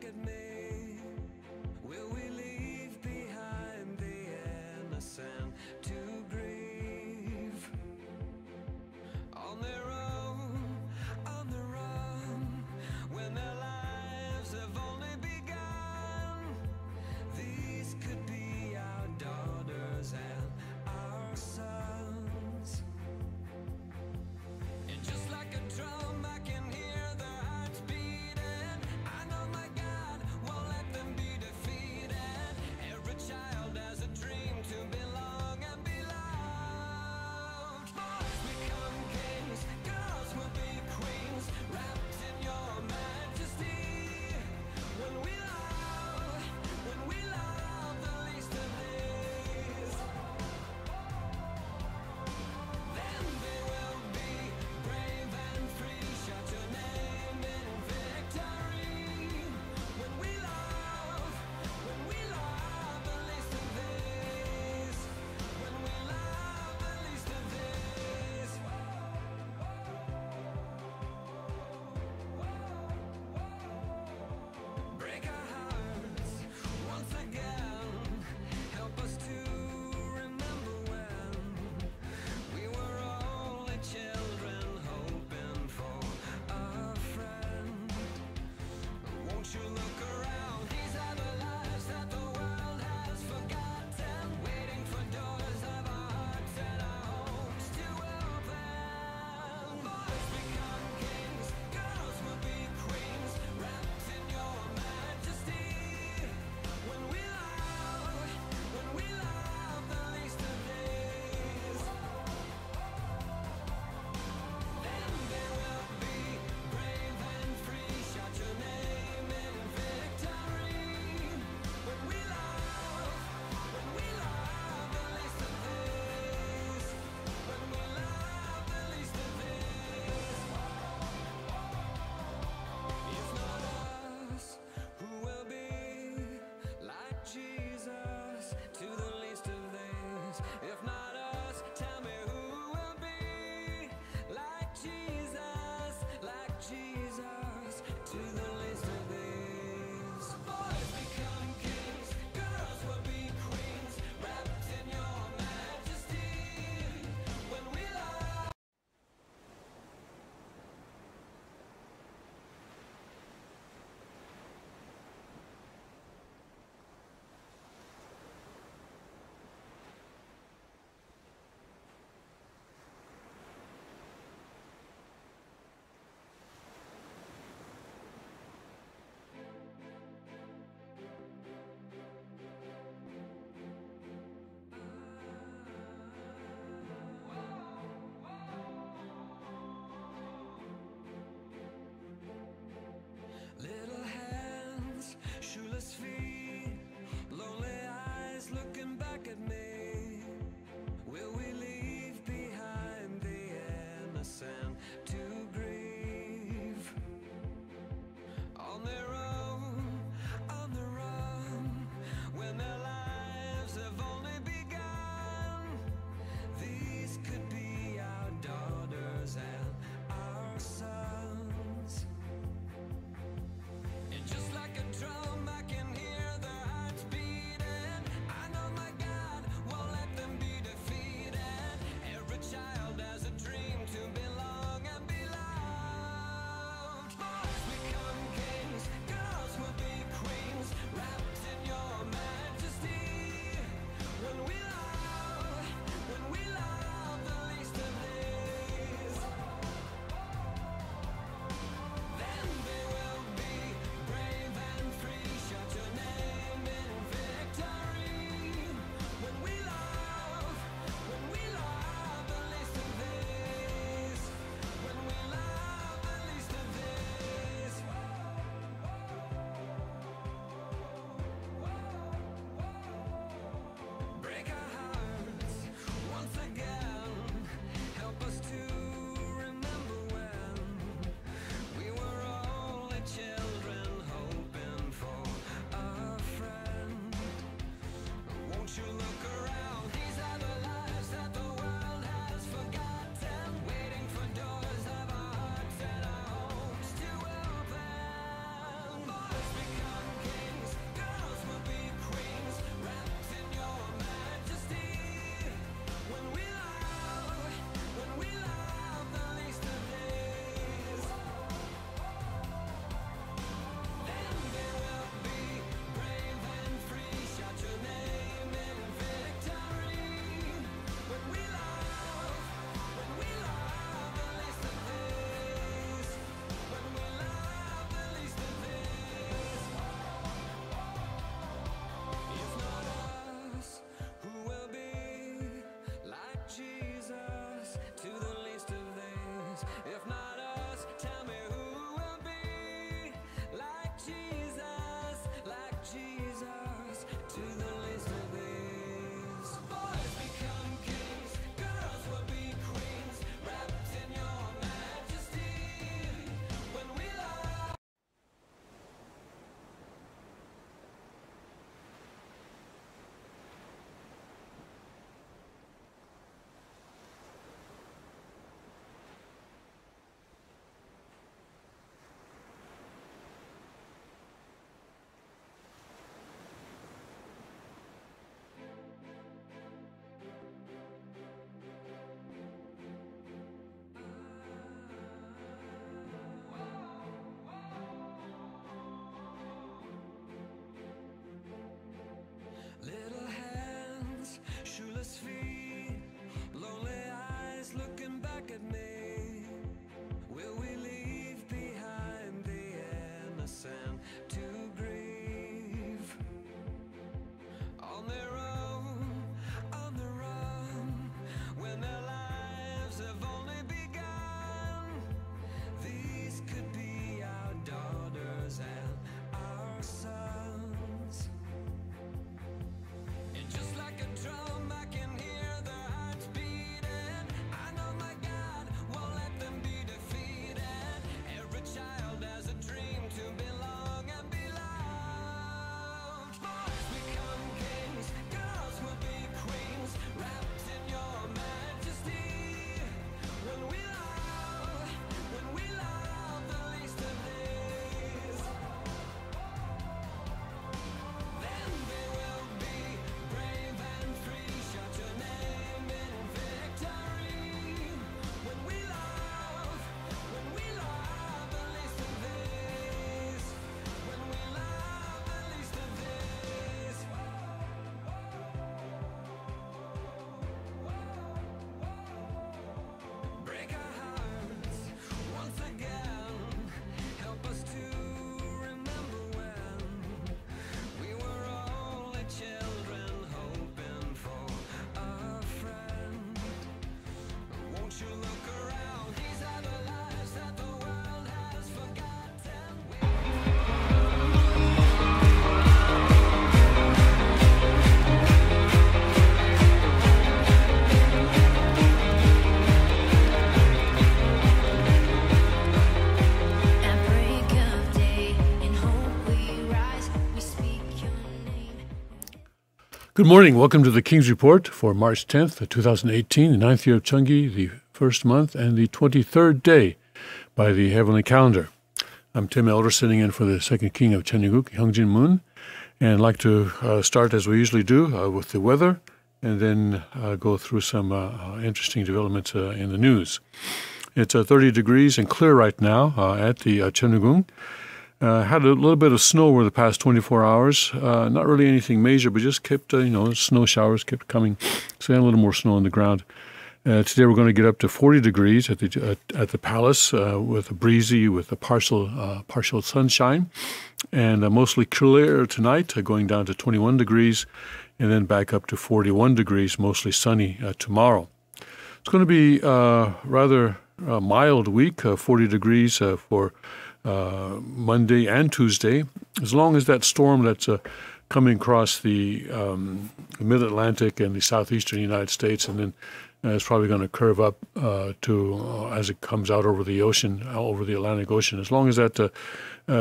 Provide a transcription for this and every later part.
at me. Will we leave behind the innocent to grieve? On their own, on the run, when their lives have only begun. These could be our daughters and our sons. And just like a drum, I can hear their hearts beating. I know my God won't let them be defeated. Every child has a dream to belong and be loved. Boys become kings, girls will be queens, wrapped in your majesty. When we love the least of these, then they will be brave and free. Shout your name in victory. When we love the least of these, when we love the least of these. Break our hearts once again. Help us to remember when we were only children hoping for a friend. Won't you look around? These are the lives that the world has forgotten, waiting for doors of our hearts and our homes to open. Boys become kings, girls will be queens, wrapped in your majesty. When we love the least of these, then they will be brave and free. Shout your name in victory. When we love the least of these, when we love the least of these. If not us, who will be like Jesus to the least of these? If not us, tell me who will be like Jesus to the least of these. Boys become kings, girls will be queens, wrapped in your majesty. When we love. Little hands, shoeless feet, lonely eyes looking back at me. Will we leave behind the innocent to grieve? On their own, on the run, when their lives have only begun. These could be our daughters and our sons. And just like a drum, I can hear their hearts beating. I know my God won't let them be defeated. Every child has a dream to belong and be loved. Boys become kings, Good morning. Welcome to the King's Report for March 10th, 2018, the 9th year of Chungi, the first month, and the 23rd day by the heavenly calendar. I'm Tim Elder, sitting in for the second king of Cheongguk, Hyung Moon, and I'd like to start, as we usually do, with the weather, and then go through some interesting developments in the news. It's 30 degrees and clear right now at the Cheongguk. Had a little bit of snow over the past 24 hours. Not really anything major, but just kept, snow showers kept coming. So we had a little more snow on the ground. Today we're going to get up to 40 degrees at the palace with a breezy, with a partial sunshine, and mostly clear tonight, going down to 21 degrees, and then back up to 41 degrees, mostly sunny tomorrow. It's going to be rather a mild week, 40 degrees for Monday and Tuesday, as long as that storm that's coming across the mid-Atlantic and the southeastern United States, and then it's probably going to curve up as it comes out over the ocean, over the Atlantic Ocean. As long as that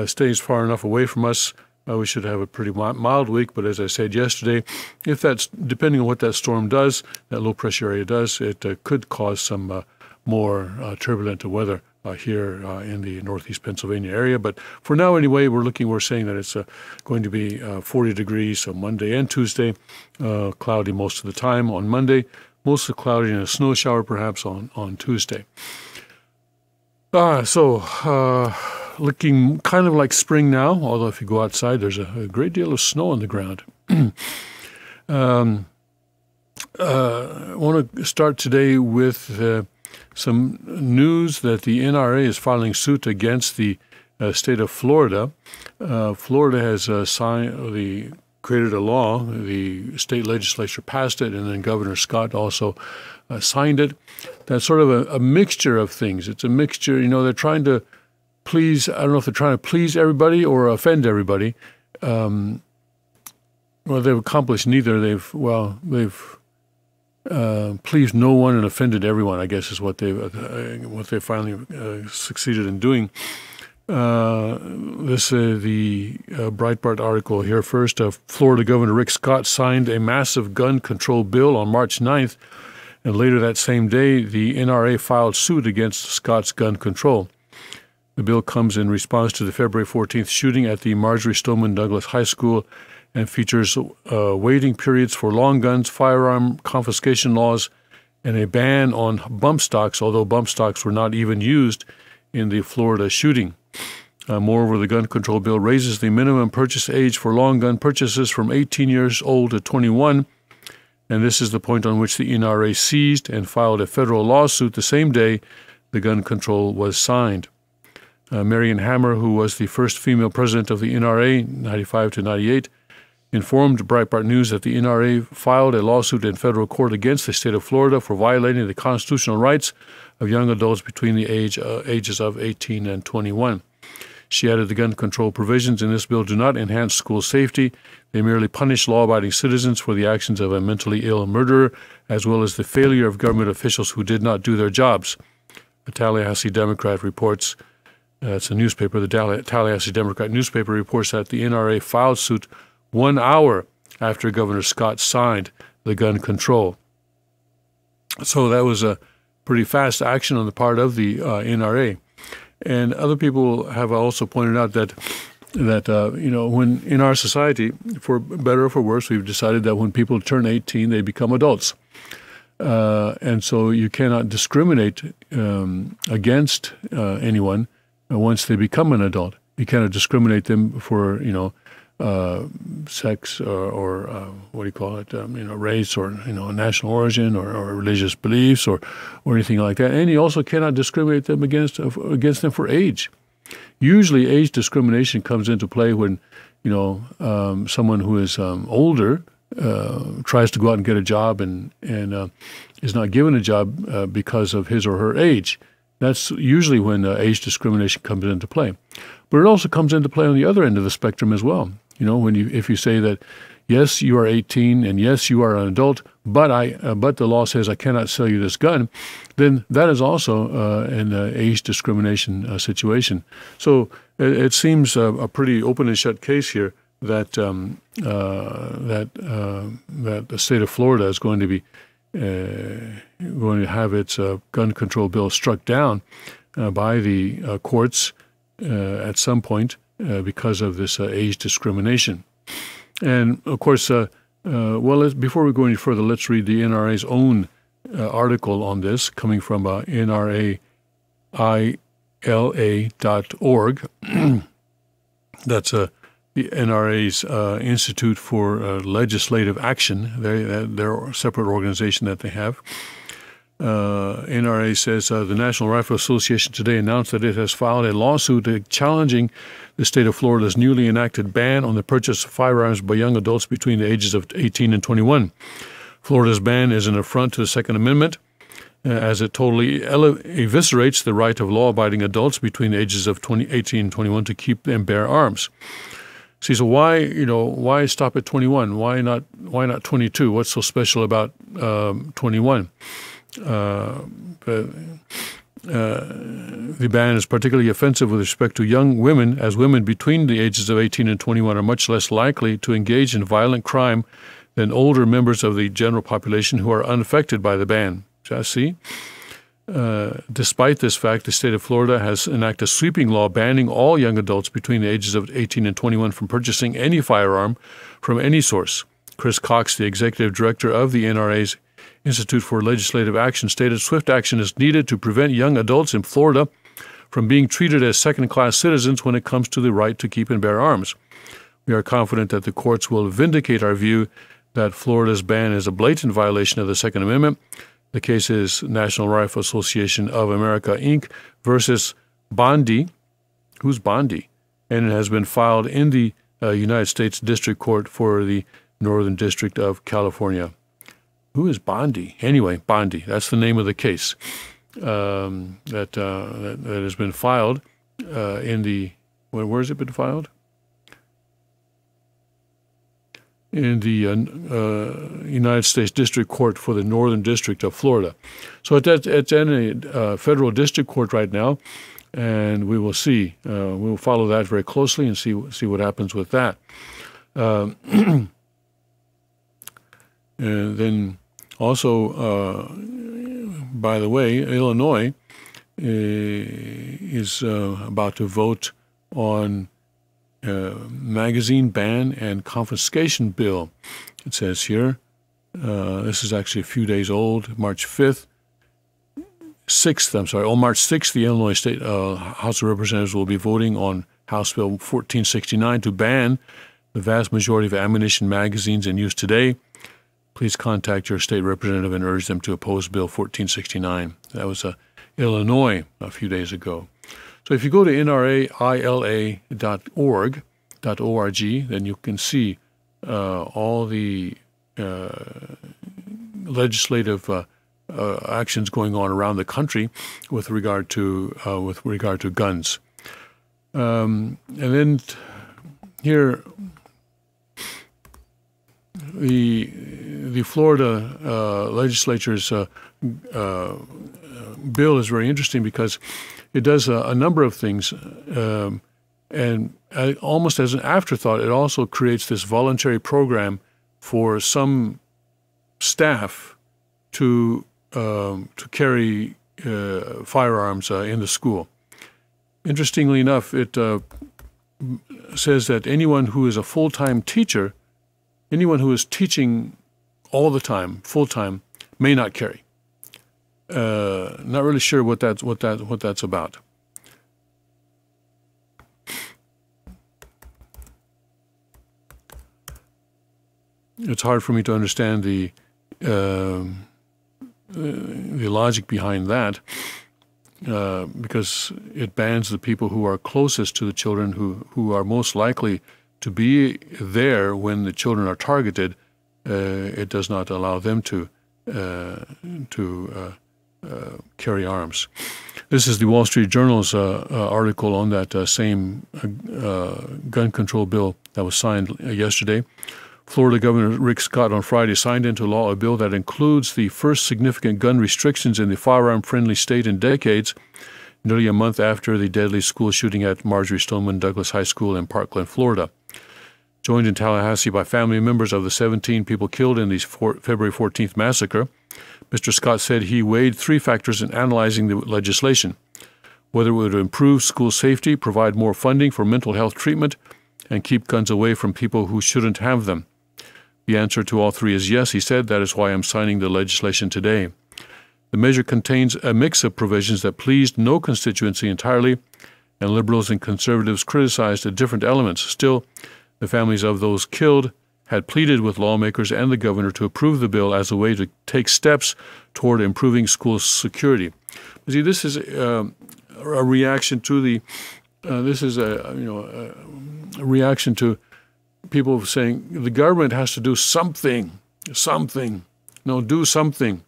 stays far enough away from us, we should have a pretty mild week. But as I said yesterday, if that's depending on what that storm does, that low pressure area does, it could cause some more turbulent weather here in the northeast Pennsylvania area. But for now, anyway, we're saying that it's going to be 40 degrees on Monday and Tuesday, cloudy most of the time on Monday, mostly cloudy and a snow shower perhaps on Tuesday. Looking kind of like spring now, although if you go outside, there's a great deal of snow on the ground. I want to start today with some news that the NRA is filing suit against the state of Florida. Florida has created a law. The state legislature passed it, and then Governor Scott also signed it. That's sort of a mixture of things. It's a mixture. They're trying to please. I don't know if they're trying to please everybody or offend everybody. They've accomplished neither. They've pleased no one and offended everyone, I guess, is what they finally succeeded in doing. This is the Breitbart article here first. Florida Governor Rick Scott signed a massive gun control bill on March 9th, and later that same day, the NRA filed suit against Scott's gun control. The bill comes in response to the February 14th shooting at the Marjory Stoneman Douglas High School, and features waiting periods for long guns, firearm confiscation laws, and a ban on bump stocks, although bump stocks were not even used in the Florida shooting. Moreover, the gun control bill raises the minimum purchase age for long gun purchases from 18 years old to 21, and this is the point on which the NRA seized and filed a federal lawsuit the same day the gun control was signed. Marion Hammer, who was the first female president of the NRA, 95 to 98, informed Breitbart News that the NRA filed a lawsuit in federal court against the state of Florida for violating the constitutional rights of young adults between the ages of 18 and 21. She added the gun control provisions in this bill do not enhance school safety. They merely punish law-abiding citizens for the actions of a mentally ill murderer, as well as the failure of government officials who did not do their jobs. The Tallahassee Democrat reports, it's a newspaper, the Tallahassee Democrat newspaper reports that the NRA filed suit 1 hour after Governor Scott signed the gun control. So that was a pretty fast action on the part of the NRA. And other people have also pointed out that when in our society, for better or for worse, we've decided that when people turn 18, they become adults. And so you cannot discriminate against anyone once they become an adult. You cannot discriminate them for, sex or what do you call it, race or, national origin or religious beliefs or anything like that. And you also cannot discriminate them against them for age. Usually age discrimination comes into play when, someone who is older tries to go out and get a job and is not given a job because of his or her age. That's usually when age discrimination comes into play. But it also comes into play on the other end of the spectrum as well. If you say that, yes, you are 18 and yes, you are an adult, but the law says I cannot sell you this gun, then that is also an age discrimination situation. So it seems a pretty open and shut case here that that the state of Florida is going to have its gun control bill struck down by the courts at some point because of this age discrimination. And of course, before we go any further, let's read the NRA's own article on this, coming from NRAILA.org. That's the NRA's Institute for Legislative Action. They're a separate organization that they have. NRA says the National Rifle Association today announced that it has filed a lawsuit challenging the state of Florida's newly enacted ban on the purchase of firearms by young adults between the ages of 18 and 21. Florida's ban is an affront to the Second Amendment, as it totally eviscerates the right of law-abiding adults between the ages of 18 and 21 to keep and bear arms. See, so why stop at 21? Why not 22? What's so special about 21? The ban is particularly offensive with respect to young women, as women between the ages of 18 and 21 are much less likely to engage in violent crime than older members of the general population who are unaffected by the ban. See? Despite this fact, the state of Florida has enacted a sweeping law banning all young adults between the ages of 18 and 21 from purchasing any firearm from any source. Chris Cox, the executive director of the NRA's Institute for Legislative Action, stated swift action is needed to prevent young adults in Florida from being treated as second-class citizens when it comes to the right to keep and bear arms. We are confident that the courts will vindicate our view that Florida's ban is a blatant violation of the Second Amendment. The case is National Rifle Association of America, Inc. versus Bondi. Who's Bondi? And it has been filed in the United States District Court for the Northern District of California. Who is Bondi? Anyway, Bondi. That's the name of the case that has been filed in the. Where has it been filed? In the United States District Court for the Northern District of Florida. So it's in a federal district court right now, and we will see. We will follow that very closely and see what happens with that. And then also, by the way, Illinois is about to vote on magazine ban and confiscation bill. It says here, this is actually a few days old, March 6th, on March 6th, the Illinois State House of Representatives will be voting on House Bill 1469 to ban the vast majority of ammunition magazines in use today. Please contact your state representative and urge them to oppose Bill 1469. That was Illinois a few days ago. So if you go to nraila.org, then you can see all the legislative actions going on around the country with regard to guns. And then here, the Florida legislature's bill is very interesting because it does a number of things, and almost as an afterthought, it also creates this voluntary program for some staff to carry firearms in the school. Interestingly enough, it says that anyone who is a full-time teacher, anyone who is teaching all the time, full-time, may not carry. Not really sure what that's about. It's hard for me to understand the logic behind that, because it bans the people who are closest to the children, who are most likely to be there when the children are targeted. It does not allow them to carry arms. This is the Wall Street Journal's article on that same gun control bill that was signed yesterday. Florida Governor Rick Scott on Friday signed into law a bill that includes the first significant gun restrictions in the firearm-friendly state in decades, nearly a month after the deadly school shooting at Marjory Stoneman Douglas High School in Parkland, Florida. joined in Tallahassee by family members of the 17 people killed in the February 14th massacre. Mr. Scott said he weighed three factors in analyzing the legislation: whether it would improve school safety, provide more funding for mental health treatment, and keep guns away from people who shouldn't have them. The answer to all three is yes, he said. That is why I'm signing the legislation today. The measure contains a mix of provisions that pleased no constituency entirely, and liberals and conservatives criticized the different elements. Still, the families of those killed had pleaded with lawmakers and the governor to approve the bill as a way to take steps toward improving school security. You see, this is a reaction to the. This is a reaction to people saying the government has to do something. No, do something.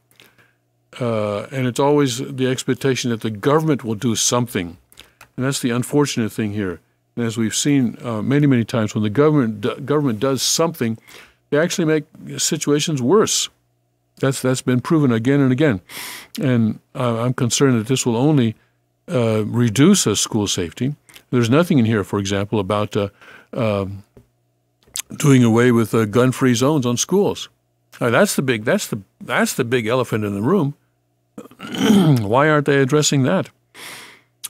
And it's always the expectation that the government will do something. And that's the unfortunate thing here. And as we've seen many times, when the government does something, they actually make situations worse. That's been proven again and again. And I'm concerned that this will only reduce school safety. There's nothing in here, for example, about doing away with gun-free zones on schools. That's the big elephant in the room. Why aren't they addressing that?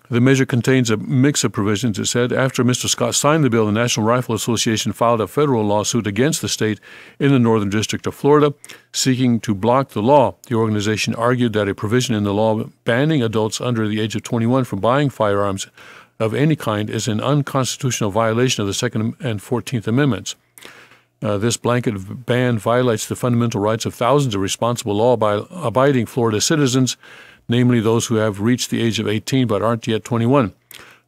The measure contains a mix of provisions, it said. After Mr. Scott signed the bill, the National Rifle Association filed a federal lawsuit against the state in the Northern District of Florida, seeking to block the law. The organization argued that a provision in the law banning adults under the age of 21 from buying firearms of any kind is an unconstitutional violation of the Second and 14th Amendments. This blanket ban violates the fundamental rights of thousands of responsible law-abiding Florida citizens, namely those who have reached the age of 18 but aren't yet 21,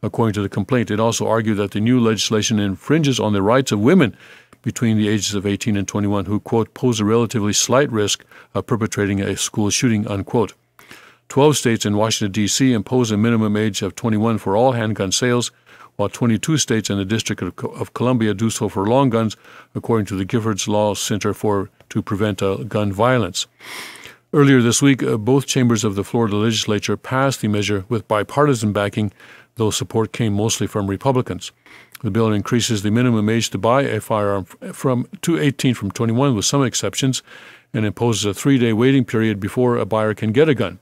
according to the complaint. It also argued that the new legislation infringes on the rights of women between the ages of 18 and 21 who, quote, pose a relatively slight risk of perpetrating a school shooting, unquote. 12 states and Washington, D.C. impose a minimum age of 21 for all handgun sales, while 22 states and the District of Columbia do so for long guns, according to the Giffords Law Center to Prevent Gun Violence. Earlier this week, both chambers of the Florida legislature passed the measure with bipartisan backing, though support came mostly from Republicans. The bill increases the minimum age to buy a firearm to 18 from 21, with some exceptions, and imposes a 3-day waiting period before a buyer can get a gun.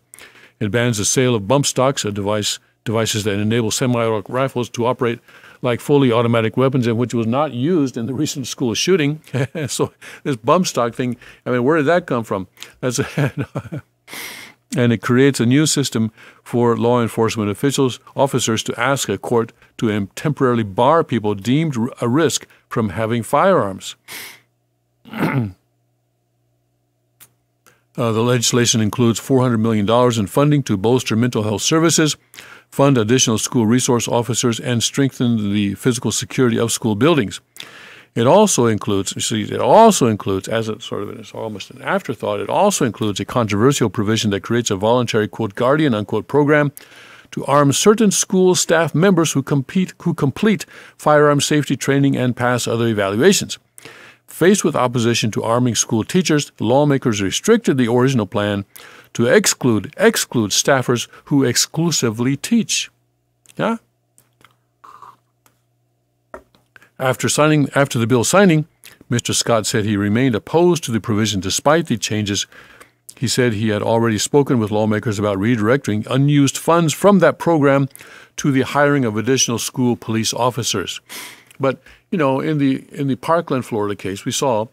It bans the sale of bump stocks, devices that enable semi-automatic rifles to operate like fully automatic weapons, and which was not used in the recent school shooting. So this bump stock thing, I mean, where did that come from? And it creates a new system for law enforcement officers to ask a court to temporarily bar people deemed a risk from having firearms. The legislation includes $400 million in funding to bolster mental health services, fund additional school resource officers, and strengthen the physical security of school buildings. It also includes, as a sort of it's almost an afterthought, it also includes a controversial provision that creates a voluntary, quote, guardian, unquote, program to arm certain school staff members who complete firearm safety training and pass other evaluations. Faced with opposition to arming school teachers, lawmakers restricted the original plan to exclude staffers who exclusively teach. Yeah. After the bill signing, Mr. Scott said he remained opposed to the provision despite the changes. He said he had already spoken with lawmakers about redirecting unused funds from that program to the hiring of additional school police officers. But, you know, in the Parkland, Florida case, we saw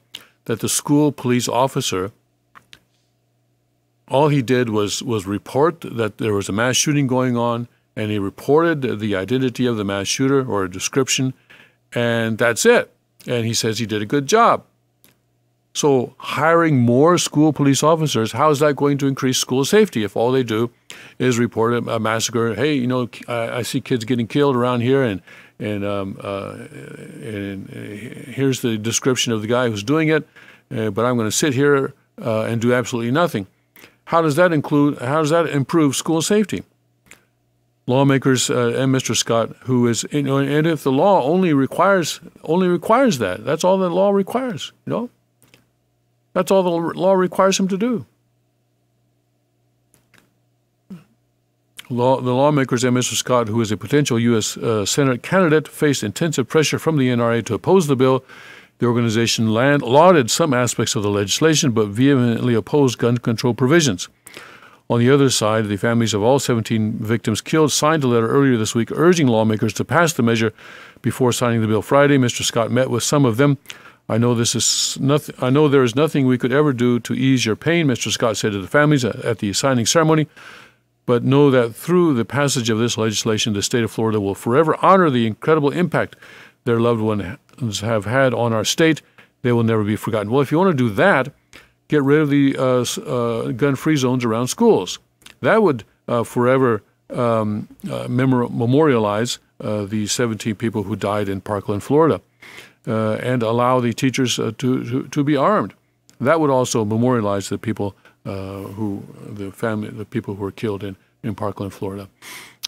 that the school police officer, all he did was report that there was a mass shooting going on, and he reported the identity of the mass shooter or a description, and that's it. And he says he did a good job. So hiring more school police officers, how is that going to increase school safety if all they do is report a massacre? Hey, you know, I see kids getting killed around here, and here's the description of the guy who's doing it, but I'm going to sit here and do absolutely nothing. How does that improve school safety? Lawmakers and Mr. Scott, who is, you know, and if the law only requires that, that's all the law requires, you know. That's all the law requires him to do. The lawmakers and Mr. Scott, who is a potential U.S. Senate candidate, faced intensive pressure from the NRA to oppose the bill. The organization lauded some aspects of the legislation, but vehemently opposed gun control provisions. On the other side, the families of all 17 victims killed signed a letter earlier this week urging lawmakers to pass the measure before signing the bill Friday. Mr. Scott met with some of them. I know there is nothing we could ever do to ease your pain, Mr. Scott said to the families at the signing ceremony. But know that through the passage of this legislation, the state of Florida will forever honor the incredible impact their loved ones have had on our state. They will never be forgotten. Well, if you want to do that, get rid of the gun-free zones around schools. That would forever memorialize the 17 people who died in Parkland, Florida, and allow the teachers to be armed. That would also memorialize the people the people who were killed in Parkland, Florida.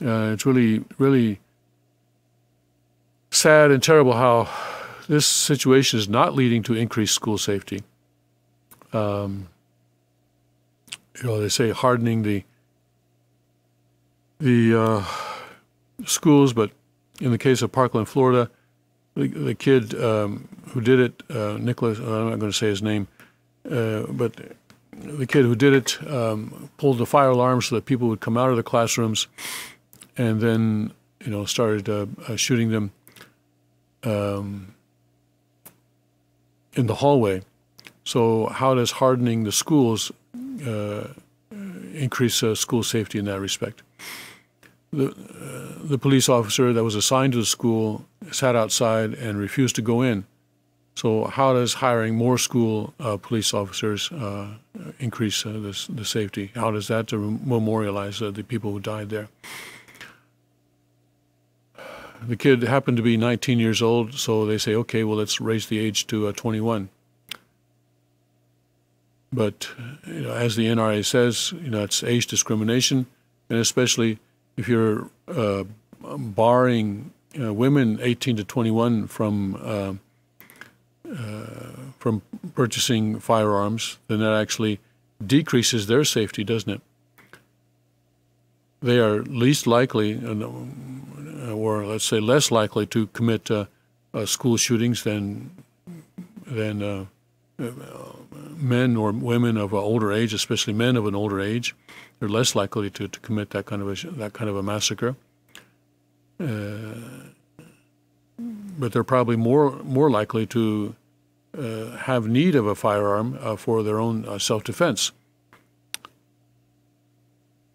It's really, really sad and terrible how this situation is not leading to increased school safety. They say hardening the schools, but in the case of Parkland, Florida, the kid who did it, Nicholas, I'm not going to say his name, but the kid who did it pulled the fire alarm so that people would come out of the classrooms, and then started shooting them in the hallway. So how does hardening the schools increase school safety in that respect? The police officer that was assigned to the school sat outside and refused to go in. So how does hiring more school police officers increase the safety? How does that memorialize the people who died there? The kid happened to be 19 years old, so they say, okay, well, let's raise the age to 21. But as the NRA says, it's age discrimination, and especially if you're barring women 18 to 21 from purchasing firearms, then that actually decreases their safety, doesn't it? They are least likely, or let's say less likely, to commit school shootings than men or women of an older age, especially men of an older age. They're less likely to commit that kind of a massacre. But they're probably more likely to have need of a firearm for their own self-defense.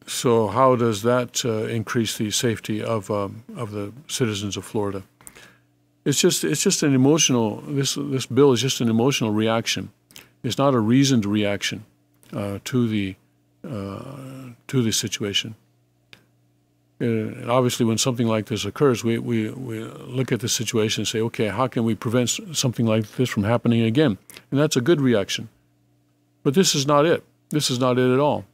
So how does that increase the safety of the citizens of Florida? It's just an emotional. This bill is just an emotional reaction. It's not a reasoned reaction to the situation. And obviously, when something like this occurs, we look at the situation and say, okay, how can we prevent something like this from happening again? And that's a good reaction. But this is not it. This is not it at all.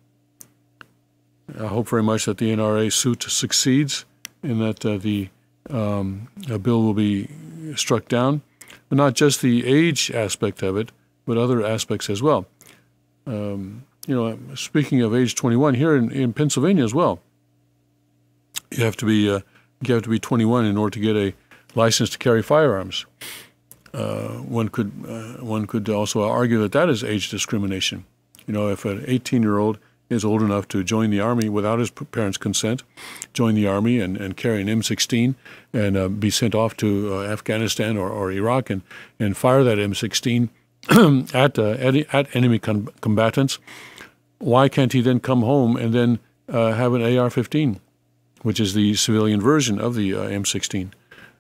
I hope very much that the NRA suit succeeds and that the bill will be struck down, but not just the age aspect of it, but other aspects as well. Speaking of age 21, here in Pennsylvania as well, you have to be 21 in order to get a license to carry firearms. One could also argue that is age discrimination. If an 18-year-old is old enough to join the Army without his parents' consent, join the Army and carry an M16 and be sent off to Afghanistan or Iraq and fire that M16 at enemy combatants, why can't he then come home and then have an AR-15, which is the civilian version of the M16?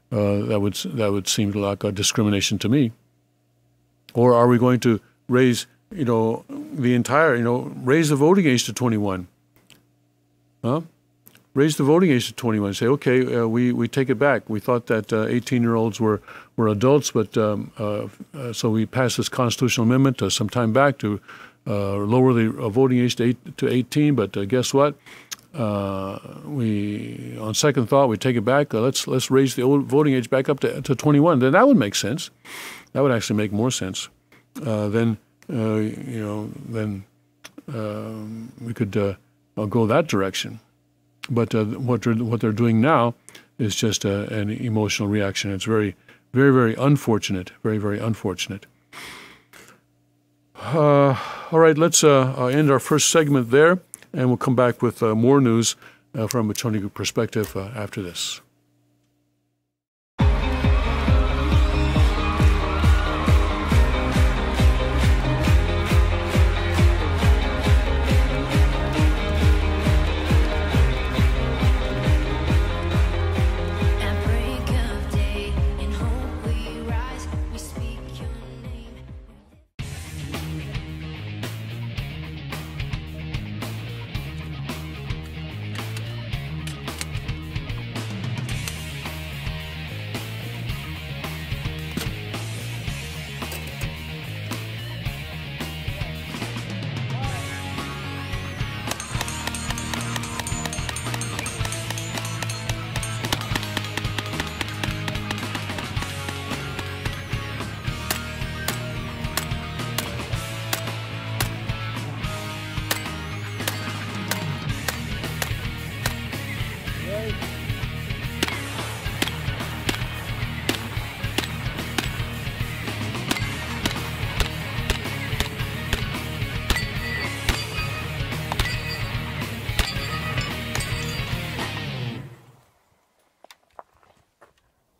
That would seem like a discrimination to me. Or are we going to raise raise the voting age to 21? Raise the voting age to 21. Say, okay, we take it back. We thought that 18-year-olds were adults, but so we passed this constitutional amendment some time back to lower the voting age to 18. But guess what? On second thought, we take it back. Let's raise the old voting age back up to 21. Then that would make sense. That would actually make more sense. Then we could go that direction. But what they're doing now is just an emotional reaction. It's very, very, very unfortunate. Very, very unfortunate. All right, let's end our first segment there, and we'll come back with more news from a Theological perspective after this.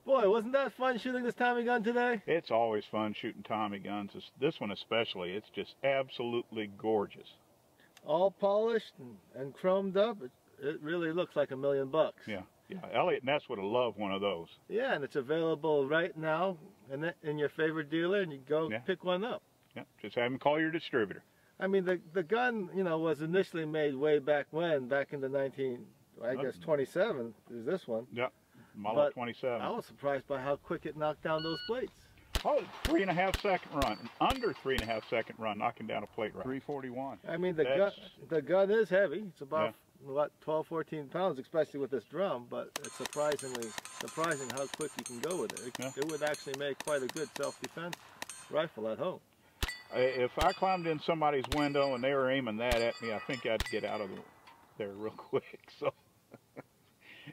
Boy, wasn't that fun shooting this Tommy gun today? It's always fun shooting Tommy guns. This one especially, it's just absolutely gorgeous. All polished and chromed up. It really looks like $1,000,000. Yeah. Elliot Ness would have loved one of those. Yeah, and it's available right now in your favorite dealer, and you go pick one up. Yeah, just have him call your distributor. I mean, the gun, was initially made way back when, back in the 27 is this one. Yeah, Model 27. I was surprised by how quick it knocked down those plates. Oh, 3.5 second run, under 3.5 second run, knocking down a plate right. 341. I mean, the gun is heavy. It's about, 12, 14 pounds, especially with this drum, but it's surprising how quick you can go with it. It would actually make quite a good self-defense rifle at home. If I climbed in somebody's window and they were aiming that at me, I think I'd get out of there real quick. So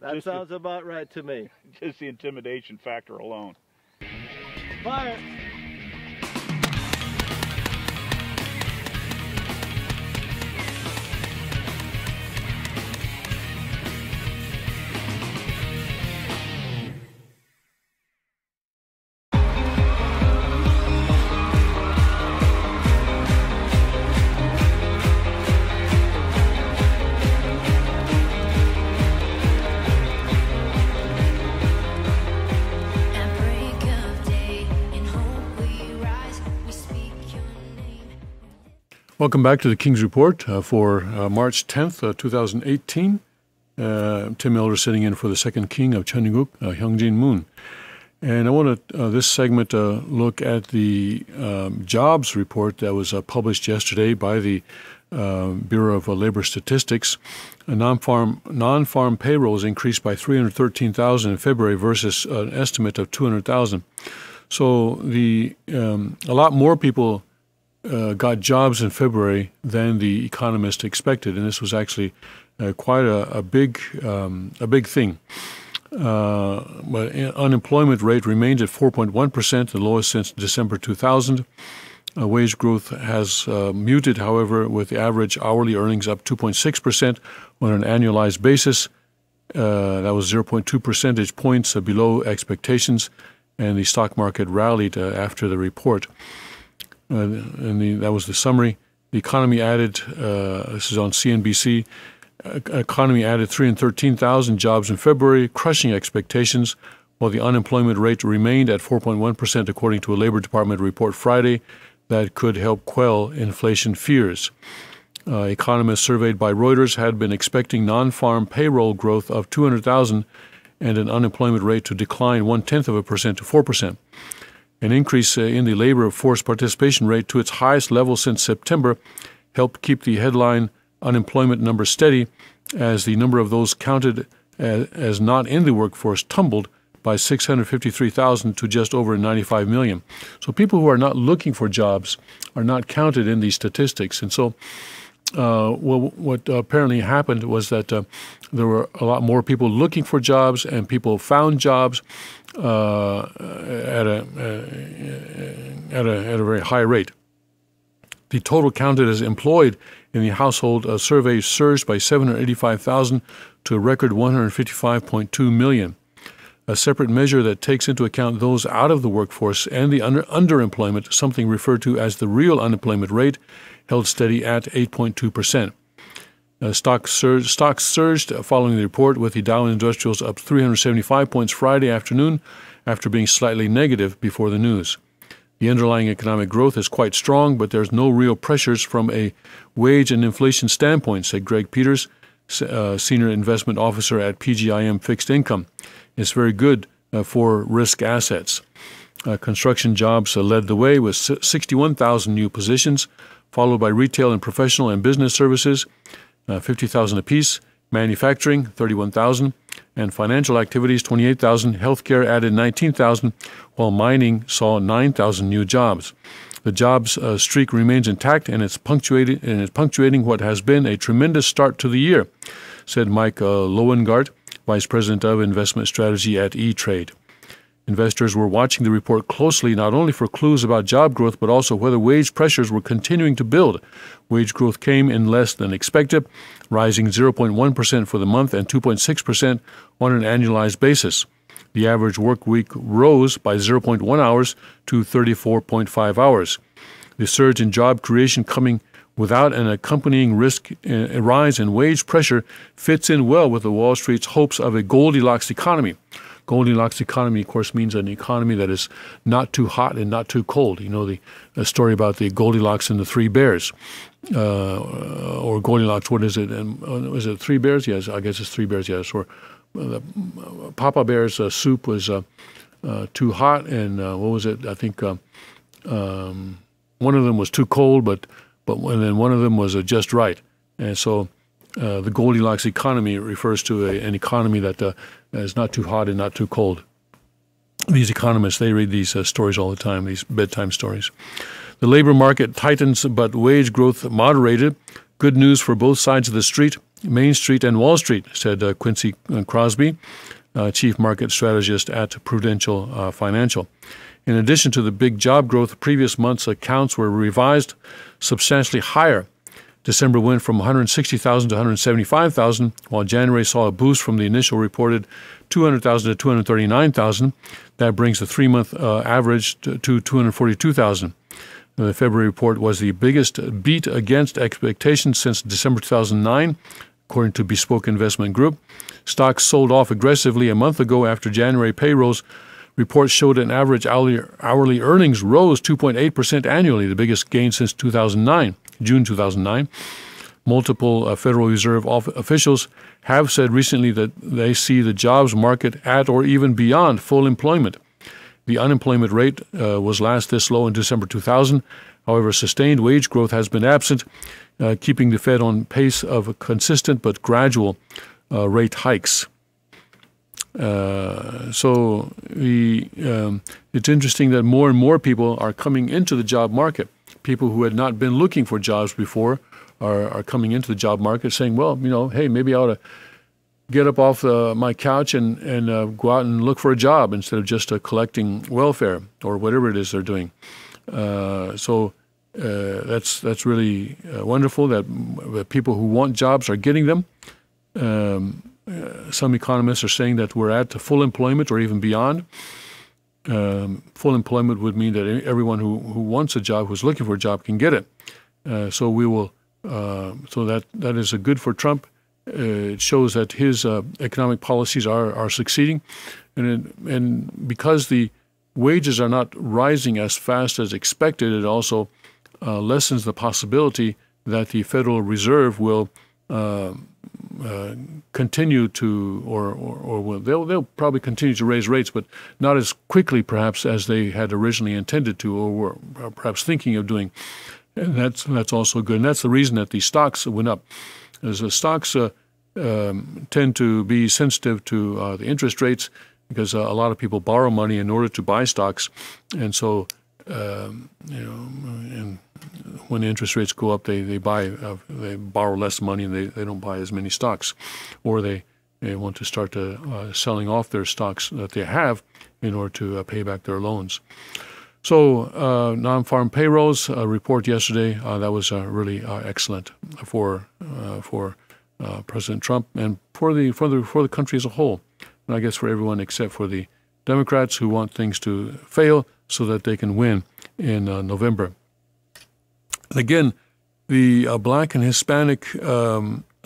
that sounds about right to me. Just the intimidation factor alone. Fire! Welcome back to the King's Report for March 10th, 2018. Tim Elder sitting in for the second king of Cheongguk, Hyung Moon. And I want to, this segment, look at the jobs report that was published yesterday by the Bureau of Labor Statistics. Non-farm payrolls increased by 313,000 in February versus an estimate of 200,000. So a lot more people got jobs in February than the economist expected, and this was actually quite a big thing. But unemployment rate remained at 4.1%, the lowest since December 2000. Wage growth has muted, however, with the average hourly earnings up 2.6% on an annualized basis. That was 0.2 percentage points below expectations, and the stock market rallied after the report. That was the summary. The economy added, this is on CNBC, economy added 313,000 jobs in February, crushing expectations, while the unemployment rate remained at 4.1%, according to a Labor Department report Friday that could help quell inflation fears. Economists surveyed by Reuters had been expecting non-farm payroll growth of 200,000 and an unemployment rate to decline 0.1% to 4%. An increase in the labor force participation rate to its highest level since September helped keep the headline unemployment number steady, as the number of those counted as not in the workforce tumbled by 653,000 to just over 95 million. So people who are not looking for jobs are not counted in these statistics. And so Well, what apparently happened was that there were a lot more people looking for jobs, and people found jobs at a very high rate. The total counted as employed in the household survey surged by 785,000 to a record 155.2 million. A separate measure that takes into account those out of the workforce and the underemployment, something referred to as the real unemployment rate, held steady at 8.2%. Stocks surged following the report, with the Dow Industrials up 375 points Friday afternoon after being slightly negative before the news. The underlying economic growth is quite strong, but there's no real pressures from a wage and inflation standpoint, said Greg Peters, Senior Investment Officer at PGIM Fixed Income. It's very good for risk assets. Construction jobs led the way with 61,000 new positions, followed by retail and professional and business services, 50,000 apiece, manufacturing, 31,000, and financial activities, 28,000. Healthcare added 19,000, while mining saw 9,000 new jobs. The jobs streak remains intact, and it's punctuating what has been a tremendous start to the year, said Mike Lowengardt, Vice President of Investment Strategy at E-Trade. Investors were watching the report closely, not only for clues about job growth, but also whether wage pressures were continuing to build. Wage growth came in less than expected, rising 0.1% for the month and 2.6% on an annualized basis. The average work week rose by 0.1 hours to 34.5 hours. The surge in job creation coming without an accompanying a rise in wage pressure fits in well with the Wall Street's hopes of a Goldilocks economy. Goldilocks economy, of course, means an economy that is not too hot and not too cold. You know, the story about the Goldilocks and the Three Bears, or Goldilocks. What is it? Is it Three Bears? Yes, I guess it's Three Bears. Yes, or the Papa Bear's soup was too hot, and what was it? I think one of them was too cold, but then one of them was just right, and so. The Goldilocks economy refers to an economy that is not too hot and not too cold. These economists, they read these stories all the time, these bedtime stories. The labor market tightens, but wage growth moderated. Good news for both sides of the street, Main Street and Wall Street, said Quincy Crosby, Chief Market Strategist at Prudential Financial. In addition to the big job growth, previous months' accounts were revised substantially higher. December went from 160,000 to 175,000, while January saw a boost from the initial reported 200,000 to 239,000. That brings the three-month average to 242,000. The February report was the biggest beat against expectations since December 2009, according to Bespoke Investment Group. Stocks sold off aggressively a month ago after January payrolls. Reports showed an average hourly earnings rose 2.8% annually, the biggest gain since June 2009. Multiple Federal Reserve officials have said recently that they see the jobs market at or even beyond full employment. The unemployment rate was last this low in December 2000. However, sustained wage growth has been absent, keeping the Fed on pace of consistent but gradual rate hikes. So it's interesting that more and more people are coming into the job market. People who had not been looking for jobs before are coming into the job market saying, well, you know, hey, maybe I ought to get up off my couch and go out and look for a job instead of just collecting welfare or whatever it is they're doing. So that's really wonderful that people who want jobs are getting them. Some economists are saying that we're at full employment or even beyond. Full employment would mean that everyone who wants a job, who's looking for a job, can get it. So we will. So that is good for Trump. It shows that his economic policies are succeeding, and because the wages are not rising as fast as expected, it also lessens the possibility that the Federal Reserve will continue to, or they'll probably continue to raise rates, but not as quickly perhaps as they had originally intended to, or were perhaps thinking of doing. And that's also good, and that's the reason that the stocks went up. As the stocks tend to be sensitive to the interest rates, because a lot of people borrow money in order to buy stocks, and so and when interest rates go up, they borrow less money and they don't buy as many stocks, or they want to start selling off their stocks that they have in order to pay back their loans. So non-farm payrolls report yesterday that was really excellent for President Trump and for the country as a whole, and I guess for everyone except for the Democrats who want things to fail so that they can win in November. And again, the Black and Hispanic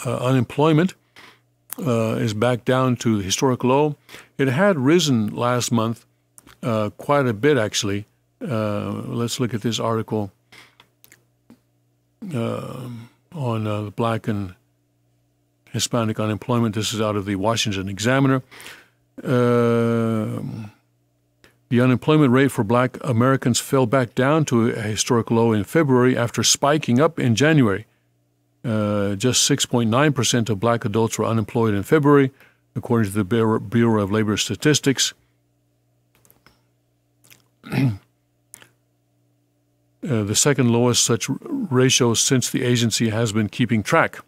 unemployment is back down to the historic low. It had risen last month quite a bit, actually. Let's look at this article on Black and Hispanic unemployment. This is out of the Washington Examiner. The unemployment rate for Black Americans fell back down to a historic low in February after spiking up in January. Just 6.9% of Black adults were unemployed in February, according to the Bureau of Labor Statistics. The second lowest such ratio since the agency has been keeping track.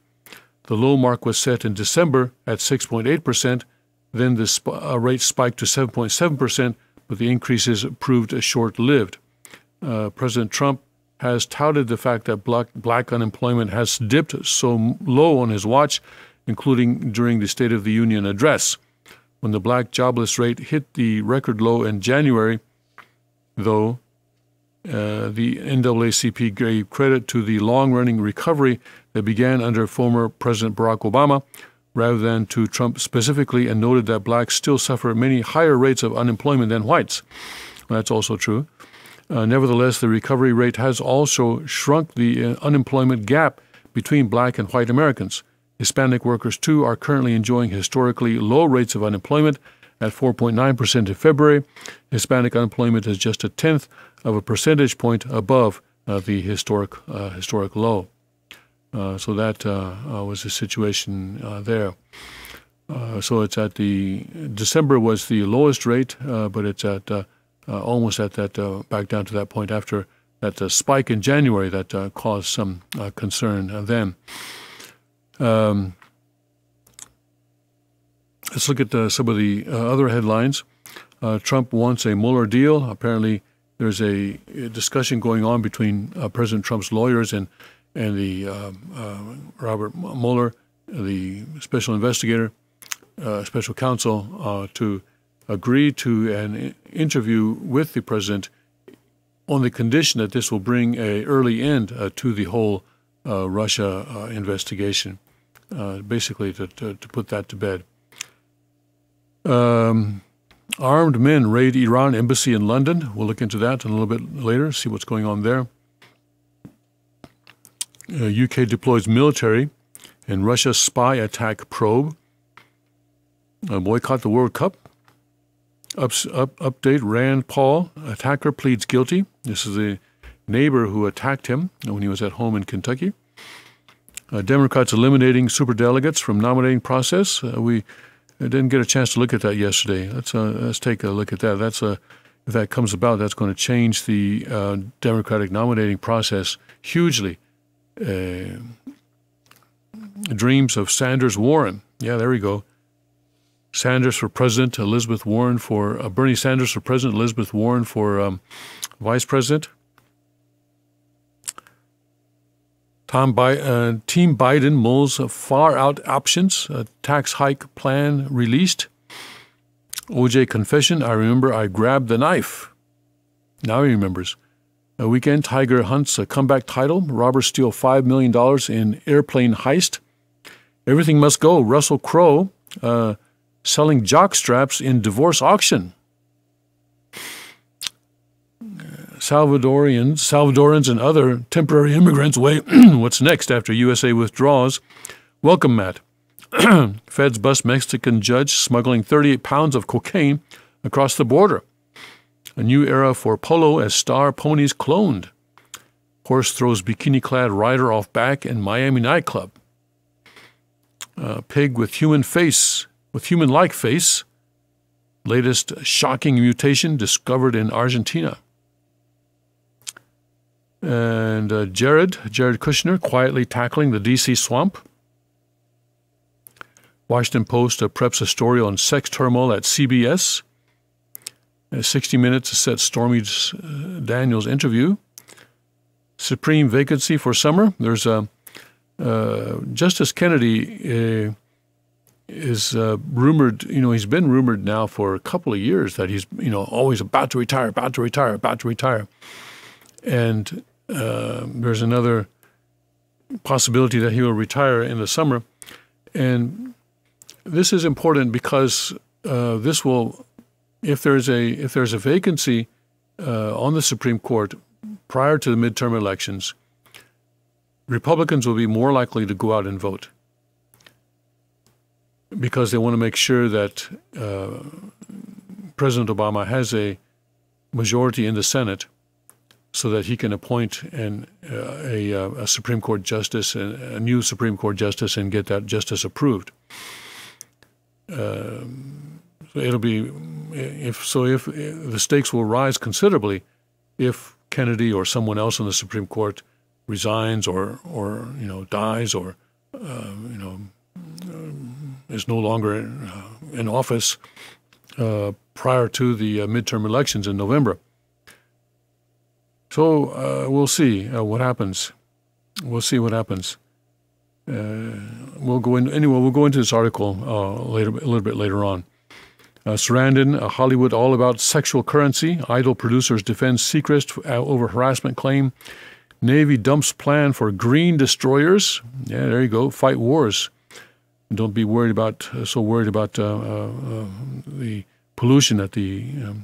The low mark was set in December at 6.8%. Then the rate spiked to 7.7%, but the increases proved short-lived. President Trump has touted the fact that black unemployment has dipped so low on his watch, including during the State of the Union address. When the black jobless rate hit the record low in January, though, the NAACP gave credit to the long-running recovery that began under former President Barack Obama, rather than to Trump specifically, and noted that blacks still suffer many higher rates of unemployment than whites. That's also true. Nevertheless, the recovery rate has also shrunk the unemployment gap between black and white Americans. Hispanic workers, too, are currently enjoying historically low rates of unemployment at 4.9% in February. Hispanic unemployment is just 1/10 of a percentage point above the historic low. So that was the situation there. So it's at December was the lowest rate, but it's at almost at that, back down to that point after that spike in January that caused some concern then. Let's look at some of the other headlines. Trump wants a Mueller deal. Apparently there's a discussion going on between President Trump's lawyers and the Robert Mueller, the special investigator, special counsel, to agree to an interview with the president on the condition that this will bring an early end to the whole Russia investigation, basically to put that to bed. Armed men raid Iran embassy in London. We'll look into that a little bit later, see what's going on there. UK deploys military in Russia's spy attack probe. Boycott the World Cup. Update, Rand Paul, attacker pleads guilty. This is a neighbor who attacked him when he was at home in Kentucky. Democrats eliminating superdelegates from nominating process. We didn't get a chance to look at that yesterday. Let's take a look at that. If that comes about, that's going to change the Democratic nominating process hugely. Dreams of Sanders-Warren. Yeah, there we go. Sanders for president, Elizabeth Warren for Bernie Sanders for president, Elizabeth Warren for vice president. Team Biden mulls far-out options. Tax hike plan released. OJ confession. I remember I grabbed the knife. Now he remembers. A weekend, Tiger hunts a comeback title. Robbers steal $5 million in airplane heist. Everything must go. Russell Crowe selling jock straps in divorce auction. Salvadorans and other temporary immigrants weigh what's next after USA withdraws. Welcome, Matt. Feds bust Mexican judge smuggling 38 pounds of cocaine across the border. A new era for polo as star ponies cloned. Horse throws bikini-clad rider off back in Miami nightclub. Pig with human-like face. Latest shocking mutation discovered in Argentina. And Jared Kushner quietly tackling the D.C. swamp. Washington Post preps a story on sex turmoil at CBS. 60 Minutes set Stormy Daniels' interview. Supreme vacancy for summer. There's Justice Kennedy is rumored, he's been rumored now for a couple of years that he's, always about to retire. And there's another possibility that he will retire in the summer. And this is important because this will, if there's a vacancy on the Supreme Court prior to the midterm elections, Republicans will be more likely to go out and vote because they want to make sure that President Obama has a majority in the Senate so that he can appoint a Supreme Court justice, a new Supreme Court justice, and get that justice approved. It'll be if the stakes will rise considerably if Kennedy or someone else on the Supreme Court resigns or dies or is no longer in office prior to the midterm elections in November. So we'll see what happens. We'll see what happens. We'll go into this article a little bit later on. Sarandon, Hollywood all about sexual currency. Idol producers defend Seacrest over harassment claim. Navy dumps plan for green destroyers. Yeah, there you go. Fight wars. Don't be worried about the pollution that the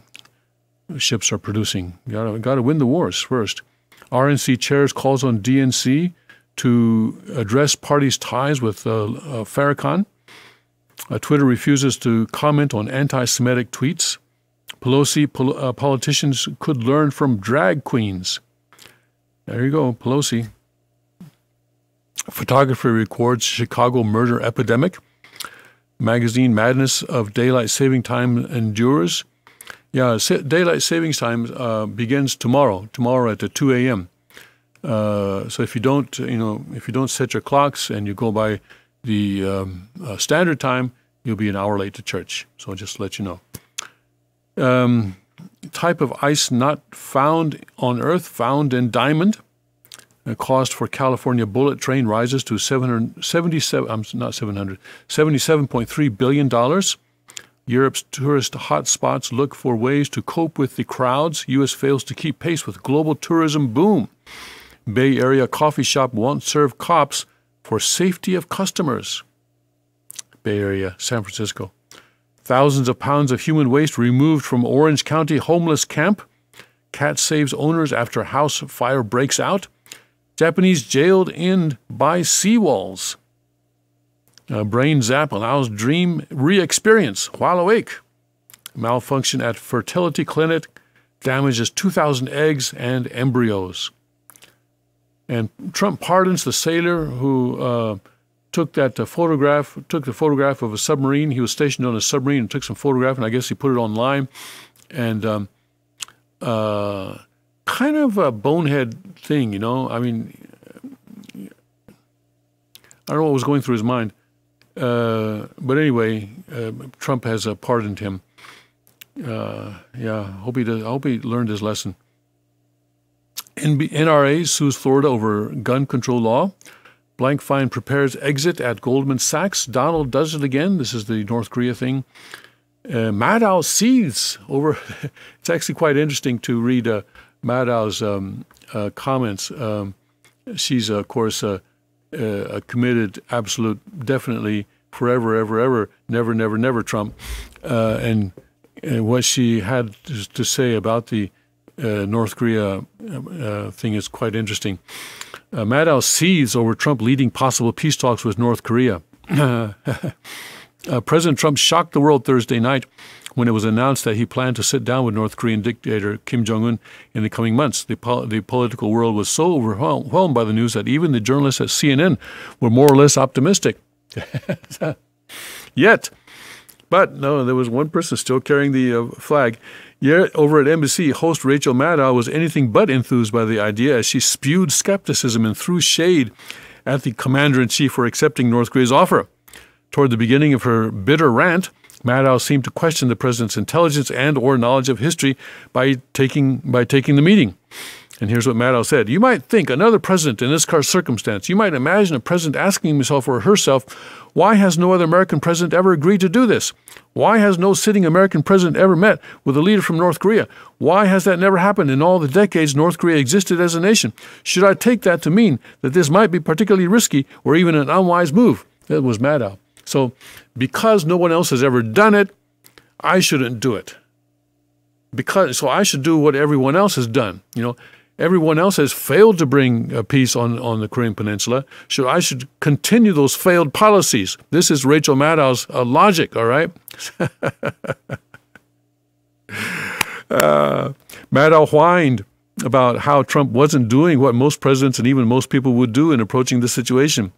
ships are producing. Got to win the wars first. RNC chairs calls on DNC to address party's ties with Farrakhan. Twitter refuses to comment on anti-Semitic tweets. Pelosi, politicians could learn from drag queens. There you go, Pelosi. Photographer records Chicago murder epidemic. Magazine madness of daylight saving time endures. Yeah, daylight savings time begins tomorrow at 2 a.m. So if you don't set your clocks and you go by the standard time, you'll be an hour late to church. So just to let you know. Type of ice not found on Earth, found in diamond. The cost for California bullet train rises to $77.3 billion. Europe's tourist hotspots look for ways to cope with the crowds. U.S. fails to keep pace with global tourism boom. Bay Area coffee shop won't serve cops for safety of customers. Bay Area, San Francisco. Thousands of pounds of human waste removed from Orange County homeless camp. Cat saves owners after house fire breaks out. Japanese jailed in by seawalls. Brain zap allows dream re-experience while awake. Malfunction at fertility clinic damages 2,000 eggs and embryos. And Trump pardons the sailor who took the photograph of a submarine. He was stationed on a submarine and took some photograph, and I guess he put it online. And kind of a bonehead thing, I mean, I don't know what was going through his mind. But anyway, Trump has pardoned him. Hope he learned his lesson. NRA sues Florida over gun control law. Blankfein prepares exit at Goldman Sachs. Donald does it again. This is the North Korea thing. Maddow seethes over. It's actually quite interesting to read Maddow's comments. She's, of course, a committed, absolute, definitely, forever, ever, ever, never, never, never Trump. And what she had to say about the North Korea thing is quite interesting. Maddow seethes over Trump leading possible peace talks with North Korea. President Trump shocked the world Thursday night when it was announced that he planned to sit down with North Korean dictator Kim Jong-un in the coming months. The political world was so overwhelmed by the news that even the journalists at CNN were more or less optimistic. But no, there was one person still carrying the flag. Yet over at NBC, host Rachel Maddow was anything but enthused by the idea as she spewed skepticism and threw shade at the commander-in-chief for accepting North Korea's offer. Toward the beginning of her bitter rant, Maddow seemed to question the president's intelligence and or knowledge of history by taking the meeting. And here's what Maddow said. You might think another president in this circumstance. You might imagine a president asking himself or herself, why has no other American president ever agreed to do this? Why has no sitting American president ever met with a leader from North Korea? Why has that never happened in all the decades North Korea existed as a nation? Should I take that to mean that this might be particularly risky or even an unwise move? That was Maddow. So because no one else has ever done it, I shouldn't do it. So I should do what everyone else has done. Everyone else has failed to bring peace on the Korean Peninsula. I should continue those failed policies. This is Rachel Maddow's logic, all right? Maddow whined about how Trump wasn't doing what most presidents and even most people would do in approaching the situation.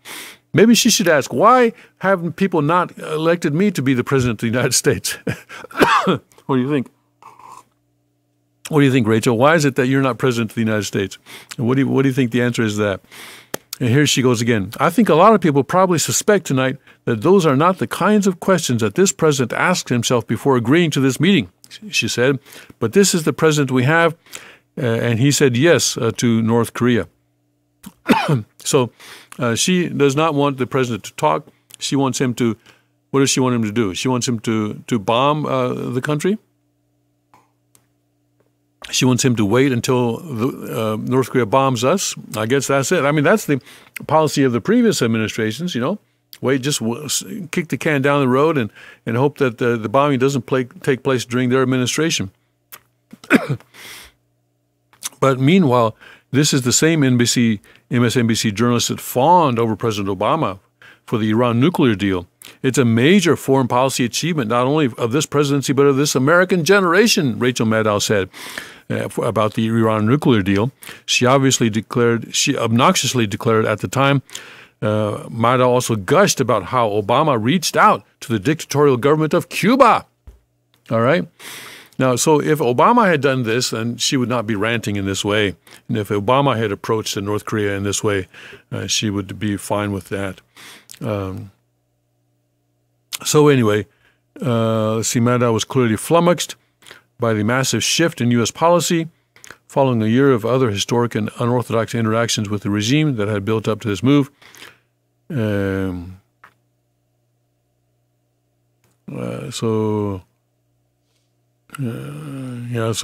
Maybe she should ask, why haven't people not elected me to be the president of the United States? What do you think? What do you think, Rachel? Why is it that you're not president of the United States? And what do you think the answer is to that? And here she goes again. I think a lot of people probably suspect tonight that those are not the kinds of questions that this president asked himself before agreeing to this meeting, she said. But this is the president we have, and he said yes to North Korea. So she does not want the president to talk. She wants him to, what does she want him to do? She wants him to bomb the country. She wants him to wait until North Korea bombs us. I guess that's it. I mean, that's the policy of the previous administrations, Wait, just kick the can down the road and hope that the bombing doesn't take place during their administration. But meanwhile, this is the same MSNBC journalist that fawned over President Obama for the Iran nuclear deal. It's a major foreign policy achievement, not only of this presidency, but of this American generation, Rachel Maddow said about the Iran nuclear deal. She obviously obnoxiously declared at the time. Maddow also gushed about how Obama reached out to the dictatorial government of Cuba. All right? Now, so if Obama had done this, then she would not be ranting in this way. And if Obama had approached North Korea in this way, she would be fine with that. So anyway, Maddow was clearly flummoxed by the massive shift in U.S. policy following a year of other historic and unorthodox interactions with the regime that had built up to this move. So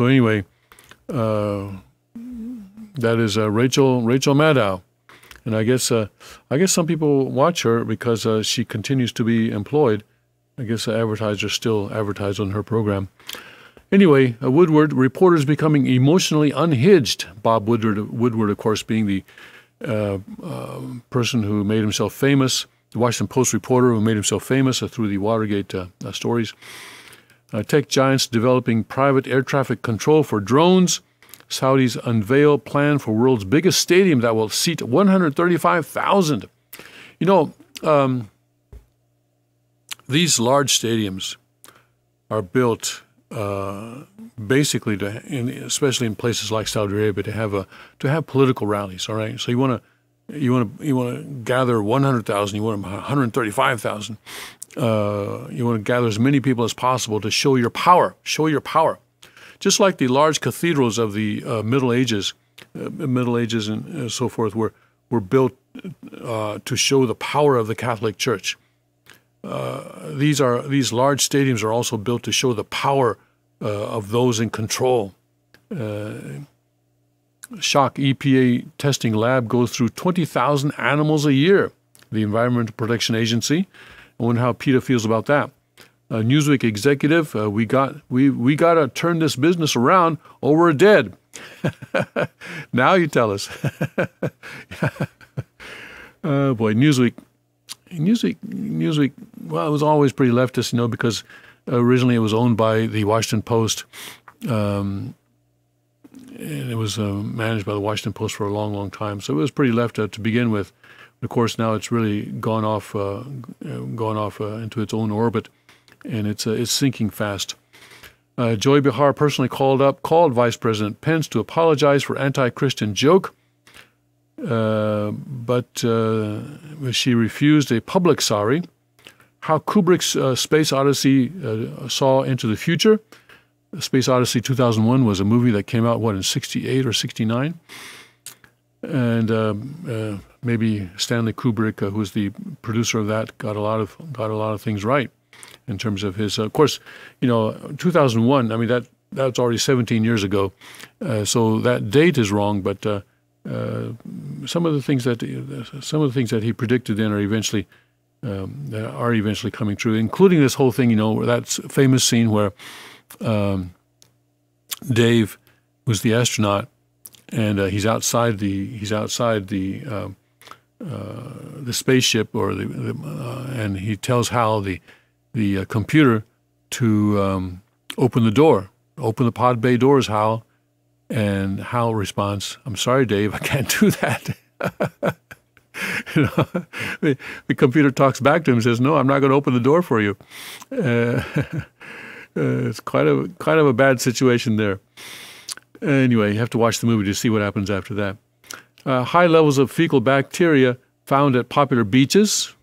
anyway, that is Rachel Maddow. And I guess some people watch her because she continues to be employed. I guess advertisers still advertise on her program. Anyway, Woodward, reporters becoming emotionally unhinged. Bob Woodward, of course, being the person who made himself famous, the Washington Post reporter who made himself famous through the Watergate stories. Tech giants developing private air traffic control for drones. Saudis unveil plan for world's biggest stadium that will seat 135,000. These large stadiums are built basically especially in places like Saudi Arabia, to have political rallies. All right, so you want to gather 100,000, you want 135,000. You want to gather as many people as possible to show your power. Just like the large cathedrals of the Middle Ages and so forth were built to show the power of the Catholic Church. These large stadiums are also built to show the power of those in control. Shock EPA testing lab goes through 20,000 animals a year. The Environmental Protection Agency. I wonder how PETA feels about that. Newsweek executive, we got to turn this business around or we're dead. Now you tell us. Oh boy, Newsweek. Well, it was always pretty leftist, because originally it was owned by the Washington Post, and it was managed by the Washington Post for a long, long time. So it was pretty left to begin with. Of course, now it's really gone off into its own orbit, and it's sinking fast. Joy Behar personally called Vice President Pence to apologize for anti-Christian joke, but she refused a public sorry. How Kubrick's Space Odyssey saw into the future. Space Odyssey 2001 was a movie that came out, in 68 or 69? And maybe Stanley Kubrick, who was the producer of that, got a lot of things right in terms of his. Of course, 2001. I mean that's already 17 years ago, so that date is wrong. But some of the things that he predicted then are eventually coming true, including this whole thing. That famous scene where Dave was the astronaut, and he's outside the spaceship, and he tells Hal the computer to open the pod bay doors, Hal, and Hal responds, "I'm sorry, Dave, I can't do that." The computer talks back to him and says, "No, I'm not going to open the door for you." It's kind of a bad situation there. Anyway, you have to watch the movie to see what happens after that. High levels of fecal bacteria found at popular beaches.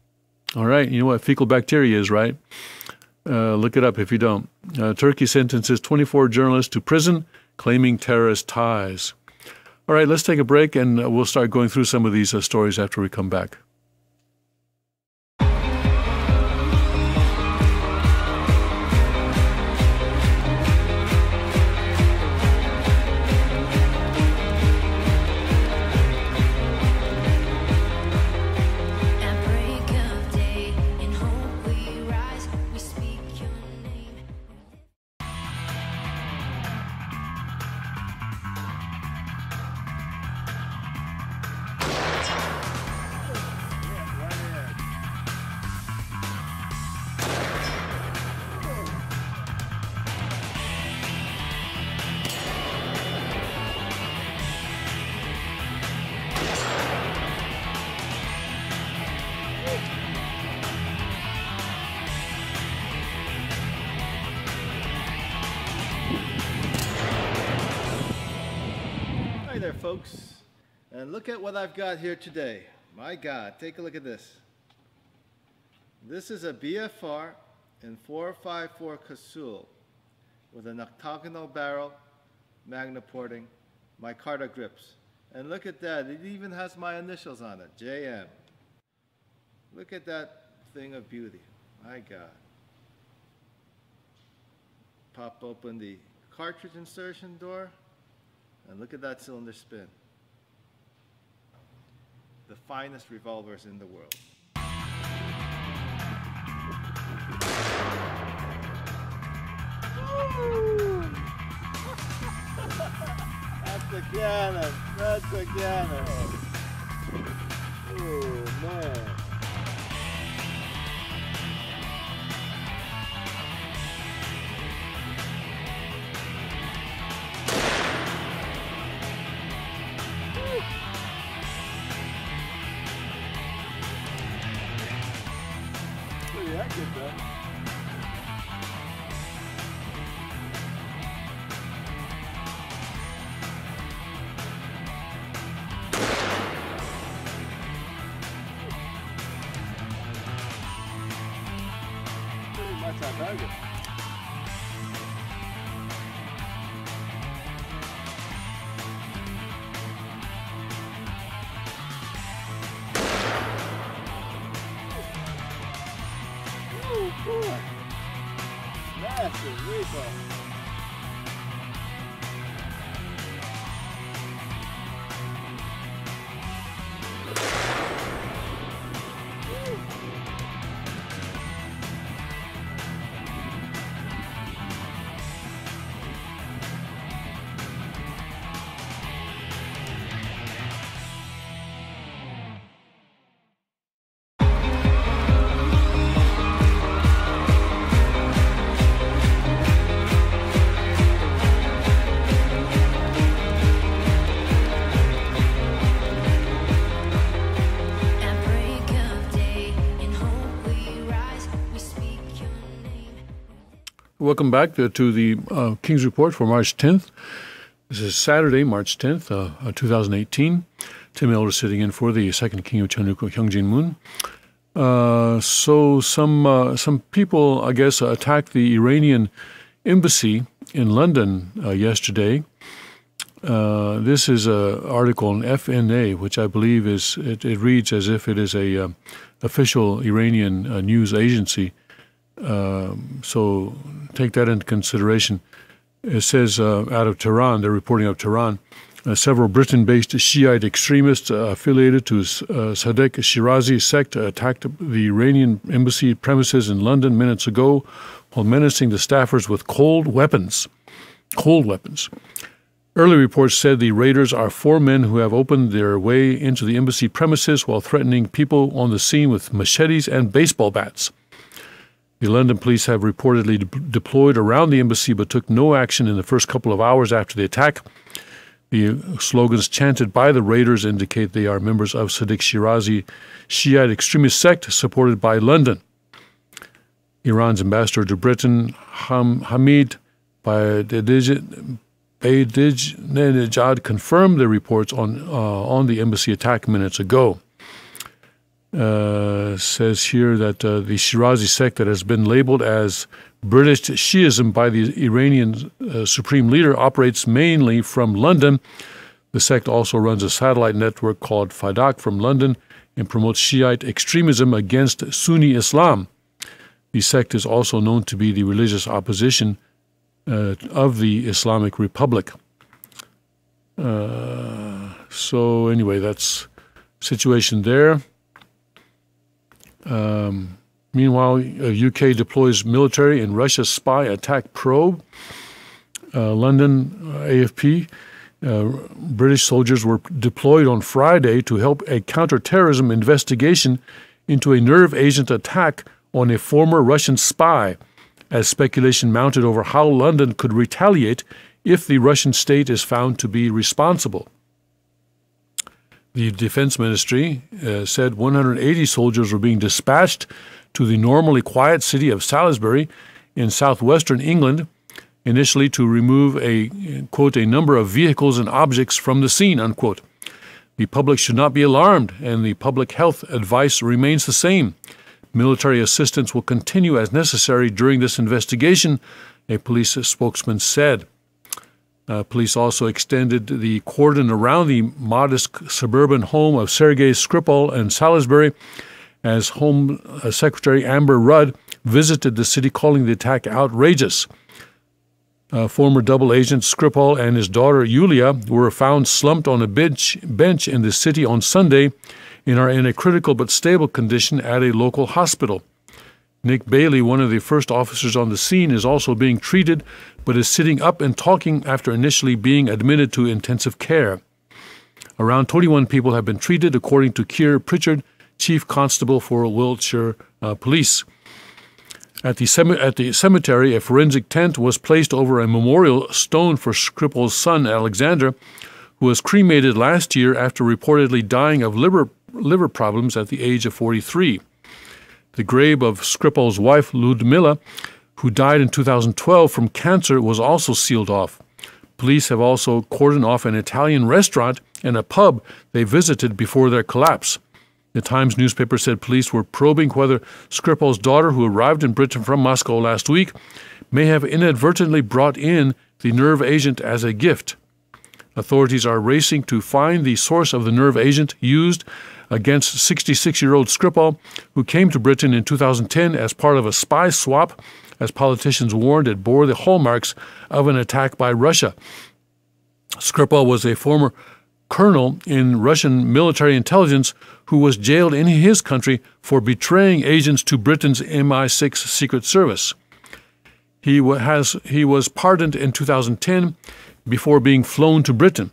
All right, you know what fecal bacteria is, right? Look it up if you don't. Turkey sentences 24 journalists to prison claiming terrorist ties. All right, let's take a break, and we'll start going through some of these stories after we come back. Folks, and look at what I've got here today. My God, take a look at this. This is a BFR in 454 Casull with an octagonal barrel, magna porting, micarta grips. And look at that, it even has my initials on it, JM. Look at that thing of beauty, my God. Pop open the cartridge insertion door, and look at that cylinder spin. The finest revolvers in the world. That's a cannon. That's a cannon. Oh, man. Massive repo. Welcome back to the King's Report for March 10th. This is Saturday, March 10th, 2018. Tim Elder sitting in for the second king of Cheongguk, Hyung Jin-moon. So some people, I guess, attacked the Iranian embassy in London yesterday. This is an article in FNA, which I believe it reads as if it is a official Iranian news agency. So take that into consideration. It says out of Tehran, they're reporting out of Tehran, several Britain-based Shiite extremists affiliated to Sadek Shirazi sect attacked the Iranian embassy premises in London minutes ago while menacing the staffers with cold weapons. Early reports said the raiders are 4 men who have opened their way into the embassy premises while threatening people on the scene with machetes and baseball bats. The London police have reportedly deployed around the embassy but took no action in the first couple of hours after the attack. The slogans chanted by the raiders indicate they are members of Sadek Shirazi Shiite extremist sect supported by London. Iran's ambassador to Britain, Hamid Badinejaad, confirmed the reports on the embassy attack minutes ago. Says here that the Shirazi sect that has been labeled as British Shiism by the Iranian supreme leader operates mainly from London. The sect also runs a satellite network called Fadak from London and promotes Shiite extremism against Sunni Islam. The sect is also known to be the religious opposition of the Islamic Republic. So anyway, that's the situation there. Meanwhile, UK deploys military in Russia's spy attack probe. London, AFP, British soldiers were deployed on Friday to help a counterterrorism investigation into a nerve agent attack on a former Russian spy, as speculation mounted over how London could retaliate if the Russian state is found to be responsible. The Defense Ministry said 180 soldiers were being dispatched to the normally quiet city of Salisbury in southwestern England, initially to remove a, quote, a number of vehicles and objects from the scene, unquote. The public should not be alarmed, and the public health advice remains the same. Military assistance will continue as necessary during this investigation, a police spokesman said. Police also extended the cordon around the modest suburban home of Sergei Skripal in Salisbury as Home Secretary Amber Rudd visited the city, calling the attack outrageous. Former double agent Skripal and his daughter Yulia were found slumped on a bench in the city on Sunday and are in a critical but stable condition at a local hospital. Nick Bailey, one of the first officers on the scene, is also being treated but is sitting up and talking after initially being admitted to intensive care. Around 21 people have been treated, according to Keir Pritchard, Chief Constable for Wiltshire Police. At the cemetery, a forensic tent was placed over a memorial stone for Skripal's son, Alexander, who was cremated last year after reportedly dying of liver problems at the age of 43. The grave of Skripal's wife, Ludmila, who died in 2012 from cancer, was also sealed off. Police have also cordoned off an Italian restaurant and a pub they visited before their collapse. The Times newspaper said police were probing whether Skripal's daughter, who arrived in Britain from Moscow last week, may have inadvertently brought in the nerve agent as a gift. Authorities are racing to find the source of the nerve agent used against 66-year-old Skripal, who came to Britain in 2010 as part of a spy swap. As politicians warned, it bore the hallmarks of an attack by Russia. Skripal was a former colonel in Russian military intelligence who was jailed in his country for betraying agents to Britain's MI6 Secret Service. He was pardoned in 2010 before being flown to Britain.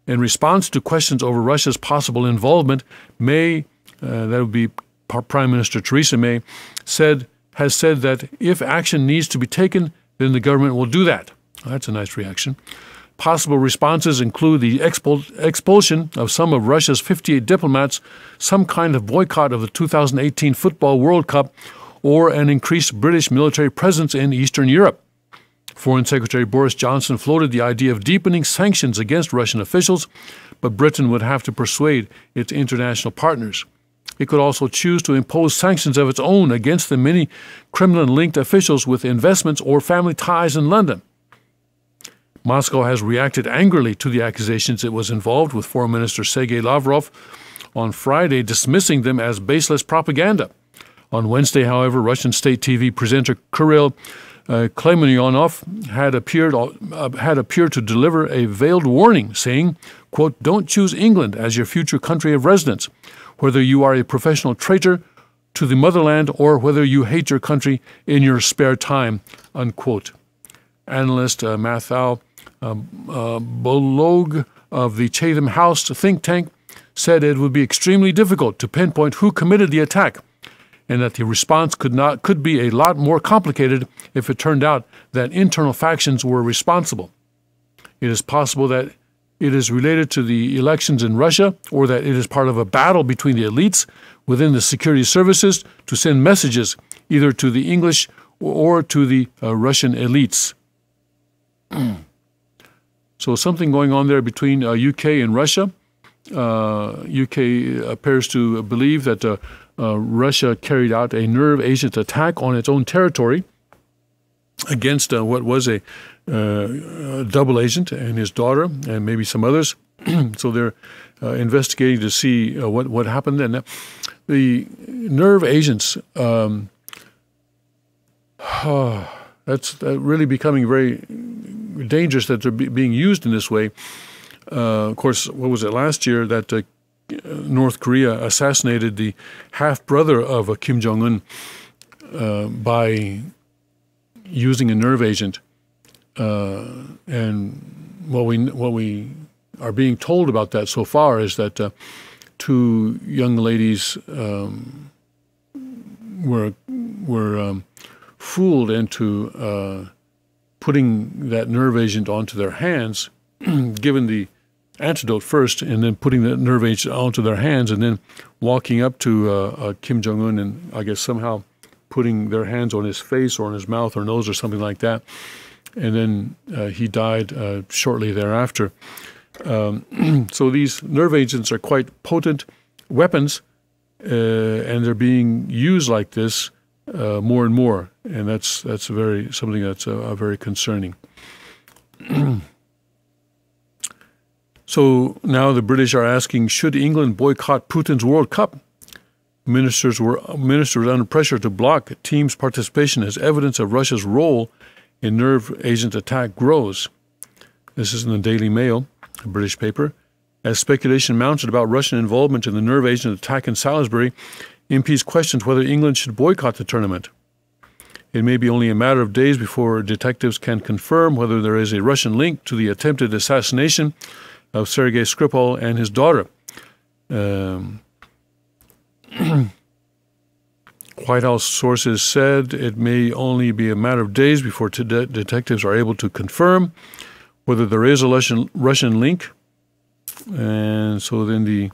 In response to questions over Russia's possible involvement, May, that would be Prime Minister Theresa May, has said that if action needs to be taken, then the government will do that. That's a nice reaction. Possible responses include the expulsion of some of Russia's 58 diplomats, some kind of boycott of the 2018 Football World Cup, or an increased British military presence in Eastern Europe. Foreign Secretary Boris Johnson floated the idea of deepening sanctions against Russian officials, but Britain would have to persuade its international partners. It could also choose to impose sanctions of its own against the many Kremlin-linked officials with investments or family ties in London. Moscow has reacted angrily to the accusations it was involved, with Foreign Minister Sergei Lavrov on Friday dismissing them as baseless propaganda. On Wednesday, however, Russian state TV presenter Kirill Klemenionov had appeared to deliver a veiled warning, saying, quote, "Don't choose England as your future country of residence, whether you are a professional traitor to the motherland or whether you hate your country in your spare time," unquote. Analyst Mathau Bolog of the Chatham House think tank said it would be extremely difficult to pinpoint who committed the attack, and that the response could be a lot more complicated if it turned out that internal factions were responsible. It is possible that it is related to the elections in Russia, or that it is part of a battle between the elites within the security services to send messages either to the English or to the Russian elites. So something going on there between UK and Russia. UK appears to believe that Russia carried out a nerve agent attack on its own territory against what was a double agent and his daughter and maybe some others. So they're investigating to see what happened. And the nerve agents, that's really becoming very dangerous that they're being used in this way. Of course, what was it last year that North Korea assassinated the half-brother of Kim Jong-un by using a nerve agent. And what we are being told about that so far is that two young ladies were fooled into putting that nerve agent onto their hands, given the antidote first, and then putting the nerve agent onto their hands, and then walking up to Kim Jong-un and I guess somehow putting their hands on his face or on his mouth or nose or something like that. And then he died shortly thereafter. So these nerve agents are quite potent weapons, and they're being used like this more and more, and that's something that's very concerning. So now the British are asking, should England boycott Putin's World Cup? Ministers were under pressure to block teams' participation as evidence of Russia's role in nerve agent attack grows. This is in the Daily Mail, a British paper. As speculation mounted about Russian involvement in the nerve agent attack in Salisbury, MPs questioned whether England should boycott the tournament. It may be only a matter of days before detectives can confirm whether there is a Russian link to the attempted assassination of Sergei Skripal and his daughter. White House sources said it may only be a matter of days before detectives are able to confirm whether there is a Russian link. And so then the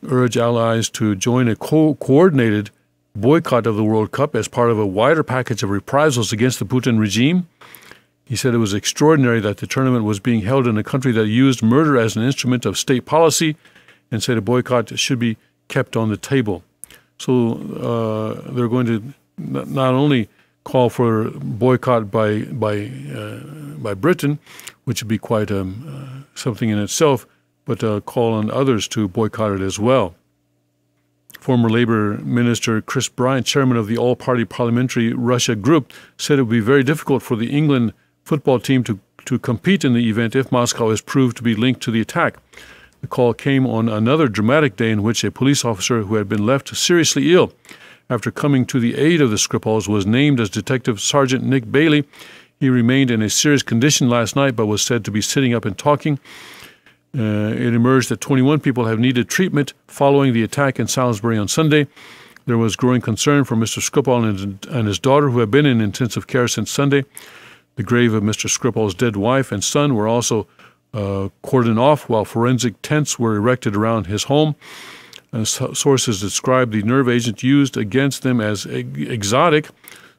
urge allies to join a coordinated boycott of the World Cup as part of a wider package of reprisals against the Putin regime. He said it was extraordinary that the tournament was being held in a country that used murder as an instrument of state policy, and said a boycott should be kept on the table. So they're going to not only call for boycott by Britain, which would be quite something in itself, but call on others to boycott it as well. Former Labor Minister Chris Bryant, chairman of the all-party parliamentary Russia group, said it would be very difficult for the England football team to compete in the event if Moscow is proved to be linked to the attack. The call came on another dramatic day in which a police officer who had been left seriously ill after coming to the aid of the Skripals was named as Detective Sergeant Nick Bailey. He remained in a serious condition last night but was said to be sitting up and talking. It emerged that 21 people have needed treatment following the attack in Salisbury on Sunday. There was growing concern for Mr. Skripal and his daughter, who have been in intensive care since Sunday. The grave of Mr. Skripal's dead wife and son were also cordoned off, while forensic tents were erected around his home. Sources describe the nerve agent used against them as exotic,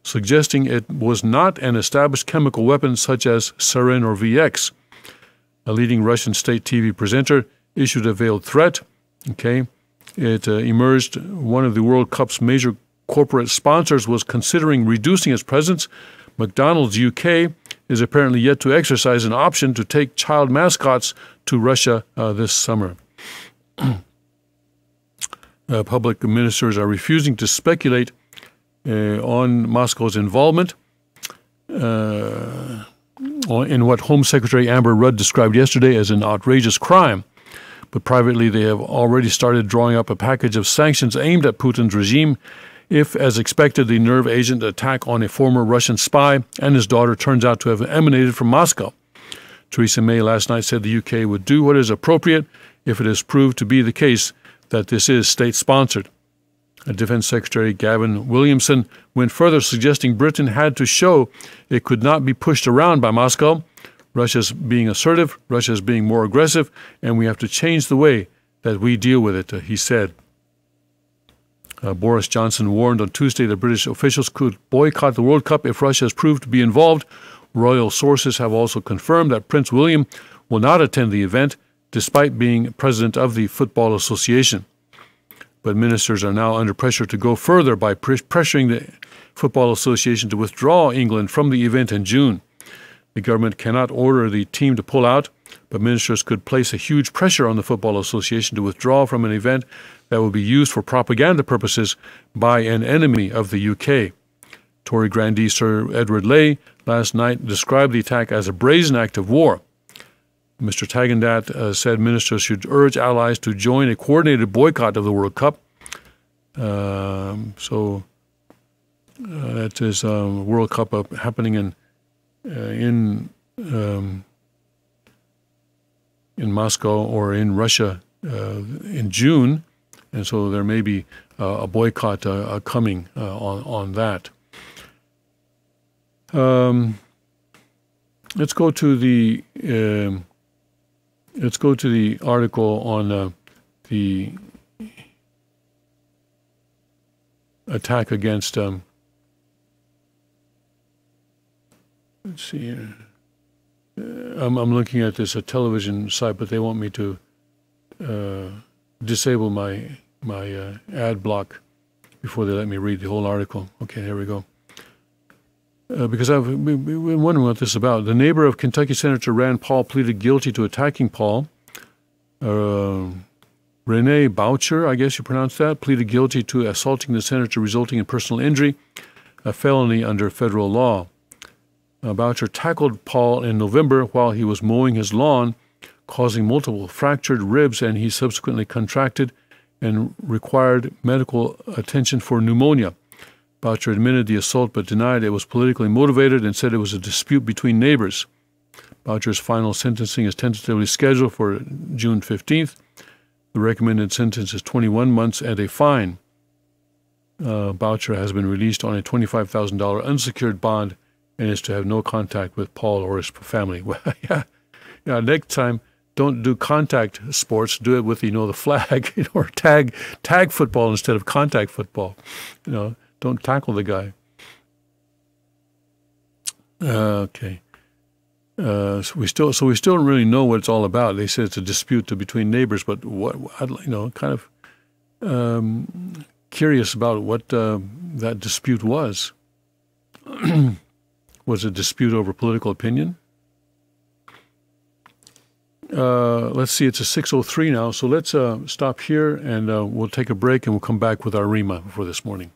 suggesting it was not an established chemical weapon such as sarin or VX. A leading Russian state TV presenter issued a veiled threat. Okay, it emerged one of the World Cup's major corporate sponsors was considering reducing its presence. McDonald's UK is apparently yet to exercise an option to take child mascots to Russia this summer. Public ministers are refusing to speculate on Moscow's involvement in what Home Secretary Amber Rudd described yesterday as an outrageous crime. But privately, they have already started drawing up a package of sanctions aimed at Putin's regime if, as expected, the nerve agent attack on a former Russian spy and his daughter turns out to have emanated from Moscow. Theresa May last night said the UK would do what is appropriate if it is proved to be the case that this is state-sponsored. Defense Secretary Gavin Williamson went further, suggesting Britain had to show it could not be pushed around by Moscow. Russia's being assertive, Russia's being more aggressive, and we have to change the way that we deal with it, he said. Boris Johnson warned on Tuesday that British officials could boycott the World Cup if Russia is proved to be involved. Royal sources have also confirmed that Prince William will not attend the event, despite being president of the Football Association. But ministers are now under pressure to go further by pressuring the Football Association to withdraw England from the event in June. The government cannot order the team to pull out, but ministers could place a huge pressure on the Football Association to withdraw from an event that will be used for propaganda purposes by an enemy of the UK. Tory grandee Sir Edward Ley last night described the attack as a brazen act of war. Mr. Tagendat said ministers should urge allies to join a coordinated boycott of the World Cup. So that is World Cup happening in Moscow or in Russia in June, and so there may be a boycott coming on that. Let's go to the article on the attack against. Let's see here. I'm looking at this television site, but they want me to disable my ad block before they let me read the whole article. Okay, there we go. Because I've been wondering what this is about. The neighbor of Kentucky Senator Rand Paul pleaded guilty to attacking Paul. Renee Boucher, I guess you pronounce that, pleaded guilty to assaulting the senator resulting in personal injury, a felony under federal law. Boucher tackled Paul in November while he was mowing his lawn, causing multiple fractured ribs, and he subsequently contracted and required medical attention for pneumonia. Boucher admitted the assault but denied it was politically motivated and said it was a dispute between neighbors. Boucher's final sentencing is tentatively scheduled for June 15th. The recommended sentence is 21 months and a fine. Boucher has been released on a $25,000 unsecured bond and is to have no contact with Paul or his family. Well, yeah, next time, don't do contact sports. Do it with, the flag, or tag football instead of contact football. Don't tackle the guy. Okay. So we still don't really know what it's all about. They say it's a dispute between neighbors, but kind of curious about what that dispute was. Was it a dispute over political opinion? Let's see, it's a 6:03 now, so let's stop here and we'll take a break and we'll come back with our Rhema for this morning.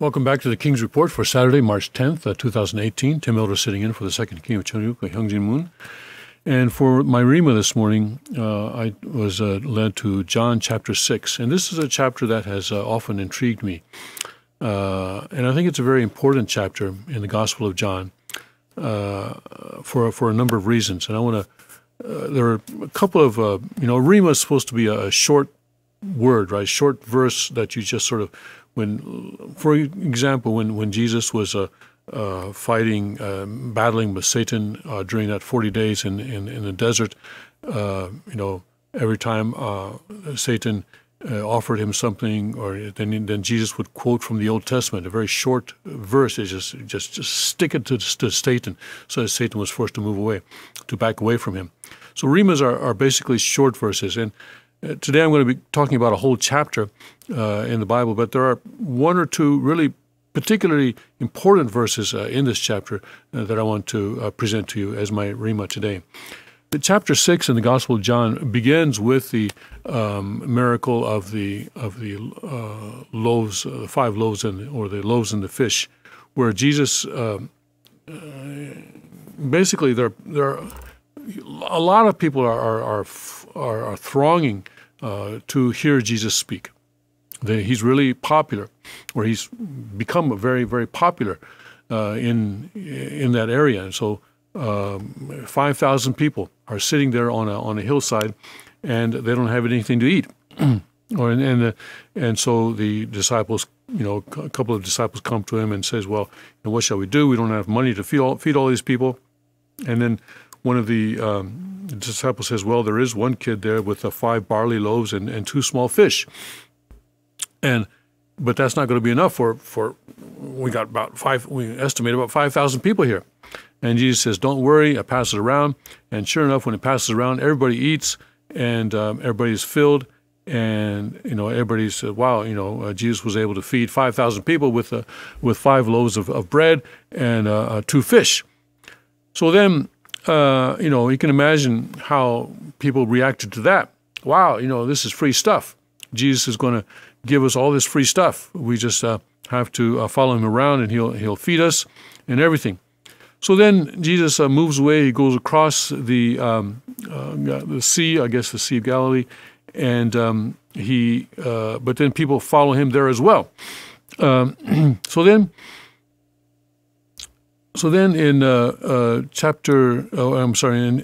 Welcome back to the King's Report for Saturday, March 10th, 2018. Tim Elder sitting in for the second King of Cheongguk, Hyung Moon. And for my Rhema this morning, I was led to John chapter 6. And this is a chapter that has often intrigued me. And I think it's a very important chapter in the Gospel of John for a number of reasons. And I want to, there are a couple of, Rhema is supposed to be a short word, right? Short verse that you just sort of, for example, when Jesus was fighting, battling with Satan during that 40 days in the desert, every time Satan offered him something, or then Jesus would quote from the Old Testament, a very short verse, is just stick it to Satan, so that Satan was forced to move away, to back away from him. So Rhemas are basically short verses, and today I'm going to be talking about a whole chapter in the Bible, but there are one or two really particularly important verses in this chapter that I want to present to you as my Rhema today. The chapter 6 in the Gospel of John begins with the miracle of the loaves, the 5 loaves, or the loaves and the fish, where Jesus basically there are a lot of people are thronging to hear Jesus speak. He's really popular, or he's become very, very popular in that area. And so 5,000 people are sitting there on a hillside, and they don't have anything to eat. And so the disciples, a couple of disciples come to him and says, "Well, what shall we do? We don't have money to feed all these people." And then one of the disciples says, "Well, there is one kid there with 5 barley loaves and 2 small fish." But that's not going to be enough for we estimate about 5,000 people here. And Jesus says, "Don't worry, I pass it around." And sure enough, when it passes around, everybody eats, and everybody's filled, and everybody said, "Wow, Jesus was able to feed 5,000 people with 5 loaves of bread and 2 fish." So then, you can imagine how people reacted to that. Wow, this is free stuff. Jesus is going to give us all this free stuff. We just have to follow him around, and he'll feed us and everything. So then Jesus moves away. He goes across the sea, I guess the Sea of Galilee, and but then people follow him there as well. So then in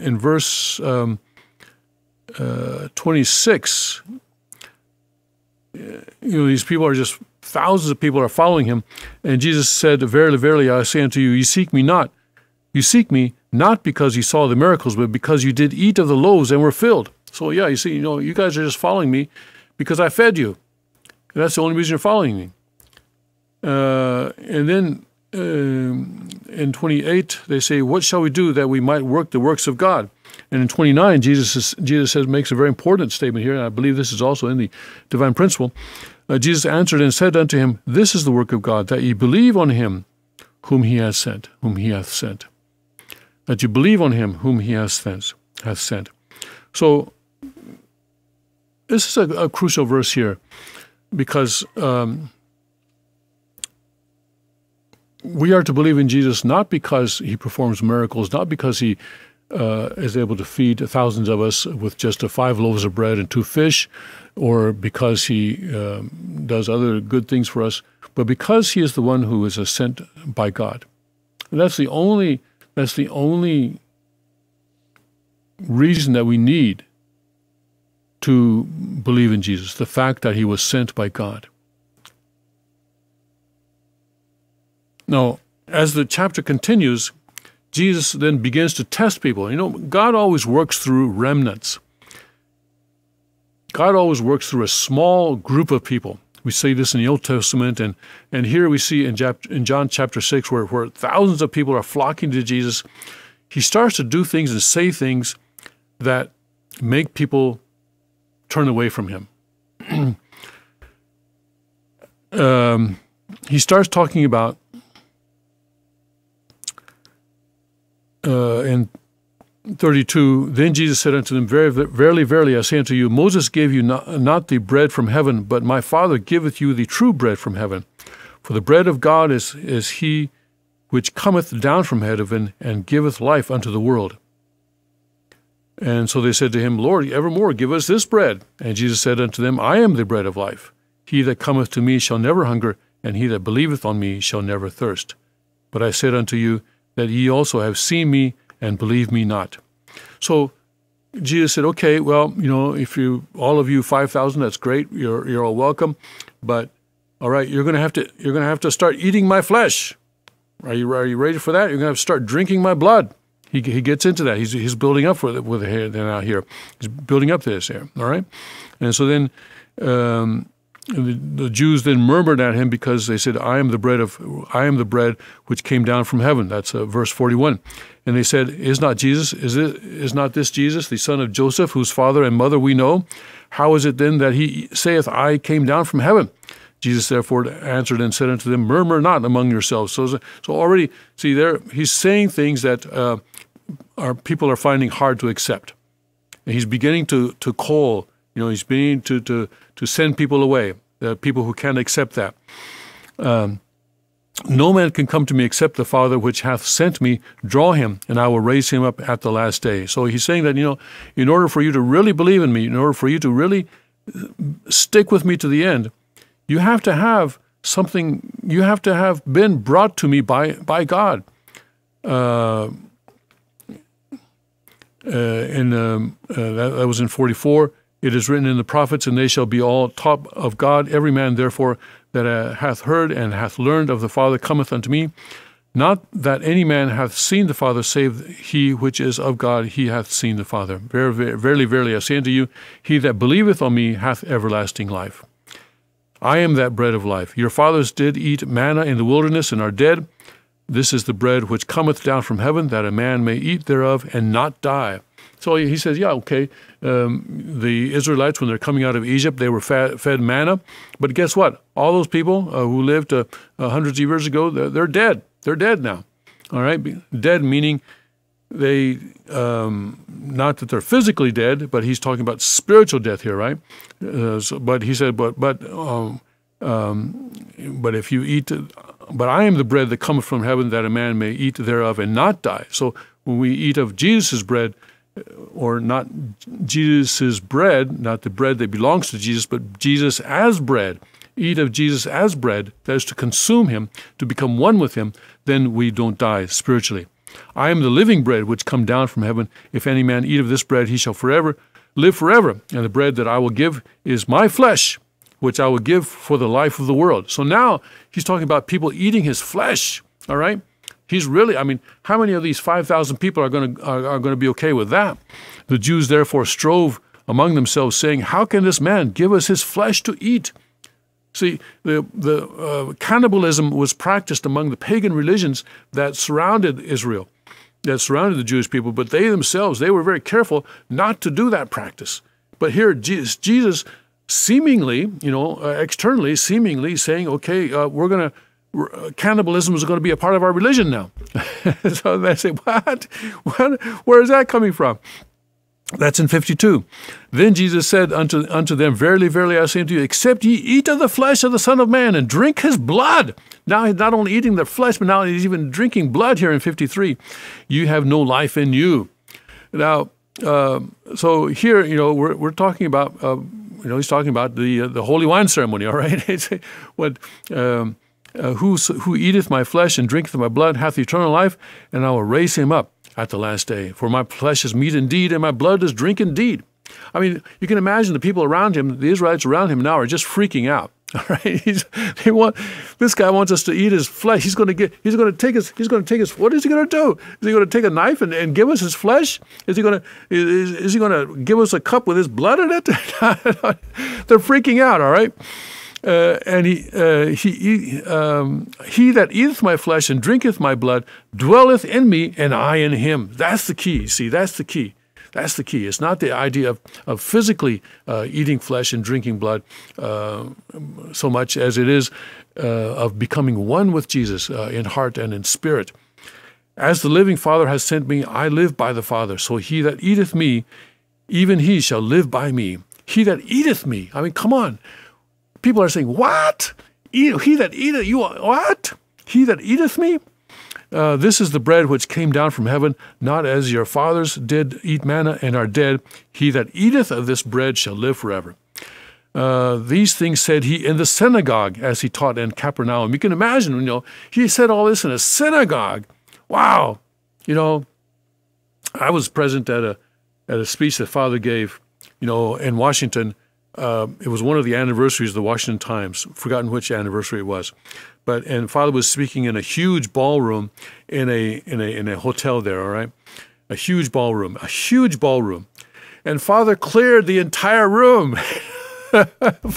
in verse 26. These people are just, thousands of people are following him. And Jesus said, "Verily, verily, I say unto you, you seek me not. You seek me not because you saw the miracles, but because you did eat of the loaves and were filled." So yeah, you see, you guys are just following me because I fed you. That's the only reason you're following me. And then in 28, they say, "What shall we do that we might work the works of God?" And in 29, Jesus makes a very important statement here, and I believe this is also in the Divine Principle. Jesus answered and said unto him, "This is the work of God, that ye believe on him whom he hath sent." That you believe on him whom he hath sent. So this is a crucial verse here, because we are to believe in Jesus not because he performs miracles, not because he is able to feed thousands of us with just 5 loaves of bread and 2 fish, or because he does other good things for us, but because he is the one who is sent by God. And that's the only reason that we need to believe in Jesus, the fact that he was sent by God. Now, as the chapter continues, Jesus then begins to test people. God always works through remnants. God always works through a small group of people. We see this in the Old Testament, and here we see in John chapter 6, where thousands of people are flocking to Jesus. He starts to do things and say things that make people turn away from him. He starts talking about in 32, "Then Jesus said unto them, Verily, verily, I say unto you, Moses gave you not the bread from heaven, but my Father giveth you the true bread from heaven. For the bread of God is he which cometh down from heaven and giveth life unto the world. And so they said to him, Lord, evermore give us this bread. And Jesus said unto them, I am the bread of life. He that cometh to me shall never hunger, and he that believeth on me shall never thirst. But I said unto you that ye also have seen me, and believe me not. So Jesus said, okay, well, if all of you 5,000, that's great. You're all welcome. But all right, you're going to have to start eating my flesh. Are you ready for that? You're going to have to start drinking my blood. He gets into that. He's building up with it now here. He's building up to this here. All right, and so then the Jews then murmured at him because they said, I am the bread which came down from heaven. That's verse 41. And they said, Is not this Jesus, the son of Joseph, whose father and mother we know? How is it then that he saith, I came down from heaven? Jesus therefore answered and said unto them, Murmur not among yourselves. So already, see there, he's saying things that our people are finding hard to accept. And he's beginning to call, he's beginning to send people away, people who can't accept that. No man can come to me except the Father which hath sent me draw him, and I will raise him up at the last day. So he's saying that, in order for you to really believe in me, in order for you to really stick with me to the end, you have to have something, you have to have been brought to me by God. That was in 44. It is written in the prophets, and they shall be all taught of God. Every man, therefore, that hath heard and hath learned of the Father cometh unto me. Not that any man hath seen the Father, save he which is of God, he hath seen the Father. Verily, verily, I say unto you, he that believeth on me hath everlasting life. I am that bread of life. Your fathers did eat manna in the wilderness and are dead. This is the bread which cometh down from heaven, that a man may eat thereof and not die. So he says, yeah, okay, the Israelites, when they're coming out of Egypt, they were fed manna. But guess what? All those people who lived hundreds of years ago, they're dead. They're dead now. All right? Dead meaning they, not that they're physically dead, but he's talking about spiritual death here, right? But he said, but if you eat, but I am the bread that cometh from heaven, that a man may eat thereof and not die. So when we eat of Jesus' bread, or not Jesus' bread, not the bread that belongs to Jesus, but Jesus as bread, eat of Jesus as bread, that is to consume him, to become one with him, then we don't die spiritually. I am the living bread which come down from heaven. If any man eat of this bread, he shall live forever. And the bread that I will give is my flesh, which I will give for the life of the world. So now he's talking about people eating his flesh, all right? He's really, how many of these 5,000 people are going to be okay with that? The Jews therefore strove among themselves, saying, How can this man give us his flesh to eat? See, the cannibalism was practiced among the pagan religions that surrounded Israel, that surrounded the Jewish people, but they themselves, they were very careful not to do that practice. But here, Jesus seemingly, externally, seemingly saying, okay, cannibalism is going to be a part of our religion now. So they say, what? Where is that coming from? That's in 52. Then Jesus said unto them, Verily, verily, I say unto you, except ye eat of the flesh of the Son of Man and drink his blood. Now he's not only eating the flesh, but now he's even drinking blood here in 53. You have no life in you. Now, so here, we're talking about, he's talking about the holy wine ceremony, all right? Who eateth my flesh and drinketh my blood hath eternal life, and I will raise him up at the last day. For my flesh is meat indeed, and my blood is drink indeed. You can imagine the people around him, the Israelites around him now are just freaking out. All right, this guy wants us to eat his flesh. He's going to take his. What is he going to do? Is he going to take a knife and give us his flesh? Is he going to give us a cup with his blood in it? They're freaking out. All right. And he that eateth my flesh and drinketh my blood dwelleth in me, and I in him. That's the key. See, that's the key. That's the key. It's not the idea of physically eating flesh and drinking blood so much as it is of becoming one with Jesus in heart and in spirit. As the living Father has sent me, I live by the Father. So he that eateth me, even he shall live by me. He that eateth me. Come on. People are saying, what? he that eateth, you what? He that eateth me? This is the bread which came down from heaven, not as your fathers did eat manna and are dead. He that eateth of this bread shall live forever. These things said he in the synagogue as he taught in Capernaum. You can imagine, he said all this in a synagogue. Wow. I was present at a speech that Father gave, in Washington. It was one of the anniversaries of the Washington Times. Forgotten which anniversary it was, and Father was speaking in a huge ballroom in a hotel there. All right, a huge ballroom, and Father cleared the entire room.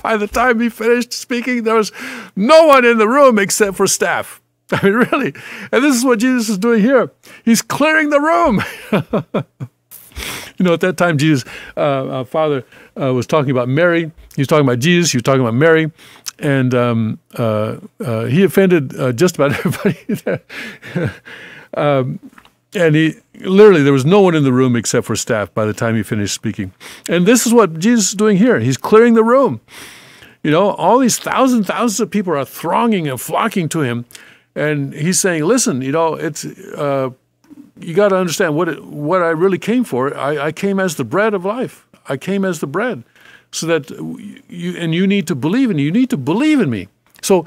By the time he finished speaking, there was no one in the room except for staff. I mean, really. And this is what Jesus is doing here. He's clearing the room. At that time, Jesus, Father was talking about Mary. He was talking about Jesus. He was talking about Mary. And he offended just about everybody there. And there was no one in the room except for staff by the time he finished speaking. And this is what Jesus is doing here. He's clearing the room. All these thousands of people are thronging and flocking to him. And he's saying, listen, it's you got to understand what I really came for. I came as the bread of life. I came as the bread so that you need to believe in me. You need to believe in me. So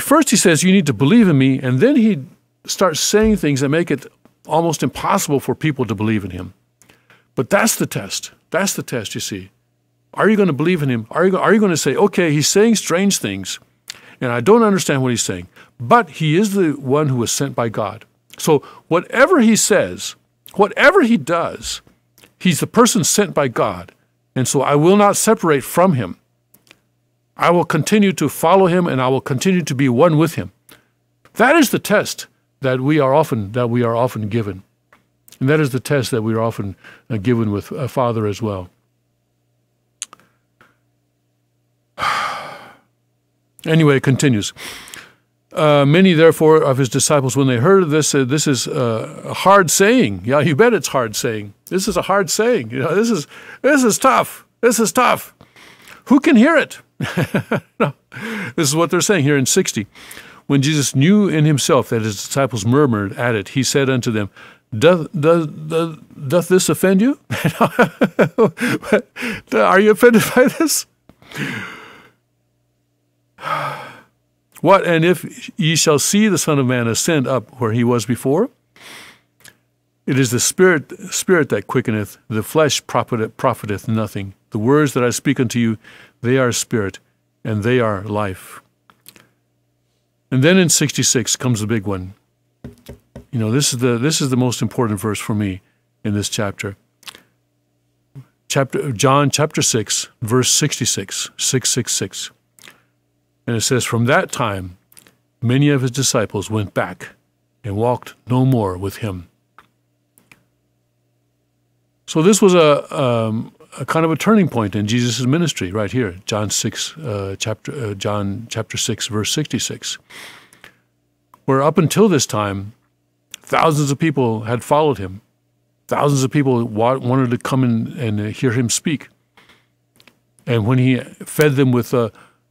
first he says, you need to believe in me. And then he starts saying things that make it almost impossible for people to believe in him. But that's the test. That's the test, you see. Are you going to believe in him? Are you going to say, okay, he's saying strange things, and I don't understand what he's saying, but he is the one who was sent by God. So whatever he says, whatever he does, he's the person sent by God. And so I will not separate from him. I will continue to follow him, and I will continue to be one with him. That is the test that we are often given. And that is the test that we are often given with a Father as well. Anyway, it continues. Many, therefore, of his disciples, when they heard of this, said, this is a hard saying. Yeah, you bet it's hard saying. This is a hard saying. This is tough. This is tough. Who can hear it? No. This is what they're saying here in 60. When Jesus knew in himself that his disciples murmured at it, he said unto them, Doth this offend you? Are you offended by this? What, and if ye shall see the Son of Man ascend up where he was before? It is the Spirit that quickeneth, the flesh profiteth nothing. The words that I speak unto you, they are spirit, and they are life. And then in 66 comes the big one. This is the most important verse for me in this chapter. John chapter 6, verse 66, 666. And it says, from that time, many of his disciples went back and walked no more with him. So this was a kind of a turning point in Jesus' ministry right here, John chapter 6, verse 66, where up until this time, thousands of people had followed him. Thousands of people wanted to come and hear him speak. And when he fed them with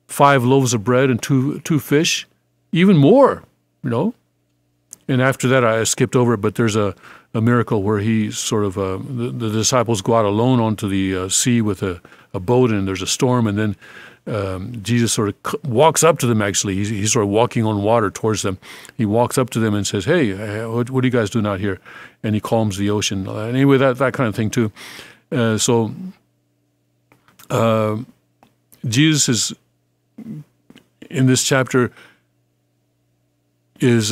5 loaves of bread and two fish, even more, And after that, I skipped over it, but there's a miracle where he sort of, the disciples go out alone onto the sea with a boat, and there's a storm, and then Jesus sort of walks up to them, actually. He's sort of walking on water towards them. He walks up to them and says, hey, what are you guys doing out here? And he calms the ocean. Anyway, that kind of thing too. So Jesus is, in this chapter, is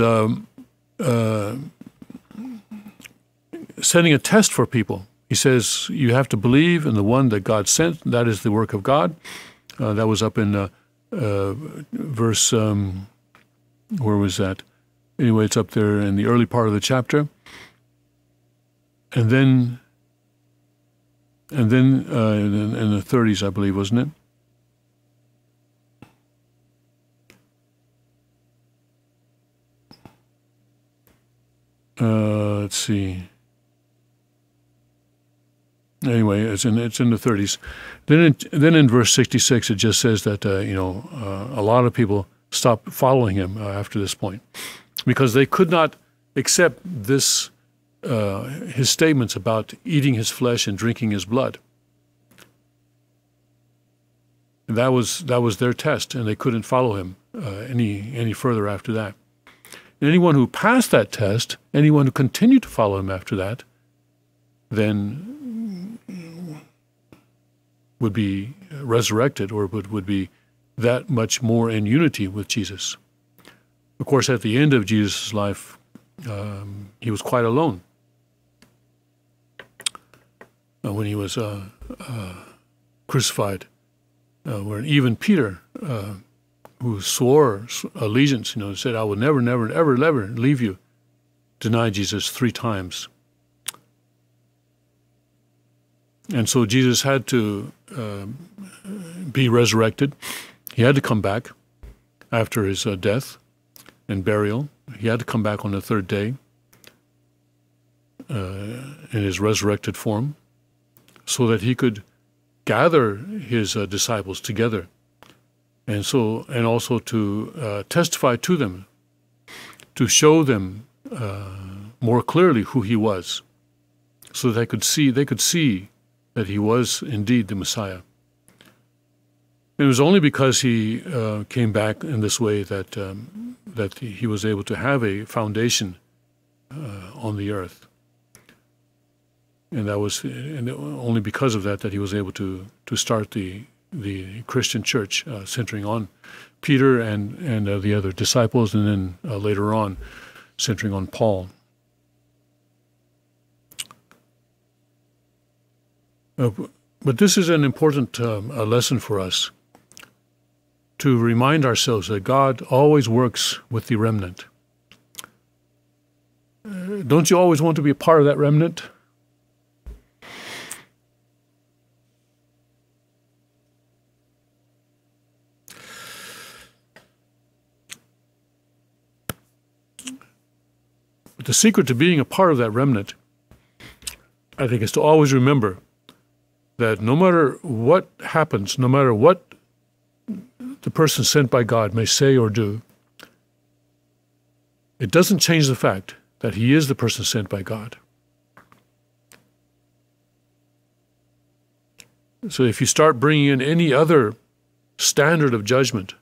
setting a test for people. He says, you have to believe in the one that God sent. That is the work of God. That was up in verse, where was that? Anyway, it's up there in the early part of the chapter. And then in the 30s, I believe, wasn't it? Let's see. Anyway, it's in the 30s. Then in verse 66, it just says that a lot of people stopped following him after this point because they could not accept this his statements about eating his flesh and drinking his blood. And that was their test, and they couldn't follow him any further after that. And anyone who passed that test, anyone who continued to follow him after that, then would be resurrected, or would be that much more in unity with Jesus. Of course, at the end of Jesus' life, he was quite alone. When he was crucified, where even Peter, who swore allegiance, said, "I will never, never, ever, never leave you," denied Jesus 3 times. And so Jesus had to be resurrected. He had to come back after his death and burial. He had to come back on the 3rd day in his resurrected form so that he could gather his disciples together and also to testify to them, to show them more clearly who he was, so that they could see that he was indeed the Messiah. It was only because he came back in this way that he was able to have a foundation on the earth, and only because of that he was able to start the Christian church, centering on Peter and the other disciples, and then later on centering on Paul. But this is an important lesson for us, to remind ourselves that God always works with the remnant. Don't you always want to be a part of that remnant? But the secret to being a part of that remnant, I think, is to always remember that no matter what happens, no matter what the person sent by God may say or do, it doesn't change the fact that he is the person sent by God. So if you start bringing in any other standard of judgment,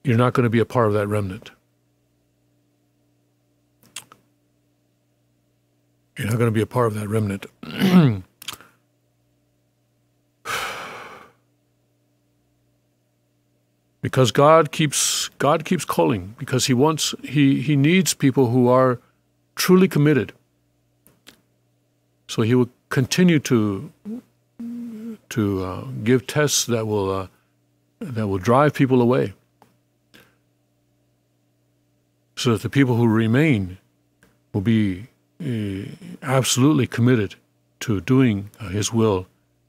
you're not going to be a part of that remnant. You're not going to be a part of that remnant. Because God keeps calling, because he needs people who are truly committed. So he will continue to give tests that will drive people away, so that the people who remain will be absolutely committed to doing his will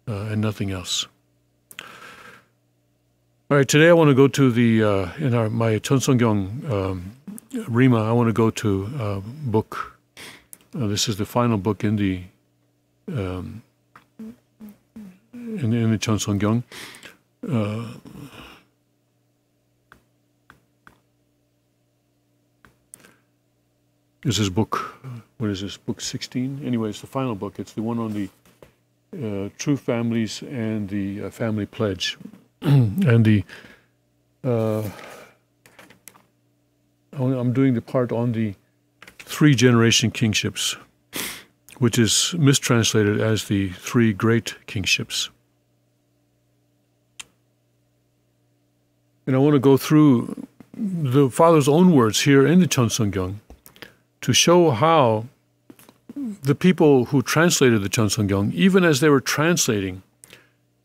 and nothing else. All right, today I want to go to my Cheonseongyong Rhema. I want to go to book. This is the final book in the Cheonseongyong. This is book. What is this? Book 16. Anyway, it's the final book. It's the one on the true families and the family pledge. And I'm doing the part on the 3-generation kingships, which is mistranslated as the 3 great kingships. And I want to go through the Father's own words here in the Cheonseongyong to show how the people who translated the Cheonseongyong, even as they were translating,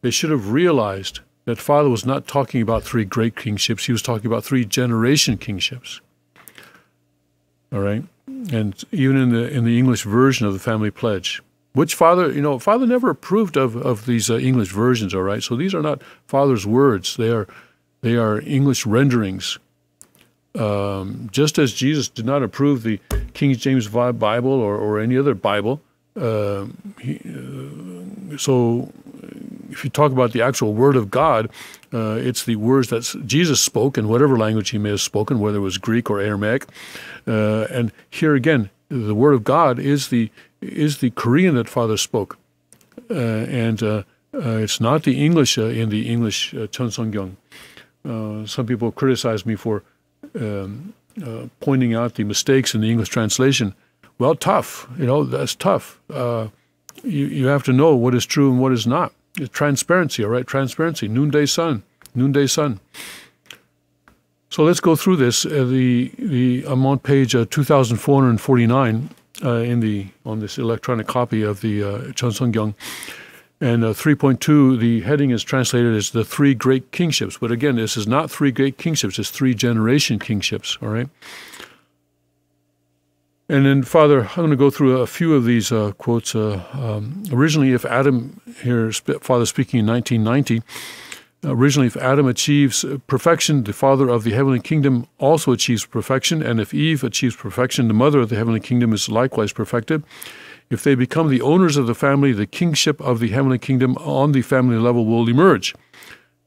they should have realized that Father was not talking about 3 great kingships. He was talking about 3-generation kingships. All right? And even in the English version of the family pledge, which Father never approved of these English versions, all right? So these are not Father's words. They are English renderings. Just as Jesus did not approve the King James Bible or any other Bible, So if you talk about the actual Word of God, it's the words that Jesus spoke in whatever language he may have spoken, whether it was Greek or Aramaic. And here again, the Word of God is the Korean that Father spoke. And it's not the English in the English Cheonseongyung. Some people criticize me for pointing out the mistakes in the English translation. Well, tough. That's tough. You have to know what is true and what is not. It's transparency, all right? Transparency. Noonday sun. Noonday sun. So let's go through this. I'm on page 2,449 on this electronic copy of the Cheonseongyung. And 3.2, the heading is translated as the three great kingships. But again, this is not three great kingships. It's three generation kingships, all right? And then, Father, I'm going to go through a few of these quotes. Originally, if Adam, here, Father speaking in 1990, originally, if Adam achieves perfection, the father of the heavenly kingdom also achieves perfection. And if Eve achieves perfection, the mother of the heavenly kingdom is likewise perfected. If they become the owners of the family, the kingship of the heavenly kingdom on the family level will emerge.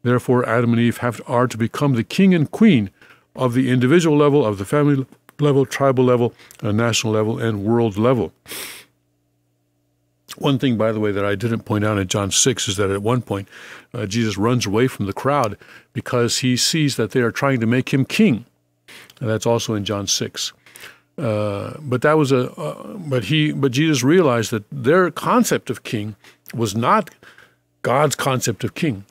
Therefore, Adam and Eve are to become the king and queen of the individual level, of the family level, tribal level, national level, and world level. One thing, by the way, that I didn't point out in John 6 is that at one point, Jesus runs away from the crowd because he sees that they are trying to make him king. And that's also in John 6. But Jesus realized that their concept of king was not God's concept of king.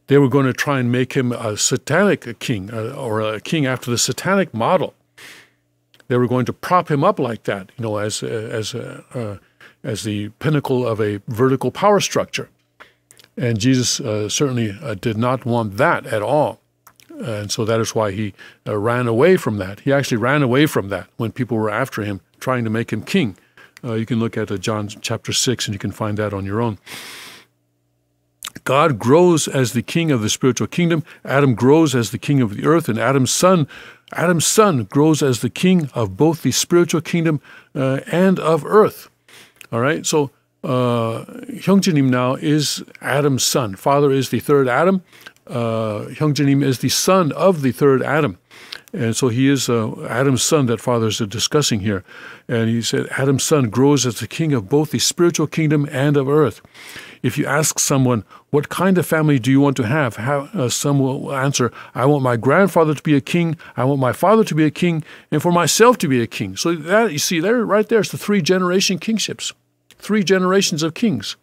They were going to try and make him a satanic king, or a king after the satanic model. They were going to prop him up like that, as the pinnacle of a vertical power structure. And Jesus certainly did not want that at all. And so that is why he ran away from that. He actually ran away from that when people were after him, trying to make him king. You can look at John chapter 6, and you can find that on your own. God grows as the king of the spiritual kingdom. Adam grows as the king of the earth, and Adam's son grows as the king of both the spiritual kingdom and of earth. All right, so Hyung now is Adam's son. Father is the third Adam. Hyung is the son of the third Adam. And so he is Adam's son that Father is discussing here. And he said, Adam's son grows as the king of both the spiritual kingdom and of earth. If you ask someone, what kind of family do you want to have? Some will answer, I want my grandfather to be a king, I want my father to be a king, and for myself to be a king. So that, you see, there, right there is the three-generation kingships. 3 generations of kings.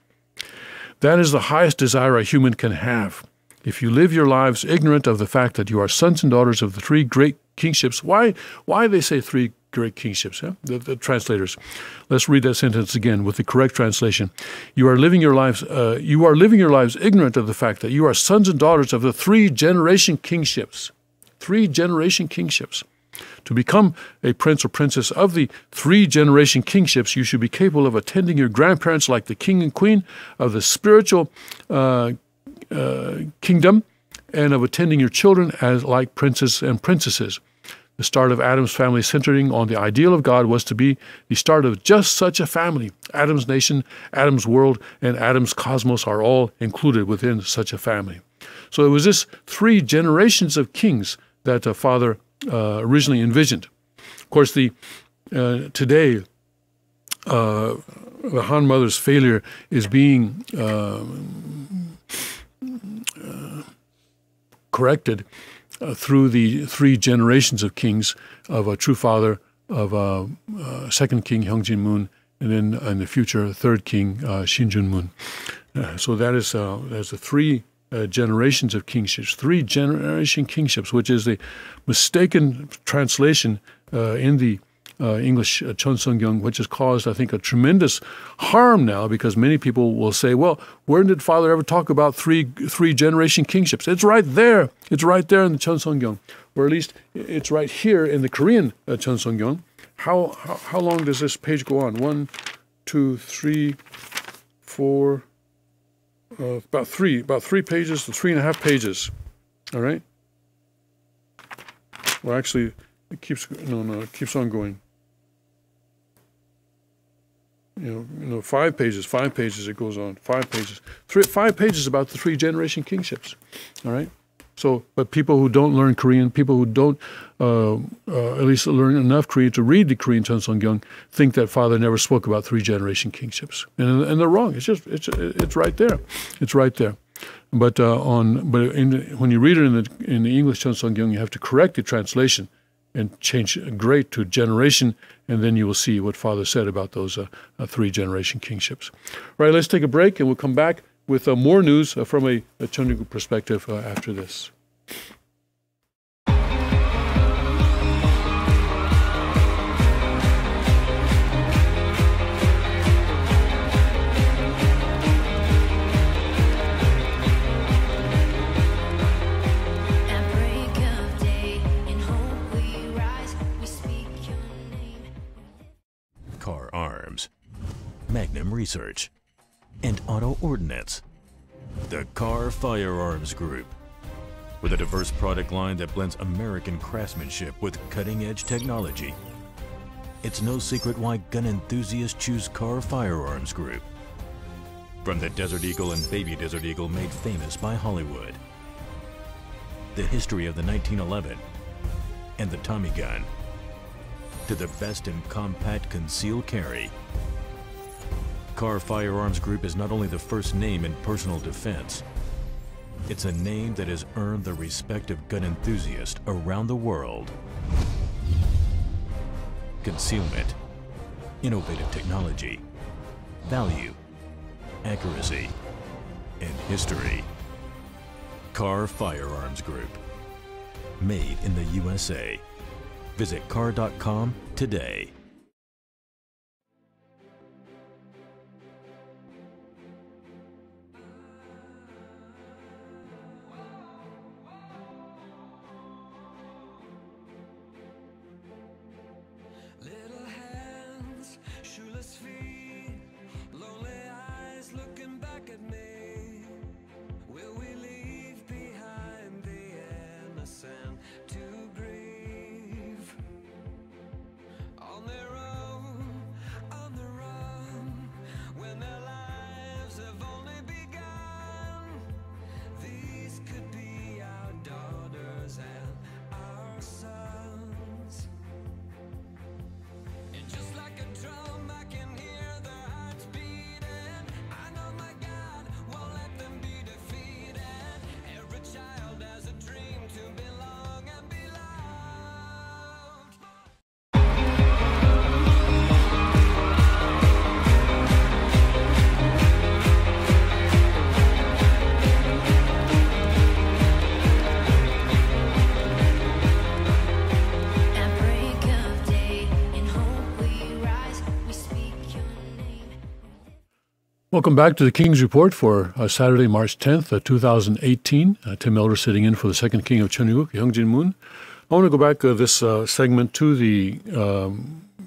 That is the highest desire a human can have. If you live your lives ignorant of the fact that you are sons and daughters of the 3 great kingships, why they say 3 great kingships, huh? The translators. Let's read that sentence again with the correct translation. You are living your lives ignorant of the fact that you are sons and daughters of the 3 generation kingships. 3 generation kingships. To become a prince or princess of the 3 generation kingships, you should be capable of attending your grandparents like the king and queen of the spiritual kingdom, and of attending your children as like princes and princesses. The start of Adam's family centering on the ideal of God was to be the start of just such a family. Adam's nation, Adam's world, and Adam's cosmos are all included within such a family. So it was this 3 generations of kings that Father originally envisioned. Of course, today, the Han Mother's failure is being corrected through the 3 generations of kings, of a true father, of second king Hyung Moon, and then in the future 3rd king Shin Moon. So that's the 3 generations of kingships, 3 generation kingships, which is the mistaken translation in the English Cheonseongyung, which has caused, I think, a tremendous harm now, because many people will say, well, where did Father ever talk about three generation kingships? It's right there. It's right there in the Cheonseongyung, or at least it's right here in the Korean Cheonseongyung. How long does this page go on? 1, 2, 3, 4, about 3 pages to 3.5 pages. All right. Well, actually, it keeps on going. 5 pages, it goes on, 5 pages. 5 pages about the 3-generation kingships, all right? So, but people who don't learn Korean, people who don't at least learn enough Korean to read the Korean Cheonseonggyeong, think that Father never spoke about 3-generation kingships, and they're wrong. It's right there, it's right there. But when you read it in the English Cheonseonggyeong, you have to correct the translation and change great to generation, and then you will see what Father said about those 3-generation kingships. All right, let's take a break, and we'll come back with more news from a Cheonseong perspective after this. Firearms, Magnum Research, and Auto Ordnance. The Car Firearms Group. With a diverse product line that blends American craftsmanship with cutting-edge technology. It's no secret why gun enthusiasts choose Car Firearms Group. From the Desert Eagle and Baby Desert Eagle made famous by Hollywood. The history of the 1911 and the Tommy gun. To the best in compact concealed carry. Car Firearms Group is not only the first name in personal defense, it's a name that has earned the respect of gun enthusiasts around the world. Concealment, innovative technology, value, accuracy, and history. Car Firearms Group. Made in the USA. Visit car.com today. Little hands, shoeless feet, lonely eyes looking back at me. Will we leave behind the innocent to grieve? On their own, on the run, when their lives have only begun. These could be our daughters and our sons. And just like a drum, I can hear their hearts beating. I know my God won't let them be defeated. Every child has a dream to belong and be loved. At break of day, in hope we rise, we speak your name. Welcome back to the King's Report for Saturday, March 10th, 2018. Tim Elder sitting in for the second King of Cheonseok, Hyung Jin Moon. I want to go back this segment to the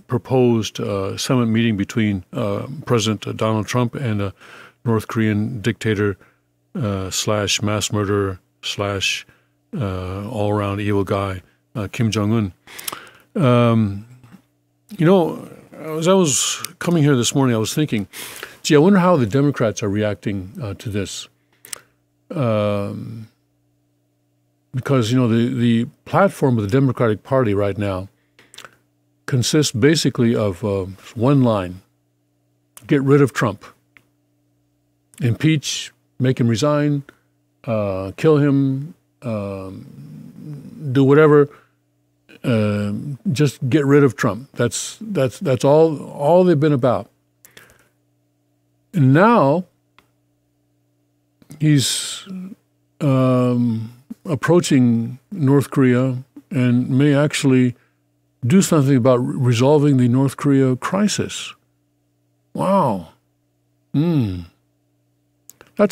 proposed summit meeting between President Donald Trump and North Korean dictator slash mass murderer slash all-around evil guy, Kim Jong-un. As I was coming here this morning, I was thinking, gee, I wonder how the Democrats are reacting to this. Because, the platform of the Democratic Party right now consists basically of one line: get rid of Trump. Impeach, make him resign, kill him, do whatever. Just get rid of Trump. That's all they've been about. And now he's approaching North Korea and may actually do something about resolving the North Korea crisis. Wow. That's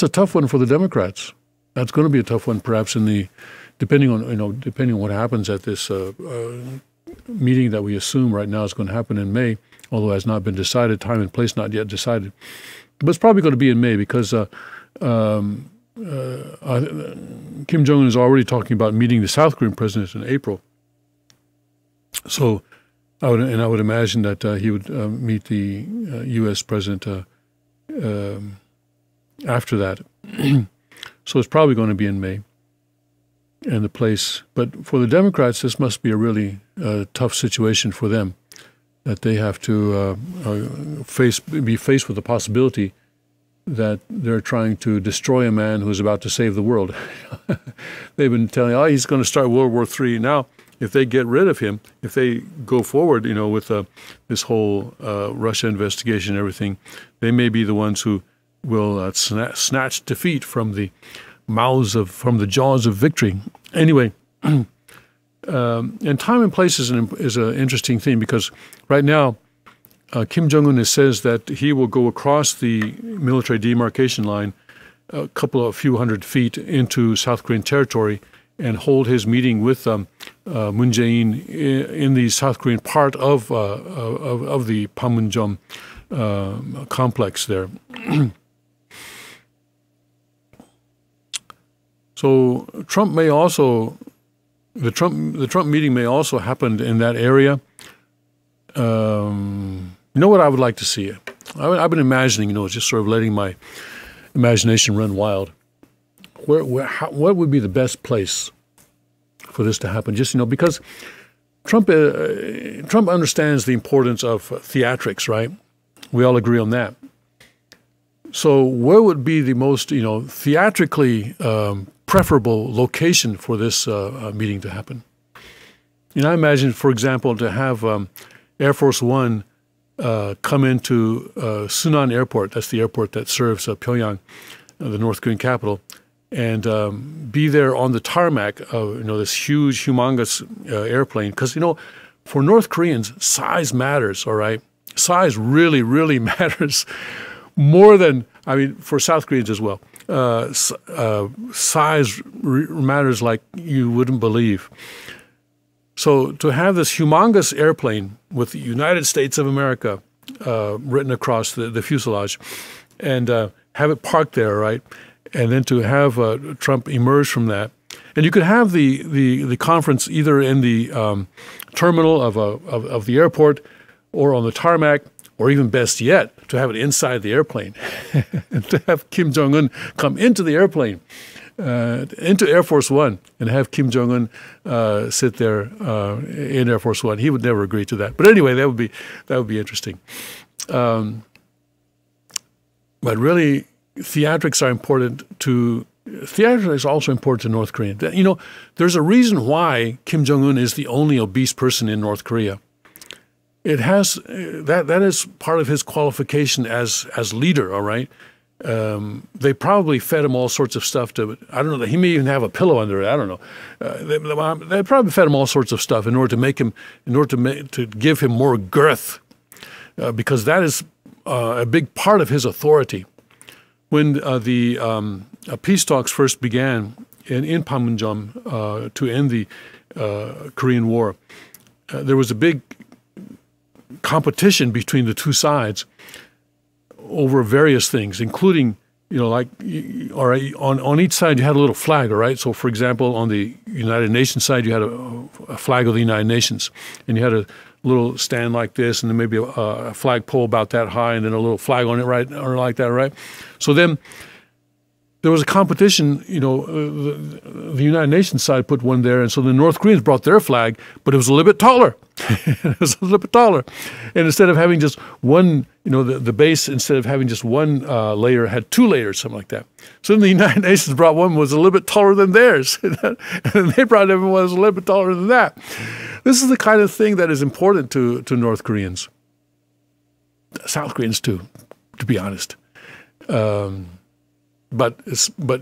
a tough one for the Democrats. That's going to be a tough one, perhaps depending on what happens at this meeting that we assume right now is going to happen in May, although it has not been decided, time and place not yet decided. But it's probably going to be in May because Kim Jong-un is already talking about meeting the South Korean president in April. So I would imagine that he would meet the U.S. president after that. So it's probably going to be in May. And the place, but for the Democrats, this must be a really tough situation for them, that they have to be faced with the possibility that they're trying to destroy a man who's about to save the world. They've been telling, he's going to start World War III. Now, if they get rid of him, if they go forward, with this whole Russia investigation and everything, they may be the ones who will snatch defeat from the from the jaws of victory. Anyway, and time and place is an interesting thing, because right now Kim Jong-un says that he will go across the military demarcation line a few hundred feet into South Korean territory and hold his meeting with Moon Jae-in in the South Korean part of the Panmunjom complex there. So the Trump meeting may also happen in that area. You know what I would like to see? I've been imagining, just sort of letting my imagination run wild. What would be the best place for this to happen? Just, because Trump understands the importance of theatrics, right? We all agree on that. So where would be the most, theatrically preferable location for this meeting to happen? I imagine, for example, to have Air Force One come into Sunan Airport. That's the airport that serves Pyongyang, the North Korean capital, and be there on the tarmac of this huge, humongous airplane. Because for North Koreans, size matters. All right, size really, really matters more than for South Koreans as well. Size matters like you wouldn't believe. So to have this humongous airplane with the United States of America written across the fuselage, and have it parked there, right? And then to have Trump emerge from that, and you could have the conference either in the terminal of the airport, or on the tarmac, or even best yet, to have it inside the airplane, and to have Kim Jong-un come into the airplane, into Air Force One, and have Kim Jong-un sit there in Air Force One. He would never agree to that. But anyway, that would be interesting. But really, theatrics are also important to North Korea. There's a reason why Kim Jong-un is the only obese person in North Korea. It has that is part of his qualification as leader. All right, they probably fed him all sorts of stuff I don't know. He may even have a pillow under it. I don't know. They probably fed him all sorts of stuff in order to give him more girth, because that is a big part of his authority. When the peace talks first began in Panmunjom to end the Korean War, there was a big competition between the two sides over various things, including, on each side you had a little flag, all right? So, for example, on the United Nations side, you had a flag of the United Nations, and you had a little stand like this, and then maybe a flagpole about that high, and then a little flag on it, right, or like that, right? So then there was a competition, the United Nations side put one there, and so the North Koreans brought their flag, but it was a little bit taller. It was a little bit taller. And instead of having just one, the base, instead of having just one layer, had two layers, something like that. So then the United Nations brought one was a little bit taller than theirs. And they brought everyone was a little bit taller than that. This is the kind of thing that is important to North Koreans. South Koreans too, to be honest. But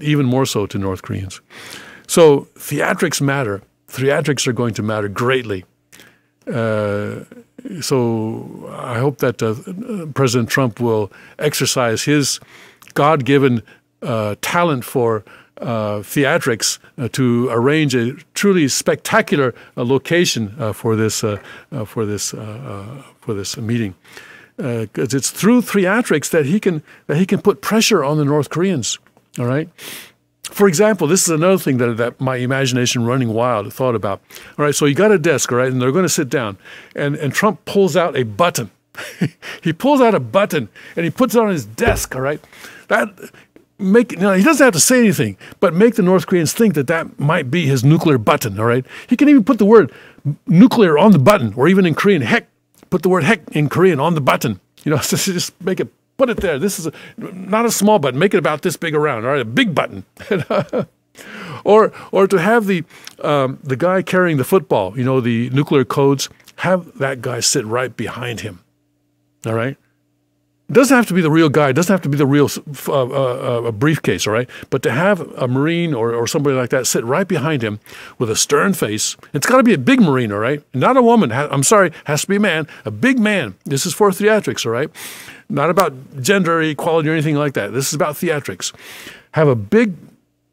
even more so to North Koreans. So theatrics matter. Theatrics are going to matter greatly. So I hope that President Trump will exercise his God-given talent for theatrics to arrange a truly spectacular location for this meeting. Because it's through theatrics that he can put pressure on the North Koreans. All right, For example, this is another thing that my imagination running wild thought about. All right, so you got a desk, all right, and they're going to sit down, and Trump pulls out a button. He pulls out a button and he puts it on his desk, all right? He doesn't have to say anything, but make the North Koreans think that might be his nuclear button, all right? He can even put the word nuclear on the button, or even in Korean, heck, put the word heck in Korean on the button. Just make it, put it there. This is not a small button. Make it about this big around, all right? A big button. Or to have the guy carrying the football, the nuclear codes, have that guy sit right behind him, all right? It doesn't have to be the real guy. It doesn't have to be the real briefcase, all right? But to have a Marine or somebody like that sit right behind him with a stern face, it's got to be a big Marine, all right? Not a woman. I'm sorry, has to be a man, a big man. This is for theatrics, all right? Not about gender equality or anything like that. This is about theatrics. Have a big,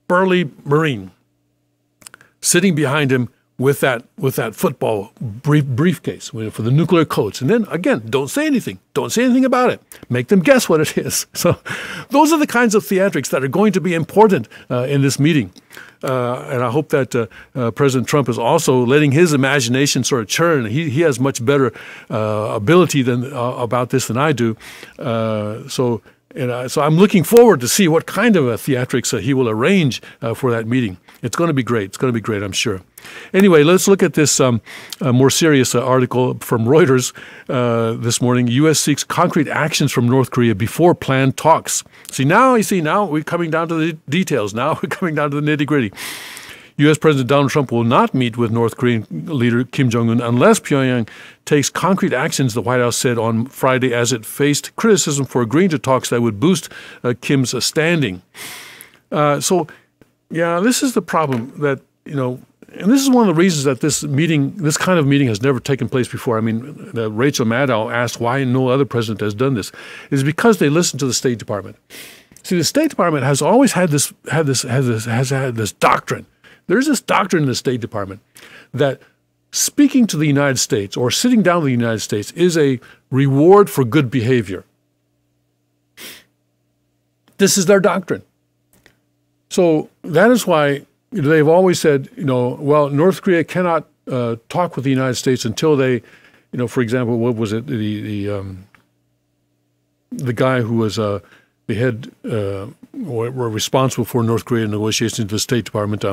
burly Marine sitting behind him with that football briefcase for the nuclear codes. And then, again, don't say anything. Don't say anything about it. Make them guess what it is. So those are the kinds of theatrics that are going to be important in this meeting. And I hope that President Trump is also letting his imagination sort of churn. He has much better ability about this than I do. So I'm looking forward to see what kind of a theatrics he will arrange for that meeting. It's going to be great. It's going to be great, I'm sure. Anyway, let's look at this more serious article from Reuters this morning. U.S. seeks concrete actions from North Korea before planned talks. Now we're coming down to the details. Now we're coming down to the nitty-gritty. U.S. President Donald Trump will not meet with North Korean leader Kim Jong-un unless Pyongyang takes concrete actions, the White House said on Friday, as it faced criticism for agreeing to talks that would boost Kim's standing. This is the problem that, and this is one of the reasons that this kind of meeting has never taken place before. I mean, Rachel Maddow asked why no other president has done this. It's because they listen to the State Department. See, the State Department has always had this doctrine. There's this doctrine in the State Department that speaking to the United States or sitting down with the United States is a reward for good behavior. This is their doctrine. So that is why they've always said, North Korea cannot talk with the United States until they, for example, what was it? The guy who was the head, were responsible for North Korean negotiations in the State Department,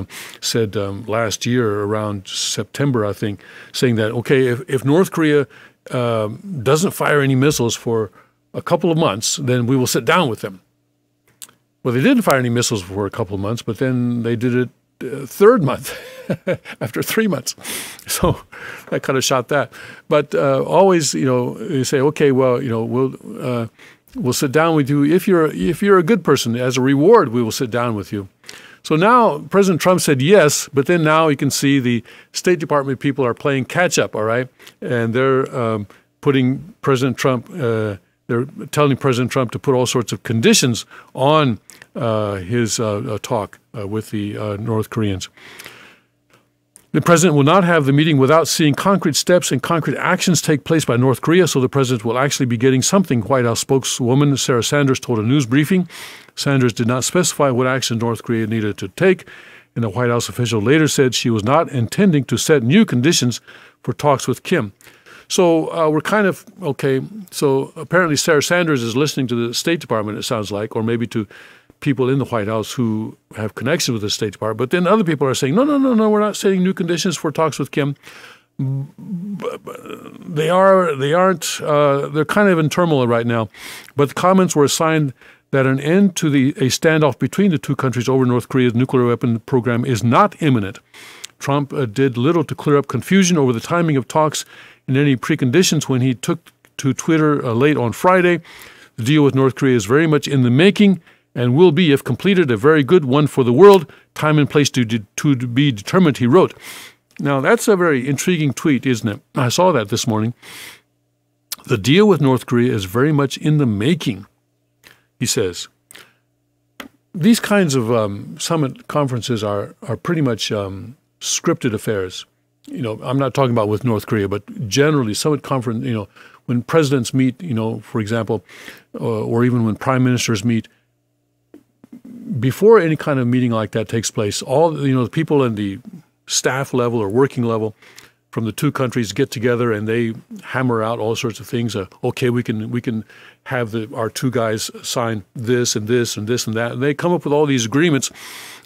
said last year around September, I think, saying that, okay, if North Korea doesn't fire any missiles for a couple of months, then we will sit down with them. Well, they didn't fire any missiles for a couple of months, but then they did it third month after 3 months. So that kind of shot that. But always, you say, okay, well, we'll sit down with you. If you're a good person, as a reward, we will sit down with you. So now President Trump said yes, but then now you can see the State Department people are playing catch up, all right? And they're putting President Trump, they're telling President Trump to put all sorts of conditions on his talk with the North Koreans. The president will not have the meeting without seeing concrete steps and concrete actions take place by North Korea, so the president will actually be getting something, White House spokeswoman Sarah Sanders told a news briefing. Sanders did not specify what action North Korea needed to take, and a White House official later said she was not intending to set new conditions for talks with Kim. So we're kind of, okay, so apparently Sarah Sanders is listening to the State Department, it sounds like, or maybe to people in the White House who have connection with the State Department. But then other people are saying, no, we're not setting new conditions for talks with Kim. They're kind of in turmoil right now. But the comments were assigned that an end to a standoff between the two countries over North Korea's nuclear weapon program is not imminent. Trump did little to clear up confusion over the timing of talks and any preconditions when he took to Twitter late on Friday. The deal with North Korea is very much in the making and will be, if completed, a very good one for the world. Time and place to be determined, he wrote. Now, that's a very intriguing tweet, isn't it? I saw that this morning. The deal with North Korea is very much in the making, he says. These kinds of summit conferences are pretty much scripted affairs. I'm not talking about with North Korea, but generally summit conference, when presidents meet, for example, or even when prime ministers meet, before any kind of meeting like that takes place, all the people in the staff level or working level from the two countries get together and they hammer out all sorts of things. Okay, we can have our two guys sign this and this and this and that, and they come up with all these agreements,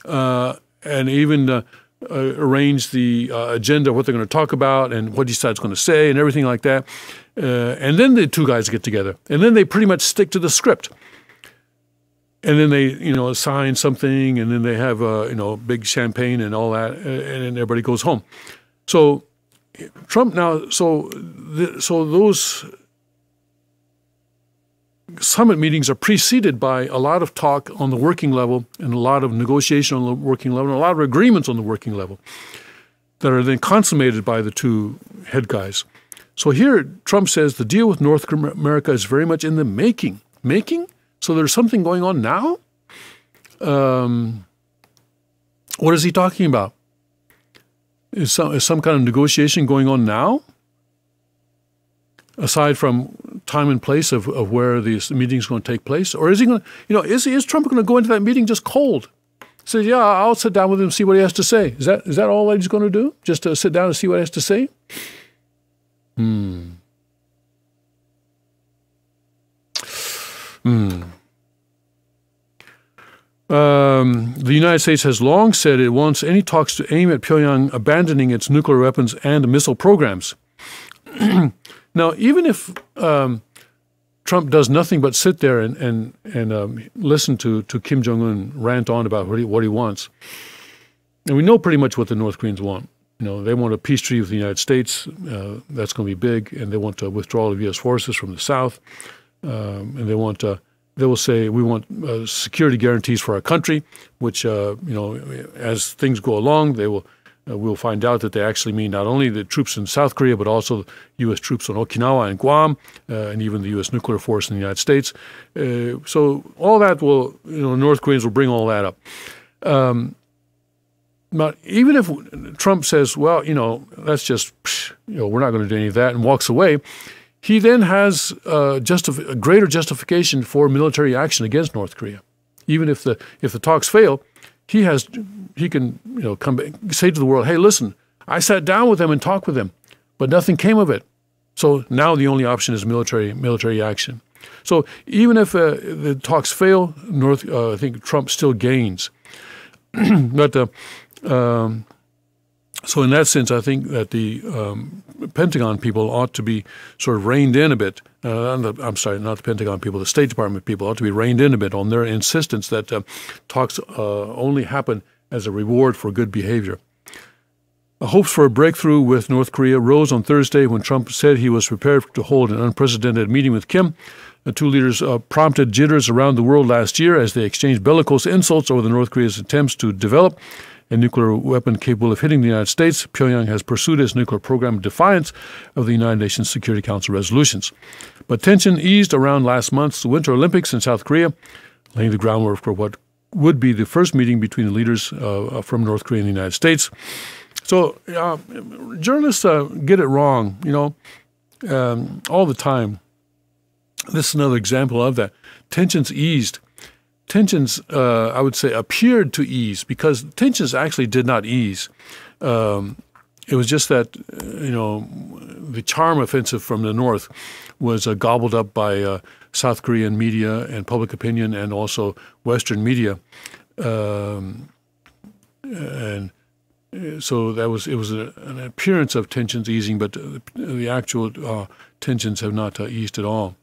and even arrange the agenda, what they're going to talk about, and what each side's going to say, and everything like that. And then the two guys get together, and then they pretty much stick to the script. And then they, sign something, and then they have, big champagne and all that, and then everybody goes home. So Trump now, so those summit meetings are preceded by a lot of talk on the working level and a lot of negotiation on the working level and a lot of agreements on the working level that are then consummated by the two head guys. So here Trump says the deal with North America is very much in the making. Making? So there's something going on now? What is he talking about? Is some kind of negotiation going on now? Aside from time and place of where this meeting is going to take place? Or is he going to, is Trump going to go into that meeting just cold? Says, yeah, I'll sit down with him and see what he has to say. Is that all that he's going to do? Just to sit down and see what he has to say? The United States has long said it wants any talks to aim at Pyongyang abandoning its nuclear weapons and missile programs. Now, even if Trump does nothing but sit there and listen to Kim Jong-un rant on about what he wants, and we know pretty much what the North Koreans want. They want a peace treaty with the United States. That's going to be big, and they want a withdrawal of U.S. forces from the South, and they will say we want security guarantees for our country, which as things go along, we'll find out that they actually mean not only the troops in South Korea, but also U.S. troops on Okinawa and Guam, and even the U.S. nuclear force in the United States. So all that North Koreans will bring all that up. But even if Trump says, well, that's just, we're not going to do any of that, and walks away, he then has a greater justification for military action against North Korea. Even if the talks fail, he can come back, say to the world, hey, listen, I sat down with them and talked with them, but nothing came of it. So now the only option is military action. So even if the talks fail, I think Trump still gains. But so in that sense, I think that the Pentagon people ought to be sort of reined in a bit. I'm sorry, not the Pentagon people, the State Department people ought to be reined in a bit on their insistence that talks only happen as a reward for good behavior. Hopes for a breakthrough with North Korea rose on Thursday when Trump said he was prepared to hold an unprecedented meeting with Kim. The two leaders prompted jitters around the world last year as they exchanged bellicose insults over the North Korea's attempts to develop a nuclear weapon capable of hitting the United States. Pyongyang has pursued its nuclear program in defiance of the United Nations Security Council resolutions. But tension eased around last month's Winter Olympics in South Korea, laying the groundwork for what would be the first meeting between the leaders from North Korea and the United States. So journalists get it wrong, all the time. This is another example of that. Tensions eased. Tensions, I would say, appeared to ease because tensions actually did not ease. It was just that, the charm offensive from the North was gobbled up by South Korean media and public opinion and also Western media. And so it was an appearance of tensions easing, but the actual tensions have not eased at all.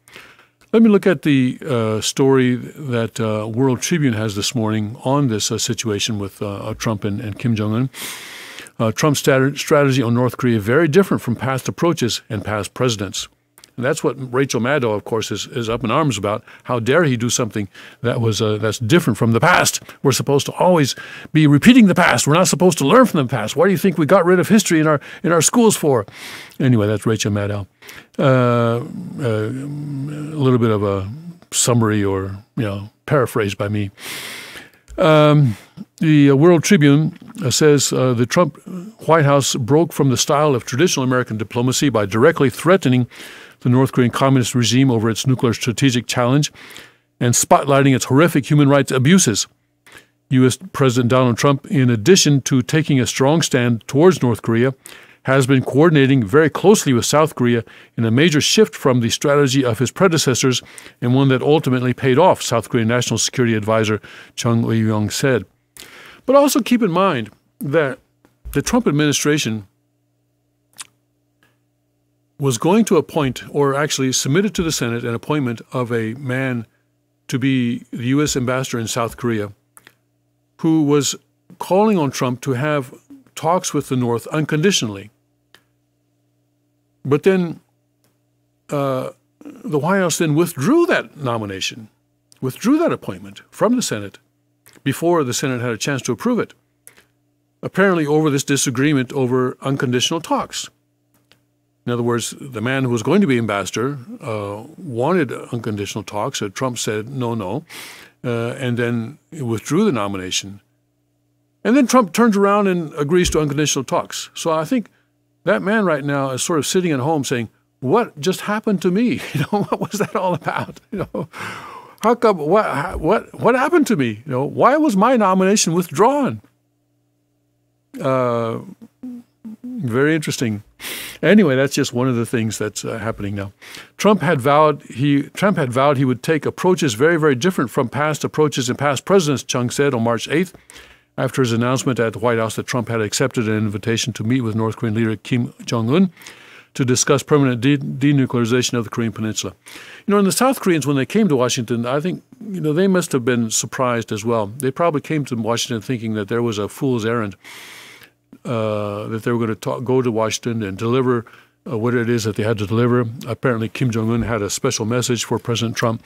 Let me look at the story that World Tribune has this morning on this situation with Trump and Kim Jong-un. Trump's strategy on North Korea very different from past approaches and past presidents. And that's what Rachel Maddow, of course, is up in arms about. How dare he do something that's different from the past? We're supposed to always be repeating the past. We're not supposed to learn from the past. Why do you think we got rid of history in our schools for? Anyway, that's Rachel Maddow. A little bit of a summary or paraphrase by me. The World Tribune says the Trump White House broke from the style of traditional American diplomacy by directly threatening the North Korean communist regime over its nuclear strategic challenge and spotlighting its horrific human rights abuses. U.S. President Donald Trump, in addition to taking a strong stand towards North Korea, has been coordinating very closely with South Korea in a major shift from the strategy of his predecessors, and one that ultimately paid off, South Korean National Security Advisor Chung Eui-yong said. But also keep in mind that the Trump administration was going to appoint, or actually submitted to the Senate, an appointment of a man to be the U.S. ambassador in South Korea, who was calling on Trump to have talks with the North unconditionally. But then the White House then withdrew that nomination, withdrew that appointment from the Senate before the Senate had a chance to approve it, apparently over this disagreement over unconditional talks. In other words, the man who was going to be ambassador wanted unconditional talks. Trump said no, and then withdrew the nomination. And then Trump turns around and agrees to unconditional talks. So I think that man right now is sort of sitting at home saying, "What just happened to me? What was that all about? How come? What happened to me? Why was my nomination withdrawn?" Very interesting. Anyway, that's just one of the things that's happening now. Trump had vowed he would take approaches very, very different from past approaches and past presidents, Chung said on March 8th, after his announcement at the White House that Trump had accepted an invitation to meet with North Korean leader Kim Jong-un to discuss permanent denuclearization of the Korean Peninsula. And the South Koreans, when they came to Washington, I think, they must have been surprised as well. They probably came to Washington thinking that there was a fool's errand, that they were going to go to Washington and deliver what it is that they had to deliver. Apparently, Kim Jong-un had a special message for President Trump,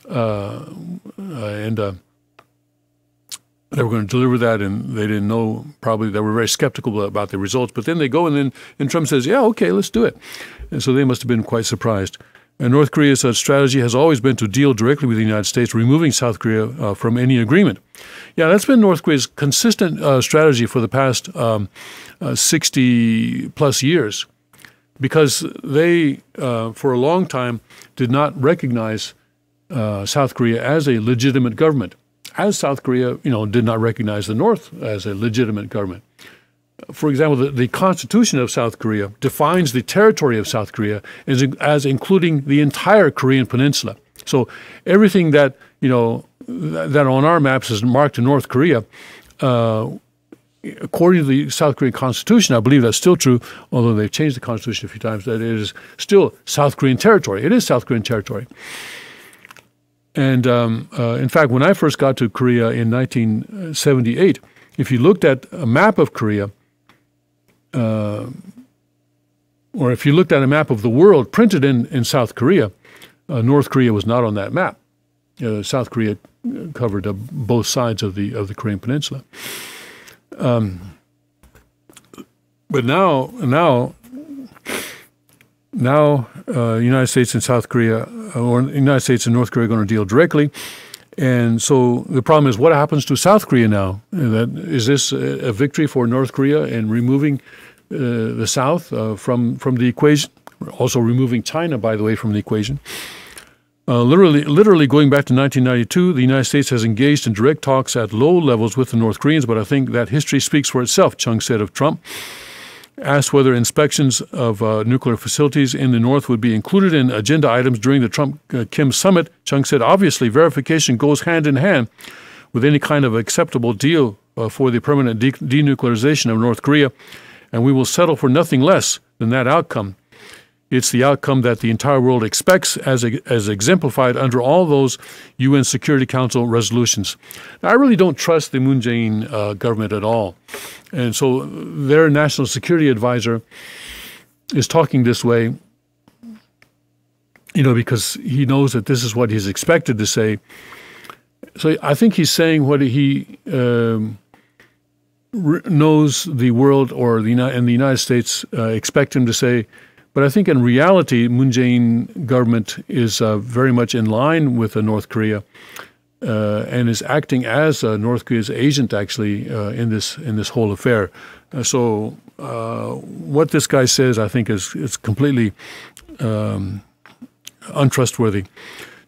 and they were going to deliver that, and they didn't know, probably they were very skeptical about the results. But then they go, and Trump says, yeah, okay, let's do it. And so they must have been quite surprised. And North Korea's strategy has always been to deal directly with the United States, removing South Korea from any agreement. Yeah, that's been North Korea's consistent strategy for the past 60-plus years, because they, for a long time, did not recognize South Korea as a legitimate government, as South Korea, did not recognize the North as a legitimate government. For example, the Constitution of South Korea defines the territory of South Korea as including the entire Korean Peninsula. So everything that, that on our maps is marked in North Korea, according to the South Korean Constitution, I believe that's still true, although they've changed the Constitution a few times, that it is still South Korean territory. It is South Korean territory. And in fact, when I first got to Korea in 1978, if you looked at a map of Korea, or if you looked at a map of the world printed in South Korea, North Korea was not on that map. South Korea covered both sides of the Korean Peninsula. But now, United States and South Korea, or United States and North Korea, are going to deal directly. And so the problem is, what happens to South Korea now? Is this a victory for North Korea in removing the South from the equation? Also removing China, by the way, from the equation. Literally going back to 1992, the United States has engaged in direct talks at low levels with the North Koreans, but I think that history speaks for itself, Chung said of Trump. Asked whether inspections of nuclear facilities in the North would be included in agenda items during the Trump-Kim summit, Chung said, obviously, verification goes hand in hand with any kind of acceptable deal for the permanent denuclearization of North Korea, and we will settle for nothing less than that outcome. It's the outcome that the entire world expects, as exemplified under all those UN Security Council resolutions. Now, I really don't trust the Moon Jae-in government at all. And so their national security advisor is talking this way, because he knows that this is what he's expected to say. So I think he's saying what he knows the world and the United States expect him to say. But I think in reality, Moon Jae-in government is very much in line with North Korea and is acting as North Korea's agent, actually, in this whole affair. So what this guy says, I think, is completely untrustworthy.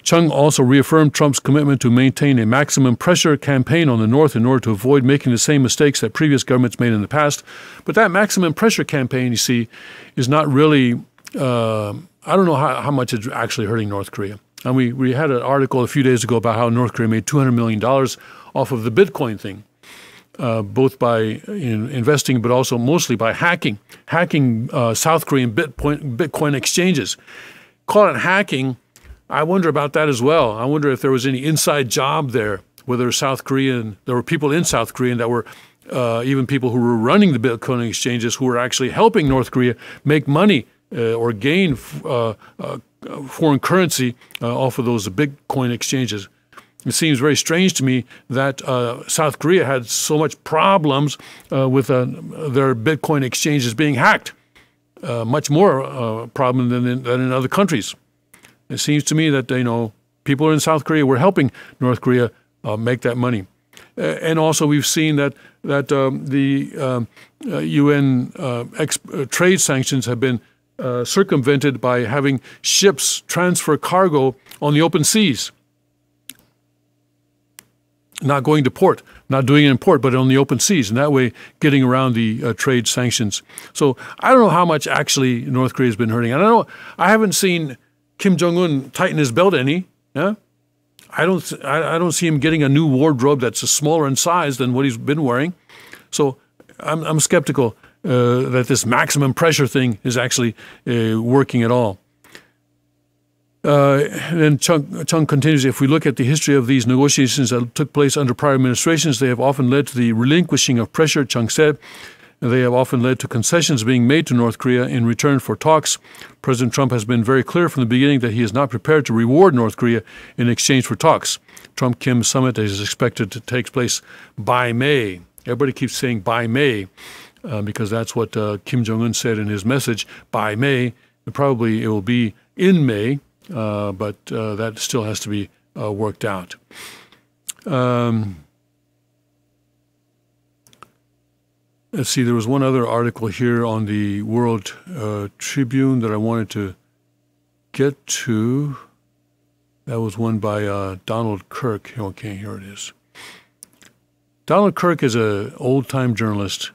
Chung also reaffirmed Trump's commitment to maintain a maximum pressure campaign on the North in order to avoid making the same mistakes that previous governments made in the past. But that maximum pressure campaign, you see, is not really, I don't know how much it's actually hurting North Korea. And we had an article a few days ago about how North Korea made $200 million off of the Bitcoin thing, both by investing but also mostly by hacking South Korean Bitcoin exchanges. Call it hacking. I wonder about that as well. I wonder if there was any inside job there, whether there were people in South Korea that were even people who were running the Bitcoin exchanges who were actually helping North Korea make money or gain foreign currency off of those Bitcoin exchanges. It seems very strange to me that South Korea had so much problems with their Bitcoin exchanges being hacked, much more problem than in other countries. It seems to me that people in South Korea were helping North Korea make that money, and also we've seen that the UN trade sanctions have been circumvented by having ships transfer cargo on the open seas, not going to port, not doing it in port, but on the open seas, and that way getting around the trade sanctions. So I don't know how much actually North Korea has been hurting. I haven't seen Kim Jong-un tighten his belt any. Yeah? I don't see him getting a new wardrobe that's smaller in size than what he's been wearing. So I'm skeptical that this maximum pressure thing is actually working at all. Then Chung continues, if we look at the history of these negotiations that took place under prior administrations, they have often led to the relinquishing of pressure, Chung said. They have often led to concessions being made to North Korea in return for talks. President Trump has been very clear from the beginning that he is not prepared to reward North Korea in exchange for talks. Trump-Kim summit is expected to take place by May. Everybody keeps saying by May because that's what Kim Jong-un said in his message, by May. Probably it will be in May, but that still has to be worked out. Let's see, there was one other article here on the World Tribune that I wanted to get to. That was one by Donald Kirk. Okay, here it is. Donald Kirk is an old-time journalist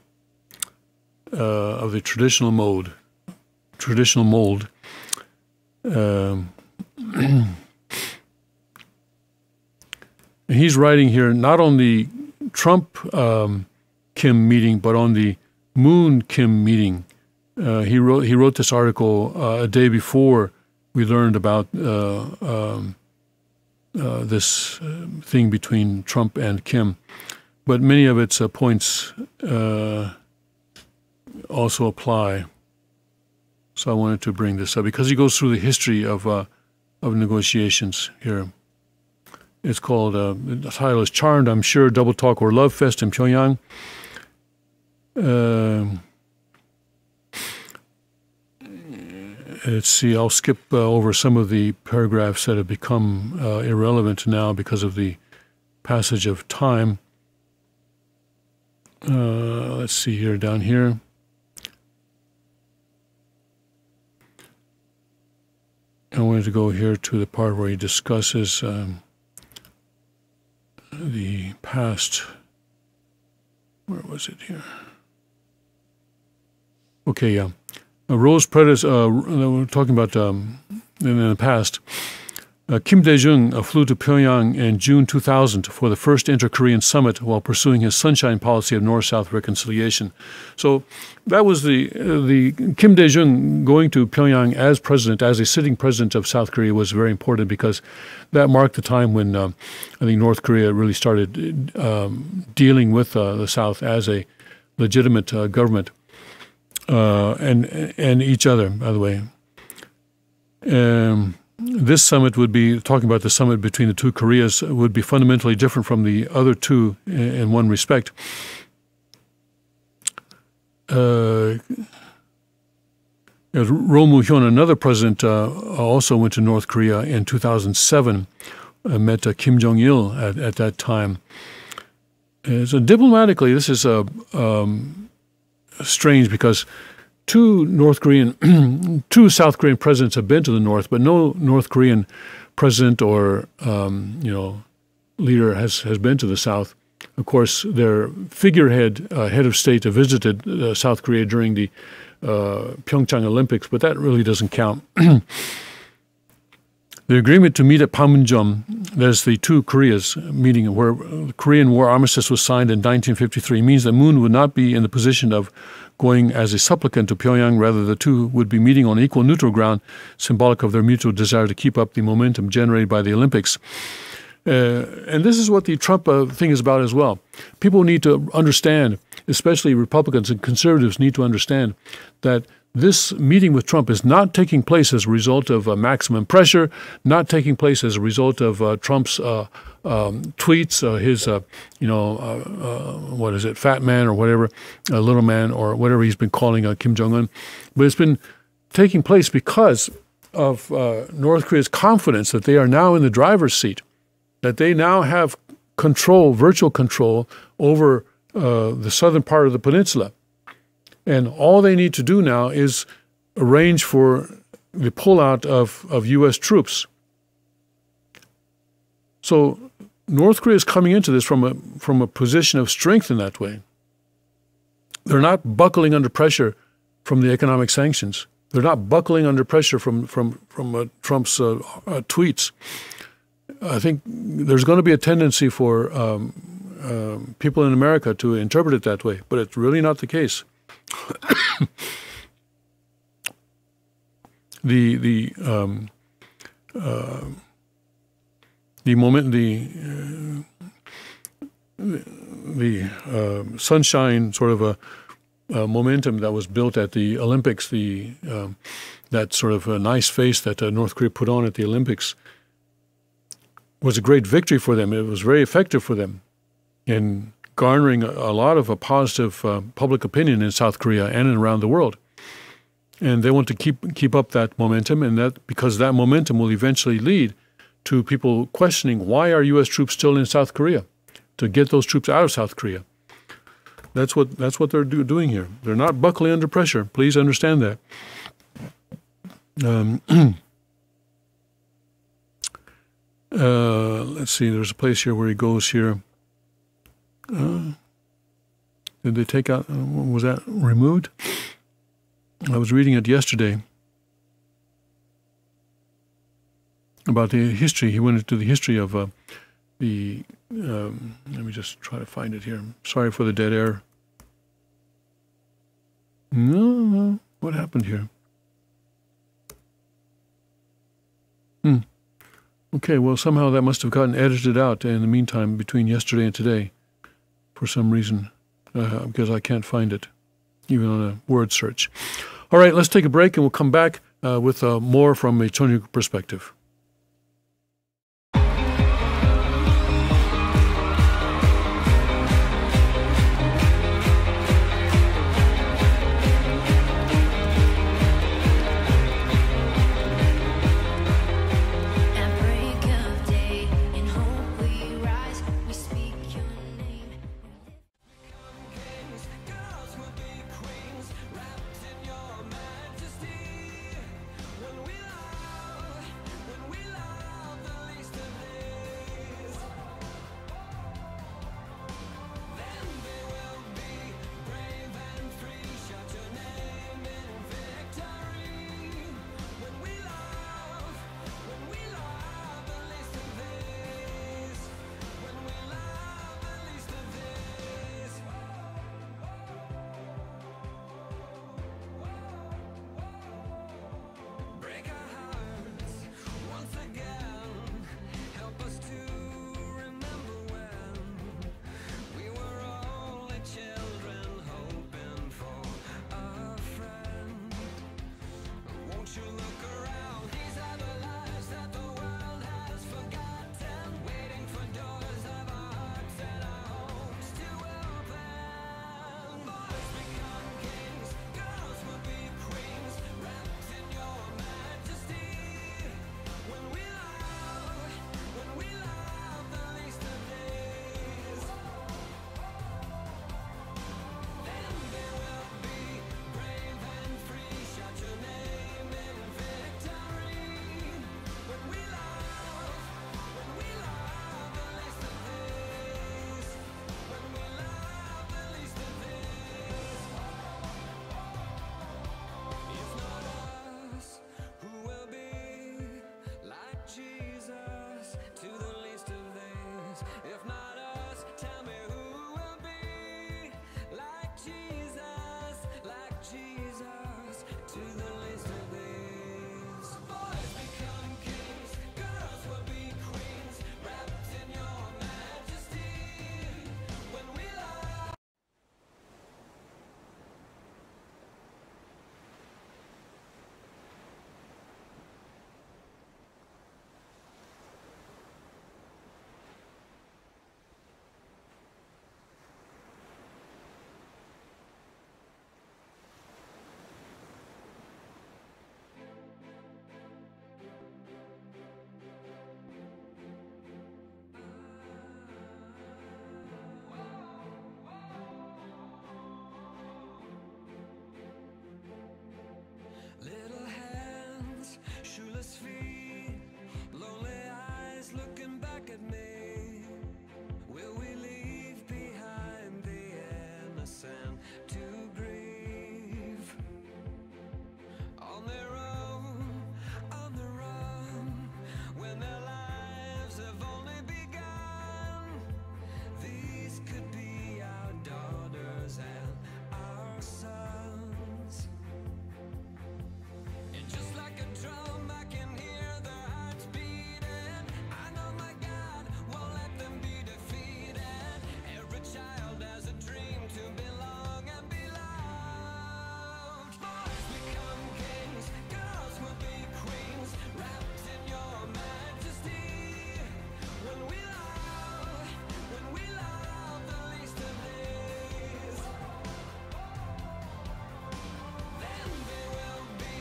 of the traditional mold. And he's writing here not on the Trump Kim meeting, but on the Moon Kim meeting. He wrote this article a day before we learned about this thing between Trump and Kim. But many of its points also apply. So I wanted to bring this up because he goes through the history of negotiations here. It's called, the title is Charmed, I'm Sure, Double Talk or Love Fest in Pyongyang. Let's see, I'll skip over some of the paragraphs that have become irrelevant now because of the passage of time. Let's see here, down here. I wanted to go here to the part where he discusses the past. Where was it here? Okay, yeah. Rose Predes, we're talking about in the past. Kim Dae-jung flew to Pyongyang in June 2000 for the first inter-Korean summit while pursuing his sunshine policy of North-South reconciliation. So that was the Kim Dae-jung going to Pyongyang as president, as a sitting president of South Korea was very important because that marked the time when I think North Korea really started dealing with the South as a legitimate government and each other, by the way. This summit would be, talking about the summit between the two Koreas, would be fundamentally different from the other two in one respect. Roh Moo-hyun, another president, also went to North Korea in 2007, met Kim Jong-il at that time. So diplomatically, this is strange because two South Korean presidents have been to the North, but no North Korean president or leader has been to the South. Of course, their figurehead head of state visited South Korea during the Pyeongchang Olympics, but that really doesn't count. The agreement to meet at Panmunjom, there's the two Koreas meeting where the Korean War armistice was signed in 1953, means that Moon would not be in the position of going as a supplicant to Pyongyang. Rather, the two would be meeting on equal neutral ground, symbolic of their mutual desire to keep up the momentum generated by the Olympics. And this is what the Trump thing is about as well. People need to understand, especially Republicans and conservatives need to understand that this meeting with Trump is not taking place as a result of maximum pressure, not taking place as a result of Trump's tweets, his, what is it, fat man or whatever, little man or whatever he's been calling Kim Jong-un. But it's been taking place because of North Korea's confidence that they are now in the driver's seat, that they now have control, virtual control over the southern part of the peninsula. And all they need to do now is arrange for the pullout of U.S. troops. So North Korea is coming into this from a position of strength in that way. They're not buckling under pressure from the economic sanctions. They're not buckling under pressure from Trump's tweets. I think there's going to be a tendency for people in America to interpret it that way, but it's really not the case. The sunshine sort of a momentum that was built at the Olympics, that sort of a nice face that North Korea put on at the Olympics was a great victory for them. It was very effective for them in garnering a lot of a positive public opinion in South Korea and around the world. And they want to keep up that momentum, and that because that momentum will eventually lead to people questioning, why are U.S. troops still in South Korea? To get those troops out of South Korea. That's what they're doing here. They're not buckling under pressure. Please understand that. Let's see. There's a place here where he goes here. Did they take out? Was that removed? I was reading it yesterday about the history. He went into the history of the. Let me just try to find it here. Sorry for the dead air. No, what happened here? Okay, well, somehow that must have gotten edited out in the meantime between yesterday and today for some reason, because I can't find it, even on a word search. All right, let's take a break and we'll come back with more from a Theological perspective. At break of day, in hope we rise, we speak your name. Kings, girls will be queens, wrapped in your majesty. When we love, when If not us, tell me who will be like Jesus, to the least of these. Boys become kings, girls will be queens, wrapped in your majesty. When we love. Little hands, shoeless feet, lonely eyes looking back at me. Will we leave behind the innocent to grieve? On their own, on the run, when their lives have only begun. These could be our daughters and our sons. And just like a drum, I can hear their hearts beating. I know my God won't let them be defeated. Every child has a dream to belong and be loved. Boys become kings, girls will be queens, wrapped in your majesty. When we love the least of these, then they will be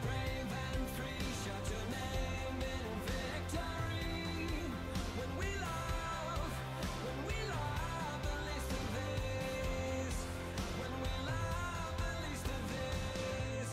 brave and free. Shout your name in victory. When we love the least of these. When we love the least of these.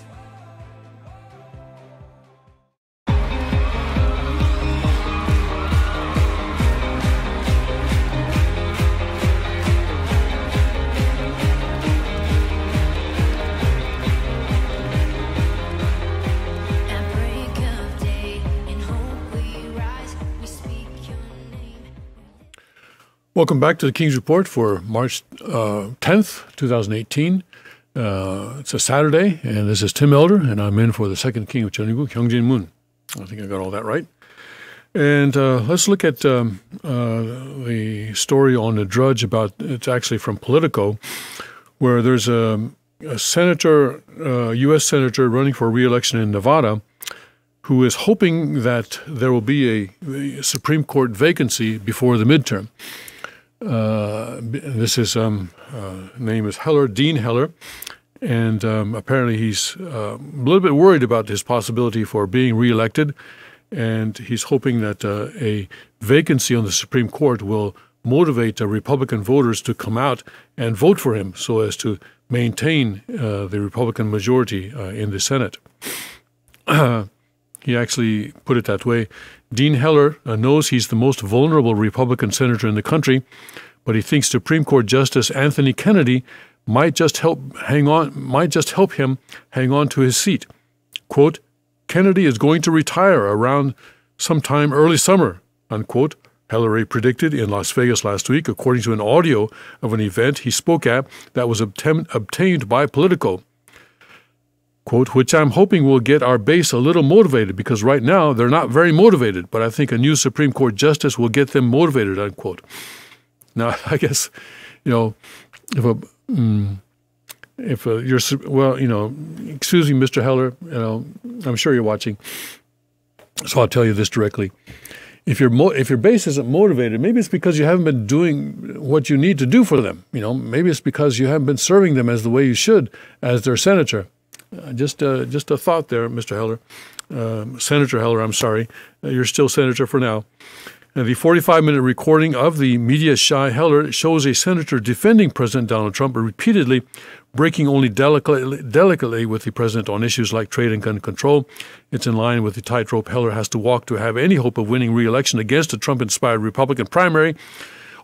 At break of day, in hope we rise, we speak your name. Welcome back to the King's Report for March 10th, 2018. It's a Saturday, and this is Tim Elder, and I'm in for the second King of Cheongguk, Hyung Jin-moon. I think I got all that right. And let's look at the story on the Drudge about, it's actually from Politico, where there's a senator, U.S. senator running for re-election in Nevada, who is hoping that there will be a Supreme Court vacancy before the midterm. This is name is Heller, Dean Heller, and apparently he's a little bit worried about his possibility for being reelected, and he's hoping that a vacancy on the Supreme Court will motivate Republican voters to come out and vote for him so as to maintain the Republican majority in the Senate. He actually put it that way. Dean Heller knows he's the most vulnerable Republican senator in the country, but he thinks Supreme Court Justice Anthony Kennedy might just help him hang on to his seat. Quote, Kennedy is going to retire around sometime early summer, unquote, Heller predicted in Las Vegas last week, according to an audio of an event he spoke at that was obtained by Politico. Quote, which I'm hoping will get our base a little motivated, because right now they're not very motivated, but I think a new Supreme Court justice will get them motivated, unquote. Now, I guess, excuse me, Mr. Heller, I'm sure you're watching, so I'll tell you this directly. If your base isn't motivated, maybe it's because you haven't been doing what you need to do for them. Maybe it's because you haven't been serving them as the way you should as their senator. Just a thought there, Mr. Heller. Senator Heller, I'm sorry. You're still senator for now. And the 45-minute recording of the media-shy Heller shows a senator defending President Donald Trump, but repeatedly breaking only delicately with the president on issues like trade and gun control. It's in line with the tightrope Heller has to walk to have any hope of winning re-election against a Trump-inspired Republican primary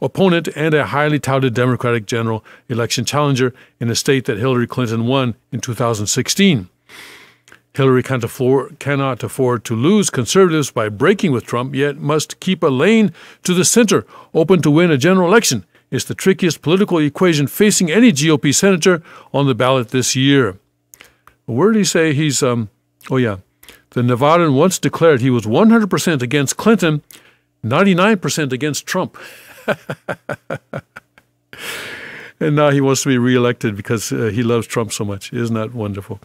opponent and a highly touted Democratic general election challenger in a state that Hillary Clinton won in 2016. Hillary cannot afford to lose conservatives by breaking with Trump, yet must keep a lane to the center open to win a general election. It's the trickiest political equation facing any GOP senator on the ballot this year. Where did he say he's, the Nevadan once declared he was 100% against Clinton, 99% against Trump. And now he wants to be reelected because he loves Trump so much. Isn't that wonderful?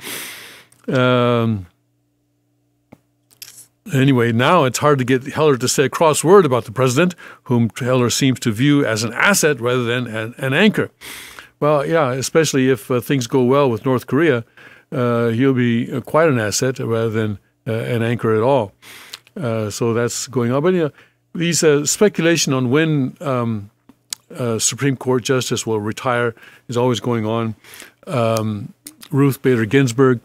Anyway, now it's hard to get Heller to say a cross word about the president, whom Heller seems to view as an asset rather than an anchor. Well, yeah, especially if things go well with North Korea, he'll be quite an asset rather than an anchor at all. So that's going on. But, these speculation on when Supreme Court justice will retire is always going on. Ruth Bader Ginsburg,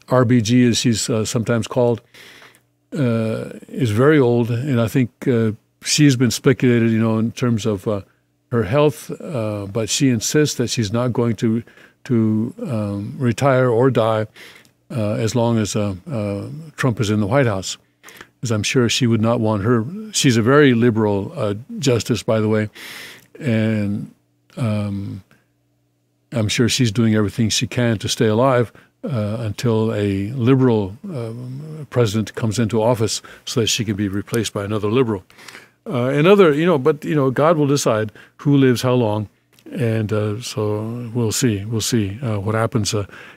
RBG as she's sometimes called, is very old, and I think she's been speculated, in terms of her health, but she insists that she's not going to retire or die as long as Trump is in the White House, because I'm sure she would not want her. She's a very liberal justice, by the way, and I'm sure she's doing everything she can to stay alive until a liberal president comes into office so that she can be replaced by another liberal. God will decide who lives how long, and so we'll see. We'll see what happens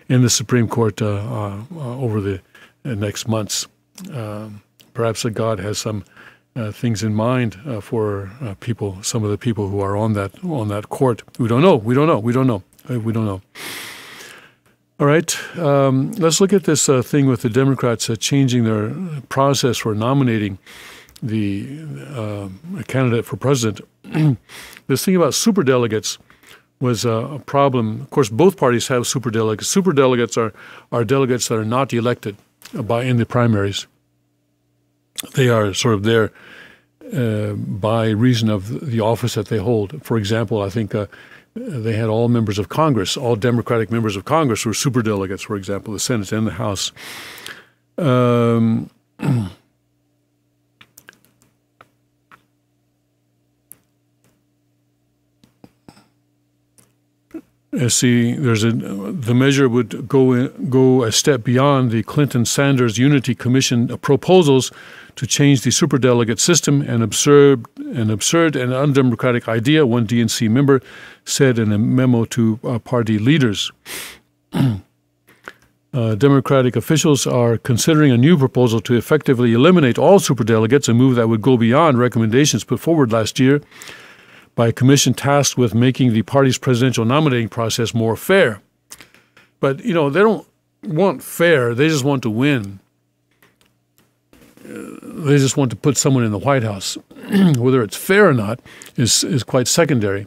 in the Supreme Court over the next months. Perhaps God has some things in mind for people, some of the people who are on that court. We don't know. All right, let's look at this thing with the Democrats changing their process for nominating the candidate for president. This thing about superdelegates was a problem. Of course, both parties have superdelegates. Superdelegates are delegates that are not elected in the primaries. They are sort of there by reason of the office that they hold. For example, I think they had all members of Congress, all Democratic members of Congress were superdelegates, for example, the Senate and the House. The measure would go a step beyond the Clinton-Sanders Unity Commission proposals to change the superdelegate system, an absurd and undemocratic idea, one DNC member said in a memo to party leaders. Democratic officials are considering a new proposal to effectively eliminate all superdelegates, a move that would go beyond recommendations put forward last year by a commission tasked with making the party's presidential nominating process more fair. But, they don't want fair, they just want to win. They just want to put someone in the White House. Whether it's fair or not is quite secondary.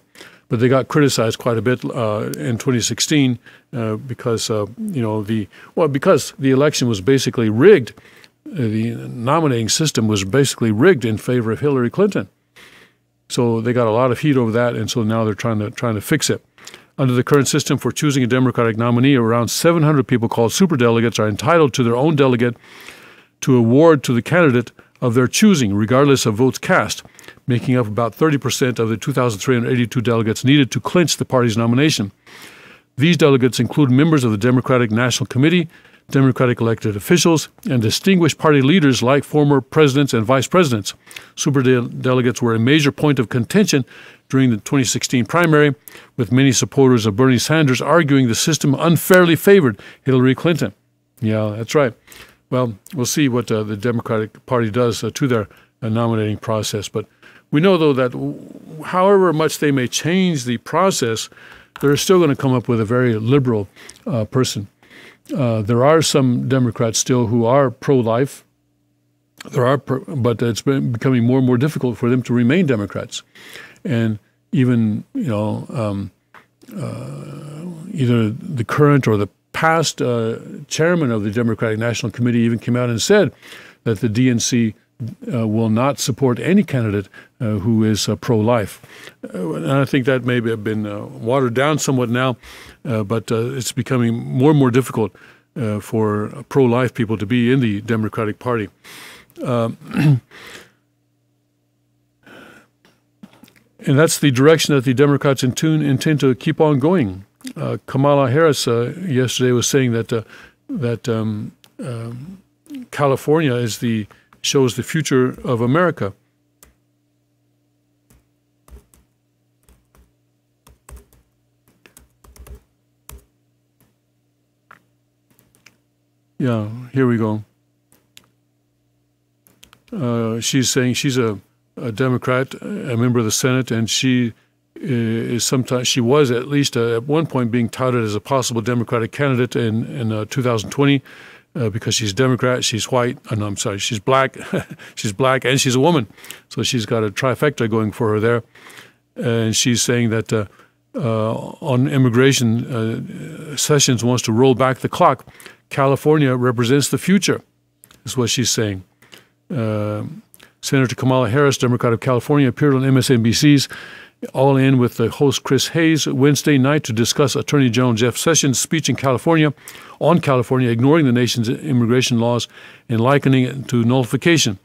But they got criticized quite a bit in 2016 because because the election was basically rigged. The nominating system was basically rigged in favor of Hillary Clinton. So they got a lot of heat over that, and so now they're trying to fix it. Under the current system for choosing a Democratic nominee, around 700 people called superdelegates are entitled to their own delegate to award to the candidate of their choosing, regardless of votes cast, making up about 30% of the 2,382 delegates needed to clinch the party's nomination. These delegates include members of the Democratic National Committee, Democratic elected officials, and distinguished party leaders like former presidents and vice presidents. Superdelegates were a major point of contention during the 2016 primary, with many supporters of Bernie Sanders arguing the system unfairly favored Hillary Clinton. Yeah, that's right. Well, we'll see what the Democratic Party does to their nominating process. But we know, though, that however much they may change the process, they're still going to come up with a very liberal person. There are some Democrats still who are pro-life. But it's been becoming more and more difficult for them to remain Democrats. And even, either the current or the past chairman of the Democratic National Committee even came out and said that the DNC will not support any candidate who is pro-life. And I think that may have been watered down somewhat now, but it's becoming more and more difficult for pro-life people to be in the Democratic Party. And that's the direction that the Democrats intend to keep on going. Kamala Harris yesterday was saying that California shows the future of America. Yeah, here we go. She's saying she's a Democrat, a member of the Senate, and she was at least at one point being touted as a possible Democratic candidate in 2020 because she's Democrat, she's white, no, I'm sorry, she's black, she's black, and she's a woman. So she's got a trifecta going for her there. And she's saying that on immigration, Sessions wants to roll back the clock. California represents the future, is what she's saying. Senator Kamala Harris, Democrat of California, appeared on MSNBC's All In with the host Chris Hayes Wednesday night to discuss Attorney General Jeff Sessions' speech in California, ignoring the nation's immigration laws and likening it to nullification.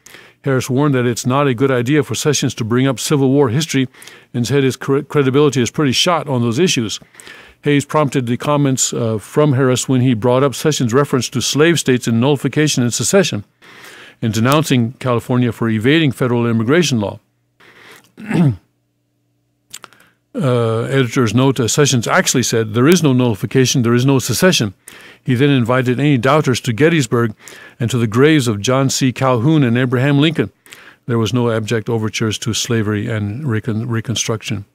Harris warned that it's not a good idea for Sessions to bring up Civil War history and said his credibility is pretty shot on those issues. Hayes prompted the comments from Harris when he brought up Sessions' reference to slave states in nullification and secession and denouncing California for evading federal immigration law. Editors note Sessions actually said, "There is no nullification, there is no secession." He then invited any doubters to Gettysburg and to the graves of John C. Calhoun and Abraham Lincoln. There was no abject overtures to slavery and Reconstruction.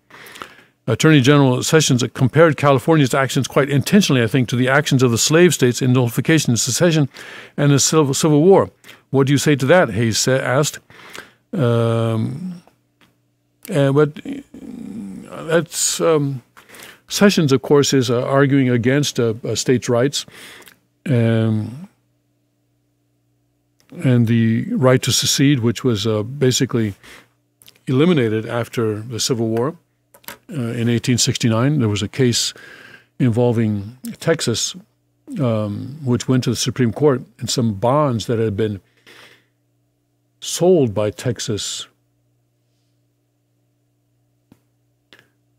Attorney General Sessions compared California's actions quite intentionally, I think, to the actions of the slave states in nullification and secession and the Civil War. What do you say to that? Hayes asked. But that's Sessions, of course, is arguing against states' rights and the right to secede, which was basically eliminated after the Civil War. In 1869, there was a case involving Texas, which went to the Supreme Court, and some bonds that had been sold by Texas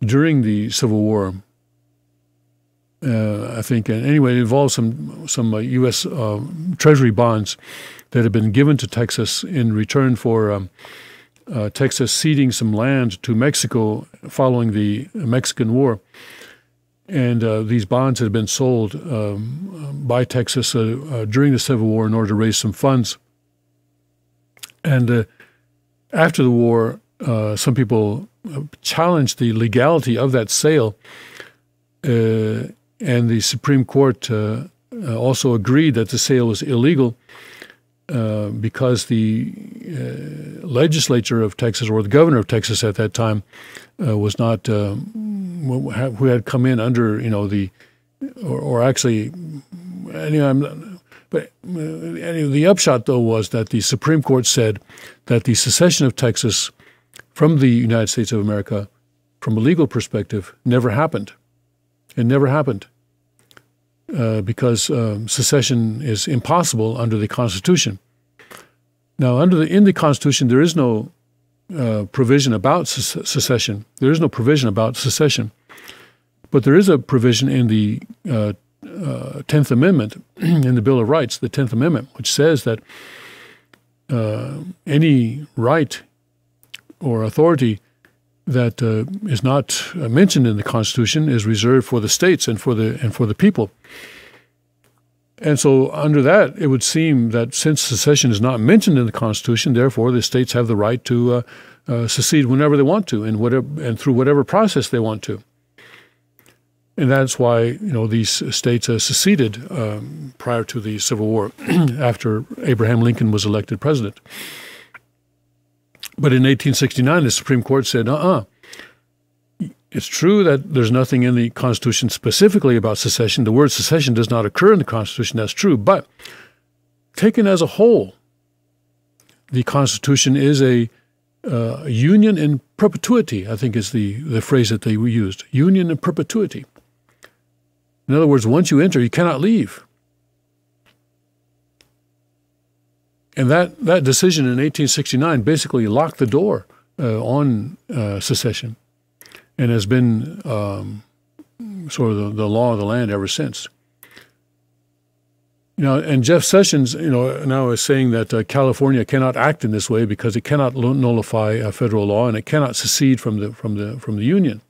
during the Civil War, I think. And anyway, it involved some U.S. Treasury bonds that had been given to Texas in return for Texas ceding some land to Mexico following the Mexican War. And these bonds had been sold by Texas during the Civil War in order to raise some funds. And after the war, some people challenged the legality of that sale, and the Supreme Court also agreed that the sale was illegal because the legislature of Texas, or the governor of Texas at that time, was not who had come in under or actually anyway. But anyway, the upshot, though, was that the Supreme Court said that the secession of Texas from the United States of America, from a legal perspective, never happened. It never happened because secession is impossible under the Constitution. Now, in the Constitution, there is no provision about secession. There is no provision about secession. But there is a provision in the 10th Amendment, in the Bill of Rights, the 10th Amendment, which says that any right or authority that is not mentioned in the Constitution is reserved for the states and for the people. And so under that, it would seem that since secession is not mentioned in the Constitution, therefore the states have the right to secede whenever they want to and through whatever process they want to. And that's why these states seceded prior to the Civil War, after Abraham Lincoln was elected president. But in 1869, the Supreme Court said, it's true that there's nothing in the Constitution specifically about secession. The word secession does not occur in the Constitution, that's true. But taken as a whole, the Constitution is a union in perpetuity, I think is the phrase that they used, union in perpetuity. In other words, once you enter, you cannot leave. And that decision in 1869 basically locked the door on secession, and has been sort of the law of the land ever since. And Jeff Sessions, now is saying that California cannot act in this way because it cannot nullify federal law and it cannot secede from the Union.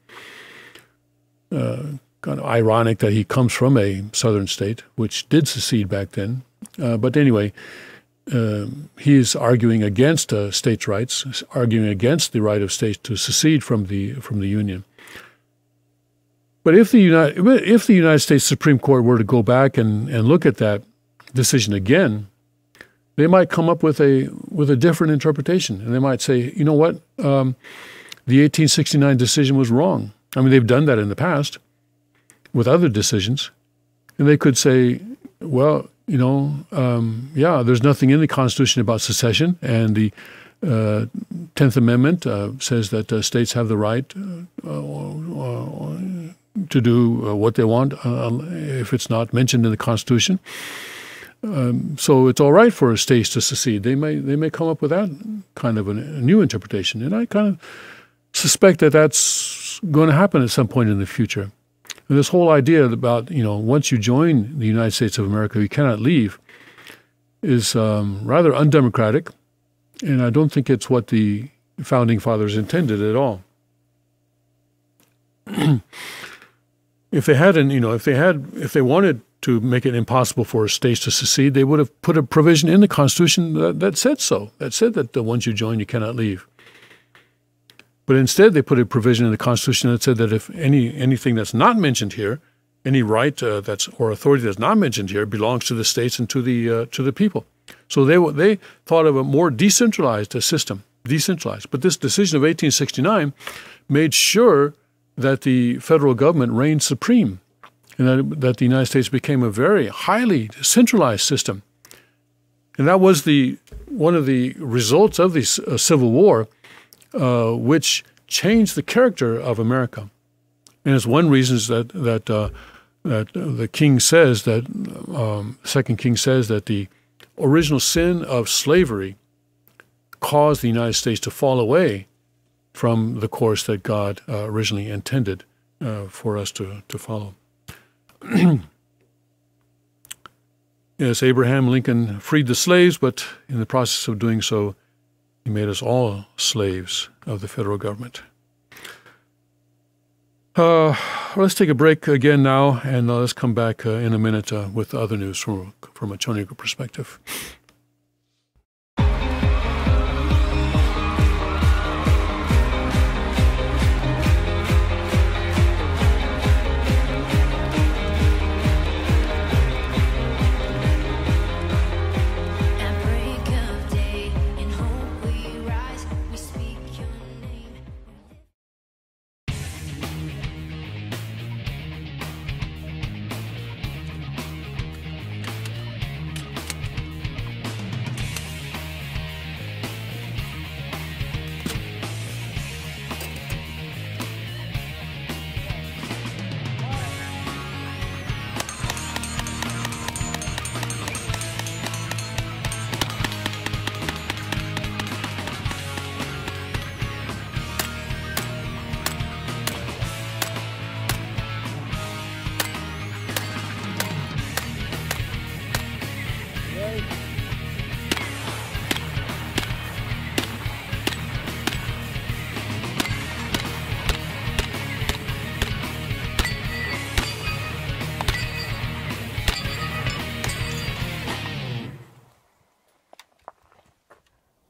Kind of ironic that he comes from a southern state, which did secede back then. But anyway, he is arguing against states' rights, arguing against the right of states to secede from the Union. But if the United States Supreme Court were to go back and look at that decision again, they might come up with a different interpretation, and they might say, you know what, the 1869 decision was wrong. I mean, they've done that in the past with other decisions, and they could say, well, there's nothing in the Constitution about secession, and the 10th Amendment says that states have the right to do what they want if it's not mentioned in the Constitution. So it's all right for states to secede. They may come up with that kind of a new interpretation, and I kind of suspect that that's going to happen at some point in the future. And this whole idea about once you join the United States of America, you cannot leave, is rather undemocratic, and I don't think it's what the founding fathers intended at all. If they wanted to make it impossible for states to secede, they would have put a provision in the Constitution that said so. That said that once you join, you cannot leave. But instead, they put a provision in the Constitution that said that if anything that's not mentioned here, any right or authority that's not mentioned here, belongs to the states and to the people. So they thought of a more decentralized system, But this decision of 1869 made sure that the federal government reigned supreme, and that the United States became a very highly centralized system. And that was one of the results of the Civil War, which changed the character of America. And it's one reason that the king says that, Second King says that the original sin of slavery caused the United States to fall away from the course that God originally intended for us to follow. Yes, Abraham Lincoln freed the slaves, but in the process of doing so, he made us all slaves of the federal government. Let's take a break again now, and let's come back in a minute with other news from a Chonico perspective. At break of day, in hope we rise, we speak your name.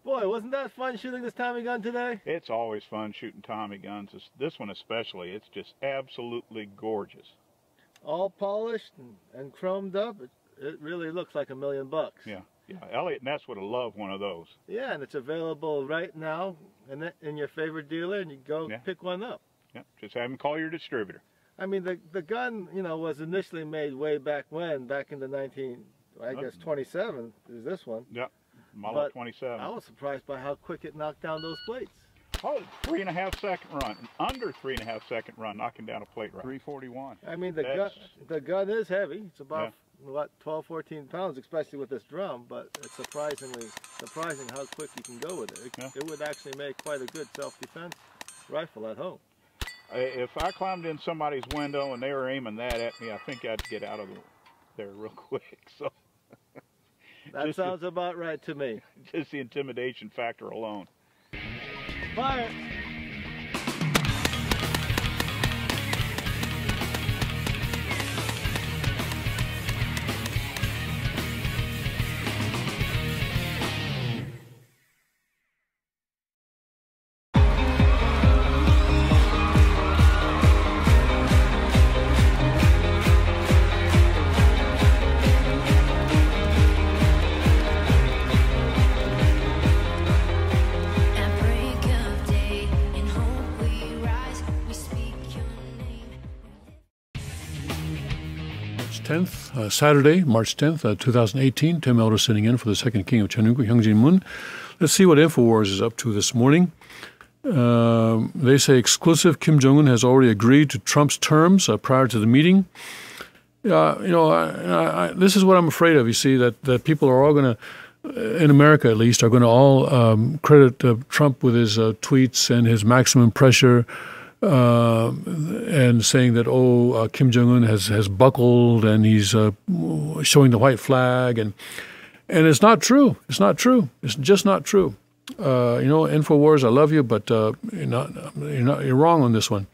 Boy, wasn't that fun shooting this Tommy gun today? It's always fun shooting Tommy guns. This one especially. It's just absolutely gorgeous. All polished and chromed up. It really looks like $1 million. Yeah. Elliot Ness would have loved one of those. Yeah, and it's available right now in your favorite dealer, and you go pick one up. Yeah. Just have him call your distributor. I mean, the gun, was initially made way back when, back in the 27 is this one. Yeah. Model 27. I was surprised by how quick it knocked down those plates. Oh, 3.5 second run. Under 3.5 second run, knocking down a plate right. 341. I mean, the gun is heavy. It's about what, 12, 14 pounds, especially with this drum, but it's surprising how quick you can go with it. It would actually make quite a good self-defense rifle at home. If I climbed in somebody's window and they were aiming that at me, I think I'd get out of there real quick. So that sounds about right to me. Just the intimidation factor alone. Fire! At break of day, in hope we rise, we speak your name. March 10th, Saturday, March 10th, 2018. Tim Elder sitting in for the second king of Chanungu, Hyung Jin-moon. Let's see what InfoWars is up to this morning. They say exclusive Kim Jong-un has already agreed to Trump's terms prior to the meeting. This is what I'm afraid of. You see, that people are all going to, in America at least, are going to all credit Trump with his tweets and his maximum pressure and saying that, Kim Jong-un has buckled and he's showing the white flag. And it's not true. It's not true. It's just not true. InfoWars, I love you, but you're wrong on this one.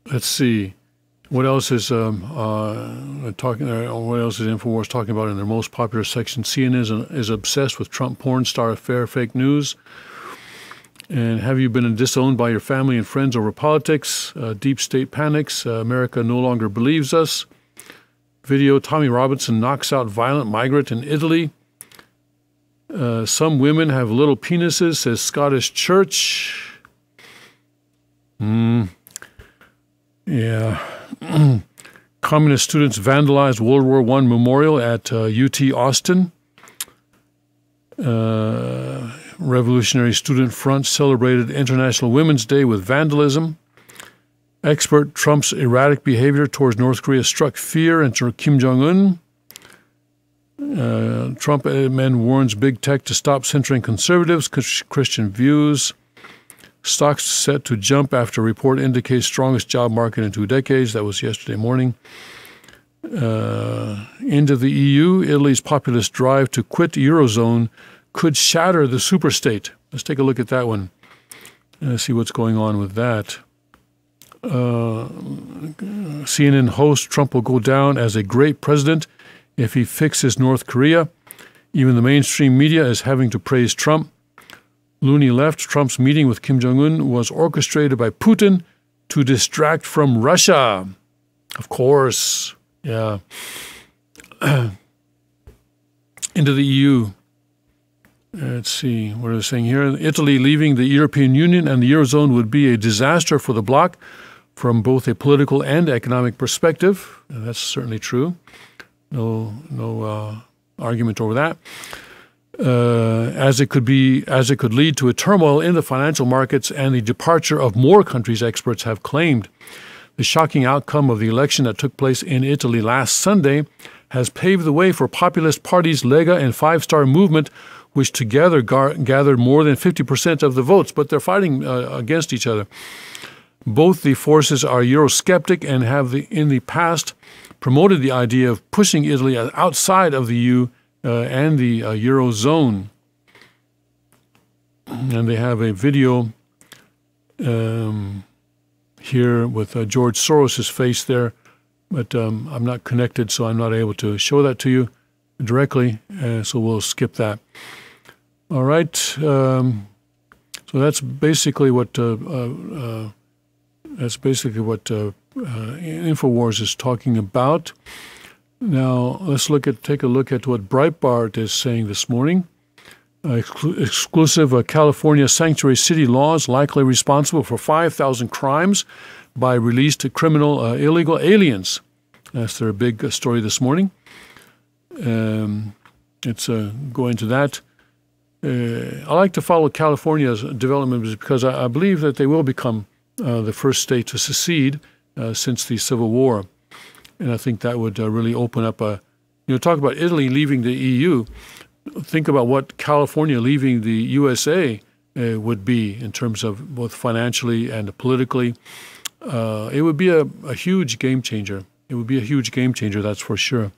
Let's see. What else is talking? What else is InfoWars talking about in their most popular section? CNN is obsessed with Trump porn star affair, fake news. And have you been disowned by your family and friends over politics? Deep state panics. America no longer believes us. Video: Tommy Robinson knocks out violent migrant in Italy. Some women have little penises, says Scottish Church. Yeah. Communist students vandalized World War I memorial at UT Austin. Revolutionary Student Front celebrated International Women's Day with vandalism. Expert: Trump's erratic behavior towards North Korea struck fear into Kim Jong-un. Trump man warns big tech to stop censoring conservatives' Christian views. Stocks set to jump after report indicates strongest job market in 2 decades. That was yesterday morning. Into the EU, Italy's populist drive to quit Eurozone could shatter the superstate. Let's take a look at that one and see what's going on with that. CNN host: Trump will go down as a great president if he fixes North Korea. Even the mainstream media is having to praise Trump. Looney left: Trump's meeting with Kim Jong-un was orchestrated by Putin to distract from Russia. Of course, yeah. Into the EU. Let's see, what are they saying here? Italy leaving the European Union and the Eurozone would be a disaster for the bloc from both a political and economic perspective. And that's certainly true. No argument over that. As it could lead to a turmoil in the financial markets and the departure of more countries, experts have claimed. The shocking outcome of the election that took place in Italy last Sunday has paved the way for populist parties Lega and Five Star Movement, which together gathered more than 50% of the votes, but they're fighting against each other. Both the forces are Eurosceptic and have in the past promoted the idea of pushing Italy outside of the EU and the Eurozone. And they have a video here with George Soros' face there, but I'm not connected, so I'm not able to show that to you directly, so we'll skip that. All right, so that's basically what InfoWars is talking about. Now let's take a look at what Breitbart is saying this morning. Exclusive California sanctuary city laws likely responsible for 5,000 crimes by released criminal illegal aliens. That's their big story this morning. It's going to that. I like to follow California's development because I believe that they will become the first state to secede since the Civil War. And I think that would really open up talk about Italy leaving the EU. Think about what California leaving the USA would be in terms of both financially and politically. It would be a huge game changer. It would be a huge game changer, that's for sure.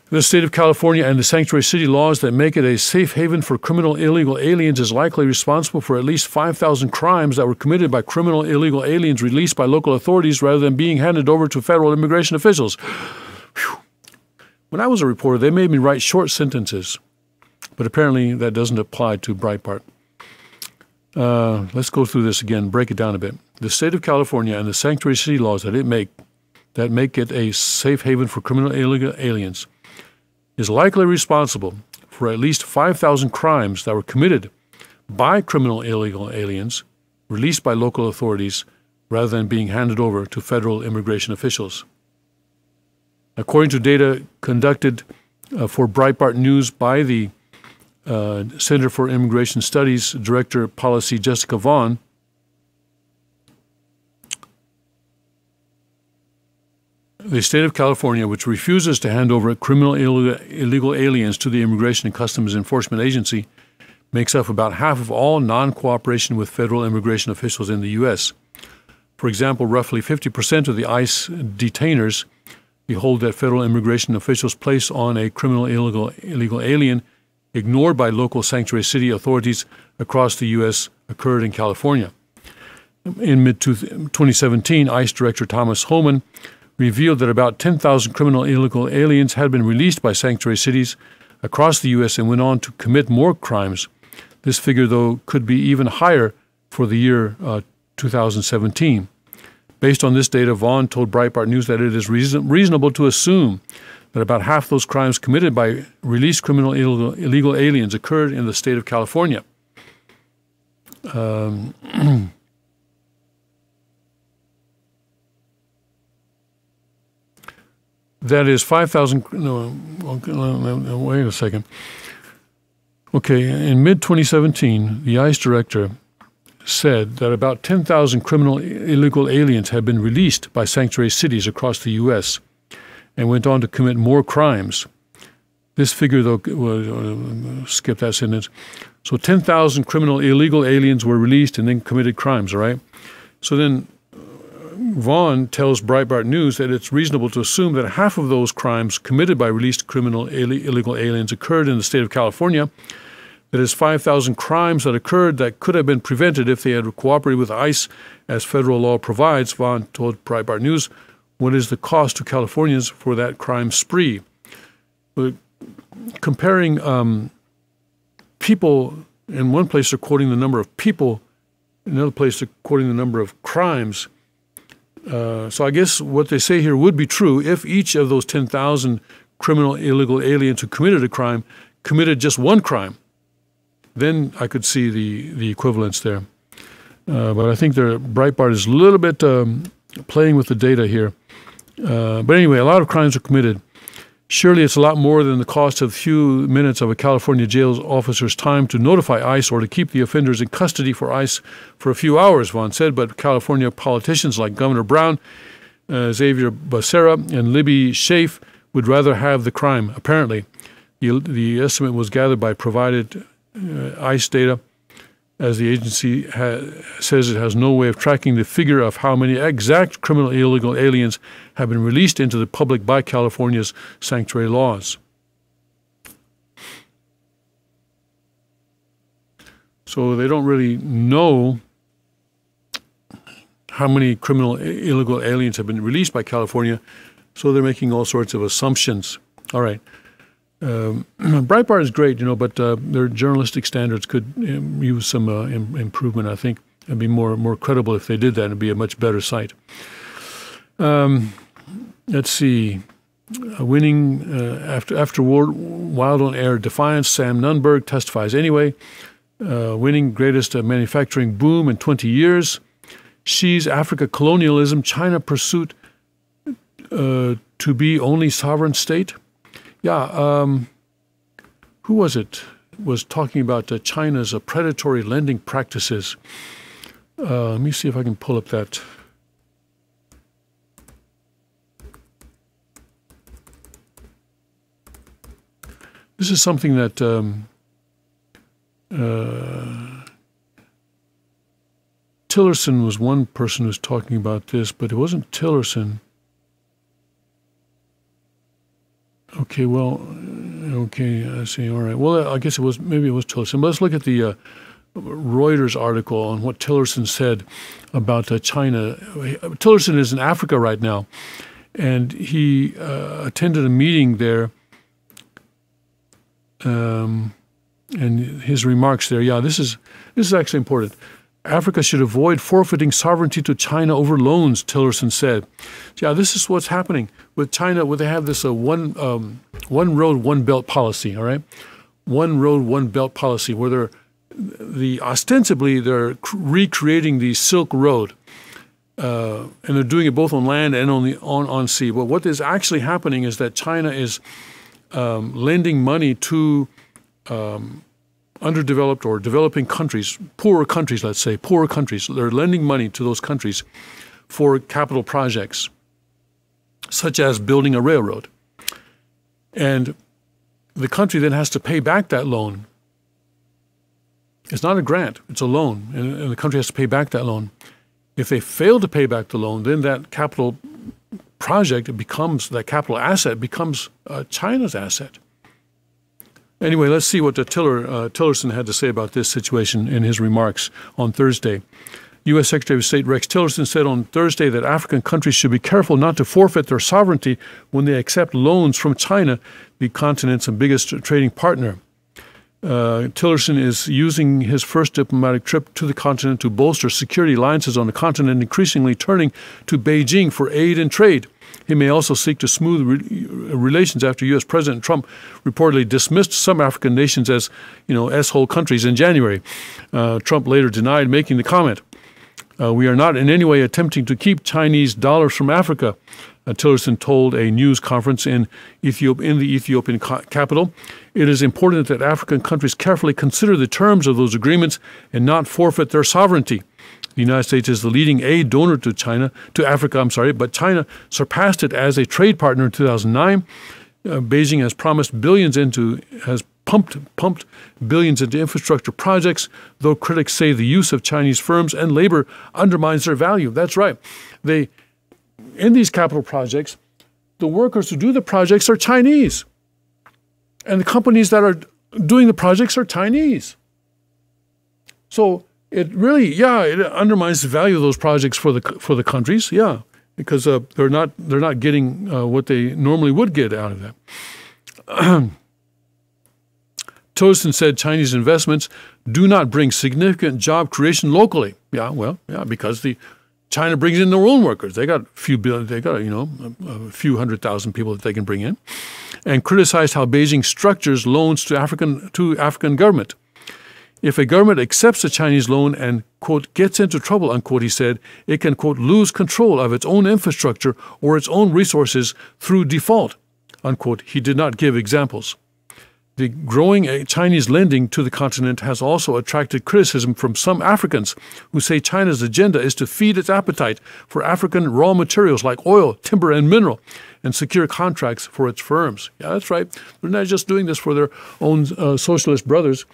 The state of California and the sanctuary city laws that make it a safe haven for criminal illegal aliens is likely responsible for at least 5,000 crimes that were committed by criminal illegal aliens released by local authorities rather than being handed over to federal immigration officials. Whew. When I was a reporter, they made me write short sentences, but apparently that doesn't apply to Breitbart. Let's go through this again, break it down a bit. The state of California and the sanctuary city laws that make it a safe haven for criminal illegal aliens is likely responsible for at least 5,000 crimes that were committed by criminal illegal aliens released by local authorities rather than being handed over to federal immigration officials. According to data conducted for Breitbart News by the Center for Immigration Studies Director Policy Jessica Vaughn, the state of California, which refuses to hand over criminal illegal aliens to the Immigration and Customs Enforcement Agency, makes up about half of all non-cooperation with federal immigration officials in the U.S. For example, roughly 50% of the ICE detainers hold that federal immigration officials place on a criminal illegal alien ignored by local sanctuary city authorities across the U.S. occurred in California. In mid-2017, ICE Director Thomas Homan revealed that about 10,000 criminal illegal aliens had been released by sanctuary cities across the U.S. and went on to commit more crimes. This figure, though, could be even higher for the year 2017. Based on this data, Vaughn told Breitbart News that it is reasonable to assume that about half those crimes committed by released criminal illegal aliens occurred in the state of California. That is 5,000. No, wait a second. Okay, in mid-2017, the ICE director said that about 10,000 criminal illegal aliens had been released by sanctuary cities across the U.S. and went on to commit more crimes. This figure, though, skip that sentence. So 10,000 criminal illegal aliens were released and then committed crimes, all right? So then Vaughn tells Breitbart News that it's reasonable to assume that half of those crimes committed by released criminal illegal aliens occurred in the state of California. That is 5,000 crimes that occurred that could have been prevented if they had cooperated with ICE as federal law provides. Vaughn told Breitbart News, what is the cost to Californians for that crime spree? Comparing people, in one place they're quoting the number of people, in another place they're quoting the number of crimes. So I guess what they say here would be true if each of those 10,000 criminal illegal aliens who committed a crime committed just one crime. Then I could see the equivalence there. But I think Breitbart is a little bit playing with the data here. But anyway, a lot of crimes are committed. Surely it's a lot more than the cost of a few minutes of a California jail officer's time to notify ICE or to keep the offenders in custody for ICE for a few hours, Vaughn said. But California politicians like Governor Brown, Xavier Becerra, and Libby Schaaf would rather have the crime, apparently. The estimate was gathered by provided ICE data, as the agency says it has no way of tracking the figure of how many exact criminal illegal aliens have been released into the public by California's sanctuary laws. So they don't really know how many criminal illegal aliens have been released by California, so they're making all sorts of assumptions. All right. Breitbart is great, but their journalistic standards could use some improvement, I think. It'd be more credible if they did that. It'd be a much better site. Let's see. Winning after Wild on Air defiance, Sam Nunberg testifies anyway. Winning greatest manufacturing boom in 20 years. Xi's Africa colonialism, China pursuit to be only sovereign state. Yeah, who was it? Was talking about China's predatory lending practices. Let me see if I can pull up that This is something that Tillerson was one person who's talking about this, but it wasn't Tillerson. Okay, well, okay, I see. All right. Well, I guess maybe it was Tillerson. But let's look at the Reuters article on what Tillerson said about China. Tillerson is in Africa right now, and he attended a meeting there. And his remarks there, this is actually important. Africa should avoid forfeiting sovereignty to China over loans, Tillerson said. Yeah, this is what's happening with China, where they have this one road, one belt policy, all right? One road, one belt policy, where ostensibly they're recreating the Silk Road, and they're doing it both on land and on sea. But what is actually happening is that China is lending money to underdeveloped or developing countries, poorer countries, let's say, poorer countries. They're lending money to those countries for capital projects, such as building a railroad. And the country then has to pay back that loan. It's not a grant, it's a loan, and the country has to pay back that loan. If they fail to pay back the loan, then that capital project that capital asset becomes China's asset. Anyway, let's see what Tillerson had to say about this situation in his remarks on Thursday. U.S. Secretary of State Rex Tillerson said on Thursday that African countries should be careful not to forfeit their sovereignty when they accept loans from China, the continent's biggest trading partner. Tillerson is using his first diplomatic trip to the continent to bolster security alliances on the continent, increasingly turning to Beijing for aid and trade. He may also seek to smooth relations after U.S. President Trump reportedly dismissed some African nations as, S-hole countries in January. Trump later denied making the comment. We are not in any way attempting to keep Chinese dollars from Africa, Tillerson told a news conference in the Ethiopian capital. It is important that African countries carefully consider the terms of those agreements and not forfeit their sovereignty. The United States is the leading aid donor to Africa, but China surpassed it as a trade partner in 2009. Beijing has pumped billions into infrastructure projects, though critics say the use of Chinese firms and labor undermines their value. That's right. In these capital projects, the workers who do the projects are Chinese. And the companies that are doing the projects are Chinese. So it really, it undermines the value of those projects for the countries, because they're not getting what they normally would get out of them. Tillerson said Chinese investments do not bring significant job creation locally. Because China brings in their own workers. They got a few 100,000 people that they can bring in, and criticized how Beijing structures loans to African government. If a government accepts a Chinese loan and, quote, gets into trouble, unquote, he said, it can, quote, lose control of its own infrastructure or its own resources through default, unquote. He did not give examples. The growing Chinese lending to the continent has also attracted criticism from some Africans who say China's agenda is to feed its appetite for African raw materials like oil, timber, and mineral, and secure contracts for its firms. Yeah, that's right. They're not just doing this for their own socialist brothers.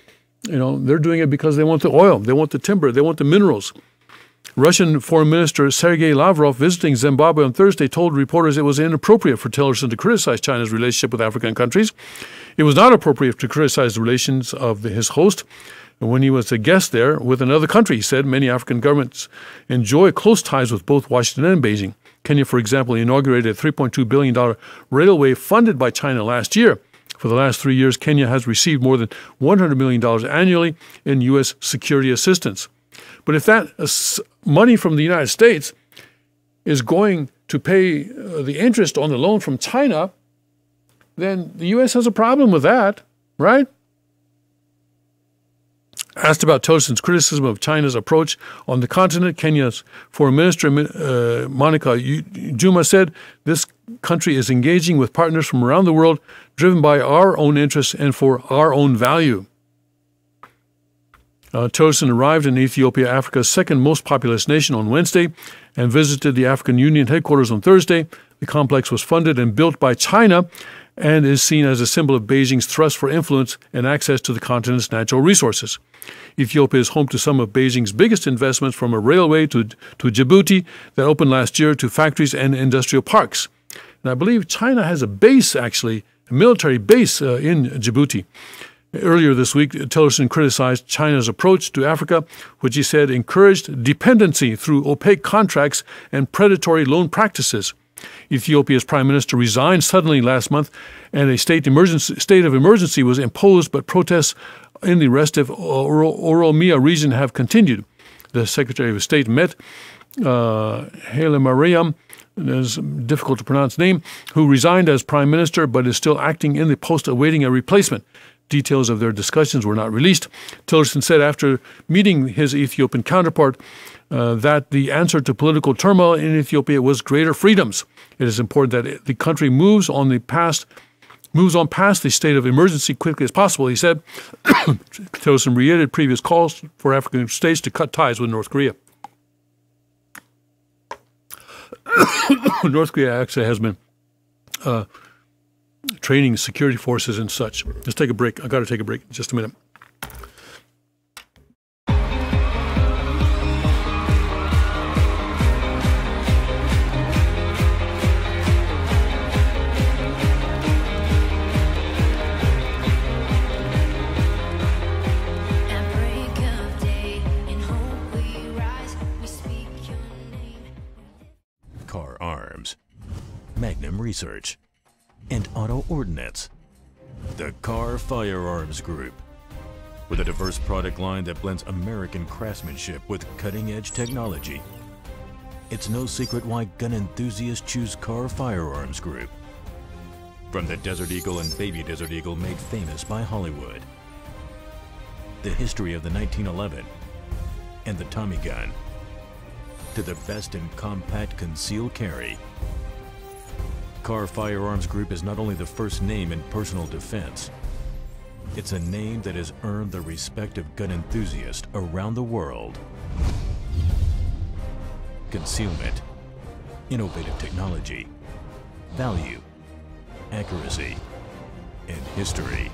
They're doing it because they want the oil, they want the timber, they want the minerals. Russian Foreign Minister Sergei Lavrov, visiting Zimbabwe on Thursday, told reporters it was inappropriate for Tillerson to criticize China's relationship with African countries. It was not appropriate to criticize the relations of his host when he was a guest there with another country. He said many African governments enjoy close ties with both Washington and Beijing. Kenya, for example, inaugurated a $3.2 billion railway funded by China last year. For the last 3 years, Kenya has received more than $100 million annually in U.S. security assistance. But if that money from the United States is going to pay the interest on the loan from China, then the U.S. has a problem with that, right? Asked about Tillerson's criticism of China's approach on the continent, Kenya's Foreign Minister Monica Juma said, this country is engaging with partners from around the world, driven by our own interests and for our own value. Tillerson arrived in Ethiopia, Africa's second most populous nation, on Wednesday and visited the African Union headquarters on Thursday. The complex was funded and built by China and is seen as a symbol of Beijing's thrust for influence and access to the continent's natural resources. Ethiopia is home to some of Beijing's biggest investments, from a railway to Djibouti that opened last year to factories and industrial parks. And I believe China has a base, actually, a military base in Djibouti. Earlier this week, Tillerson criticized China's approach to Africa, which he said encouraged dependency through opaque contracts and predatory loan practices. Ethiopia's prime minister resigned suddenly last month, and a state of emergency was imposed, but protests in the rest of Oromia region have continued. The Secretary of State met Haile Mariam, is difficult to pronounce name, who resigned as prime minister but is still acting in the post awaiting a replacement. Details of their discussions were not released. Tillerson said after meeting his Ethiopian counterpart that the answer to political turmoil in Ethiopia was greater freedoms. It is important that the country moves on past the state of emergency quickly as possible, he said. Tillerson reiterated previous calls for African states to cut ties with North Korea. North Korea actually has been training security forces and such. Let's take a break. I got to take a break in just a minute. At break of day, in hope we rise, we speak your name. Car Arms, Magnum Research, and Auto Ordnance. The Car Firearms Group. With a diverse product line that blends American craftsmanship with cutting-edge technology. It's no secret why gun enthusiasts choose Car Firearms Group. From the Desert Eagle and Baby Desert Eagle made famous by Hollywood. The history of the 1911 and the Tommy gun. To the best in compact concealed carry. Car Firearms Group is not only the first name in personal defense, it's a name that has earned the respect of gun enthusiasts around the world. Concealment, innovative technology, value, accuracy, and history.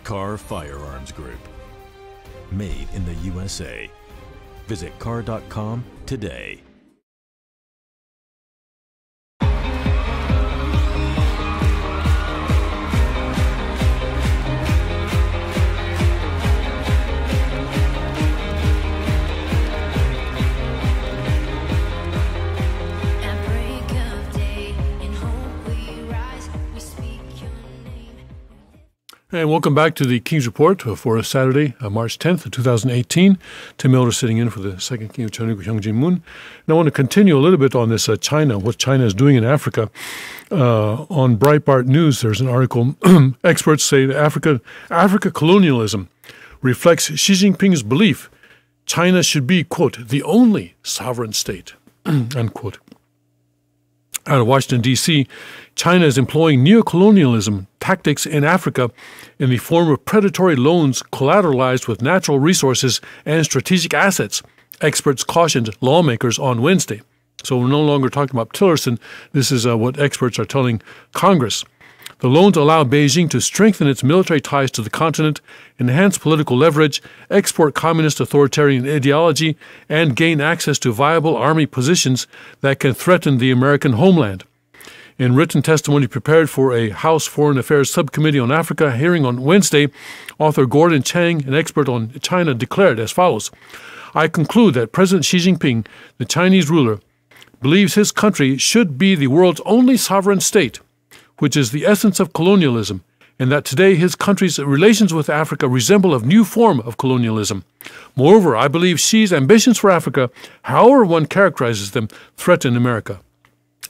Car Firearms Group. Made in the USA. Visit car.com today. At break of day, in hope we rise, we speak your name. And welcome back to the King's Report for Saturday, March 10th, 2018. Tim Elder sitting in for the second King of China, Hyung Jin-moon. And I want to continue a little bit on this China, what China is doing in Africa. On Breitbart News, there's an article. Experts say that Africa colonialism reflects Xi Jinping's belief China should be, quote, the only sovereign state, unquote. Out of Washington, D.C., China is employing neocolonialism tactics in Africa in the form of predatory loans collateralized with natural resources and strategic assets, experts cautioned lawmakers on Wednesday. So we're no longer talking about Tillerson. This is what experts are telling Congress. The loans allow Beijing to strengthen its military ties to the continent, enhance political leverage, export communist authoritarian ideology, and gain access to viable army positions that can threaten the American homeland. In written testimony prepared for a House Foreign Affairs Subcommittee on Africa hearing on Wednesday, author Gordon Chang, an expert on China, declared as follows: I conclude that President Xi Jinping, the Chinese ruler, believes his country should be the world's only sovereign state, which is the essence of colonialism, and that today his country's relations with Africa resemble a new form of colonialism. Moreover, I believe Xi's ambitions for Africa, however one characterizes them, threaten America.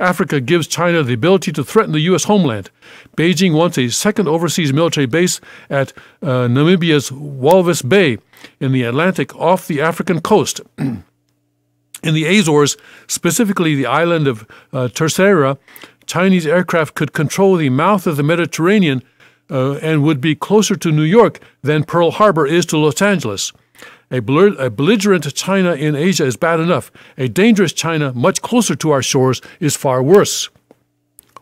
Africa gives China the ability to threaten the U.S. homeland. Beijing wants a second overseas military base at Namibia's Walvis Bay in the Atlantic off the African coast. In the Azores, specifically the island of Terceira, Chinese aircraft could control the mouth of the Mediterranean and would be closer to New York than Pearl Harbor is to Los Angeles. A belligerent China in Asia is bad enough. A dangerous China much closer to our shores is far worse.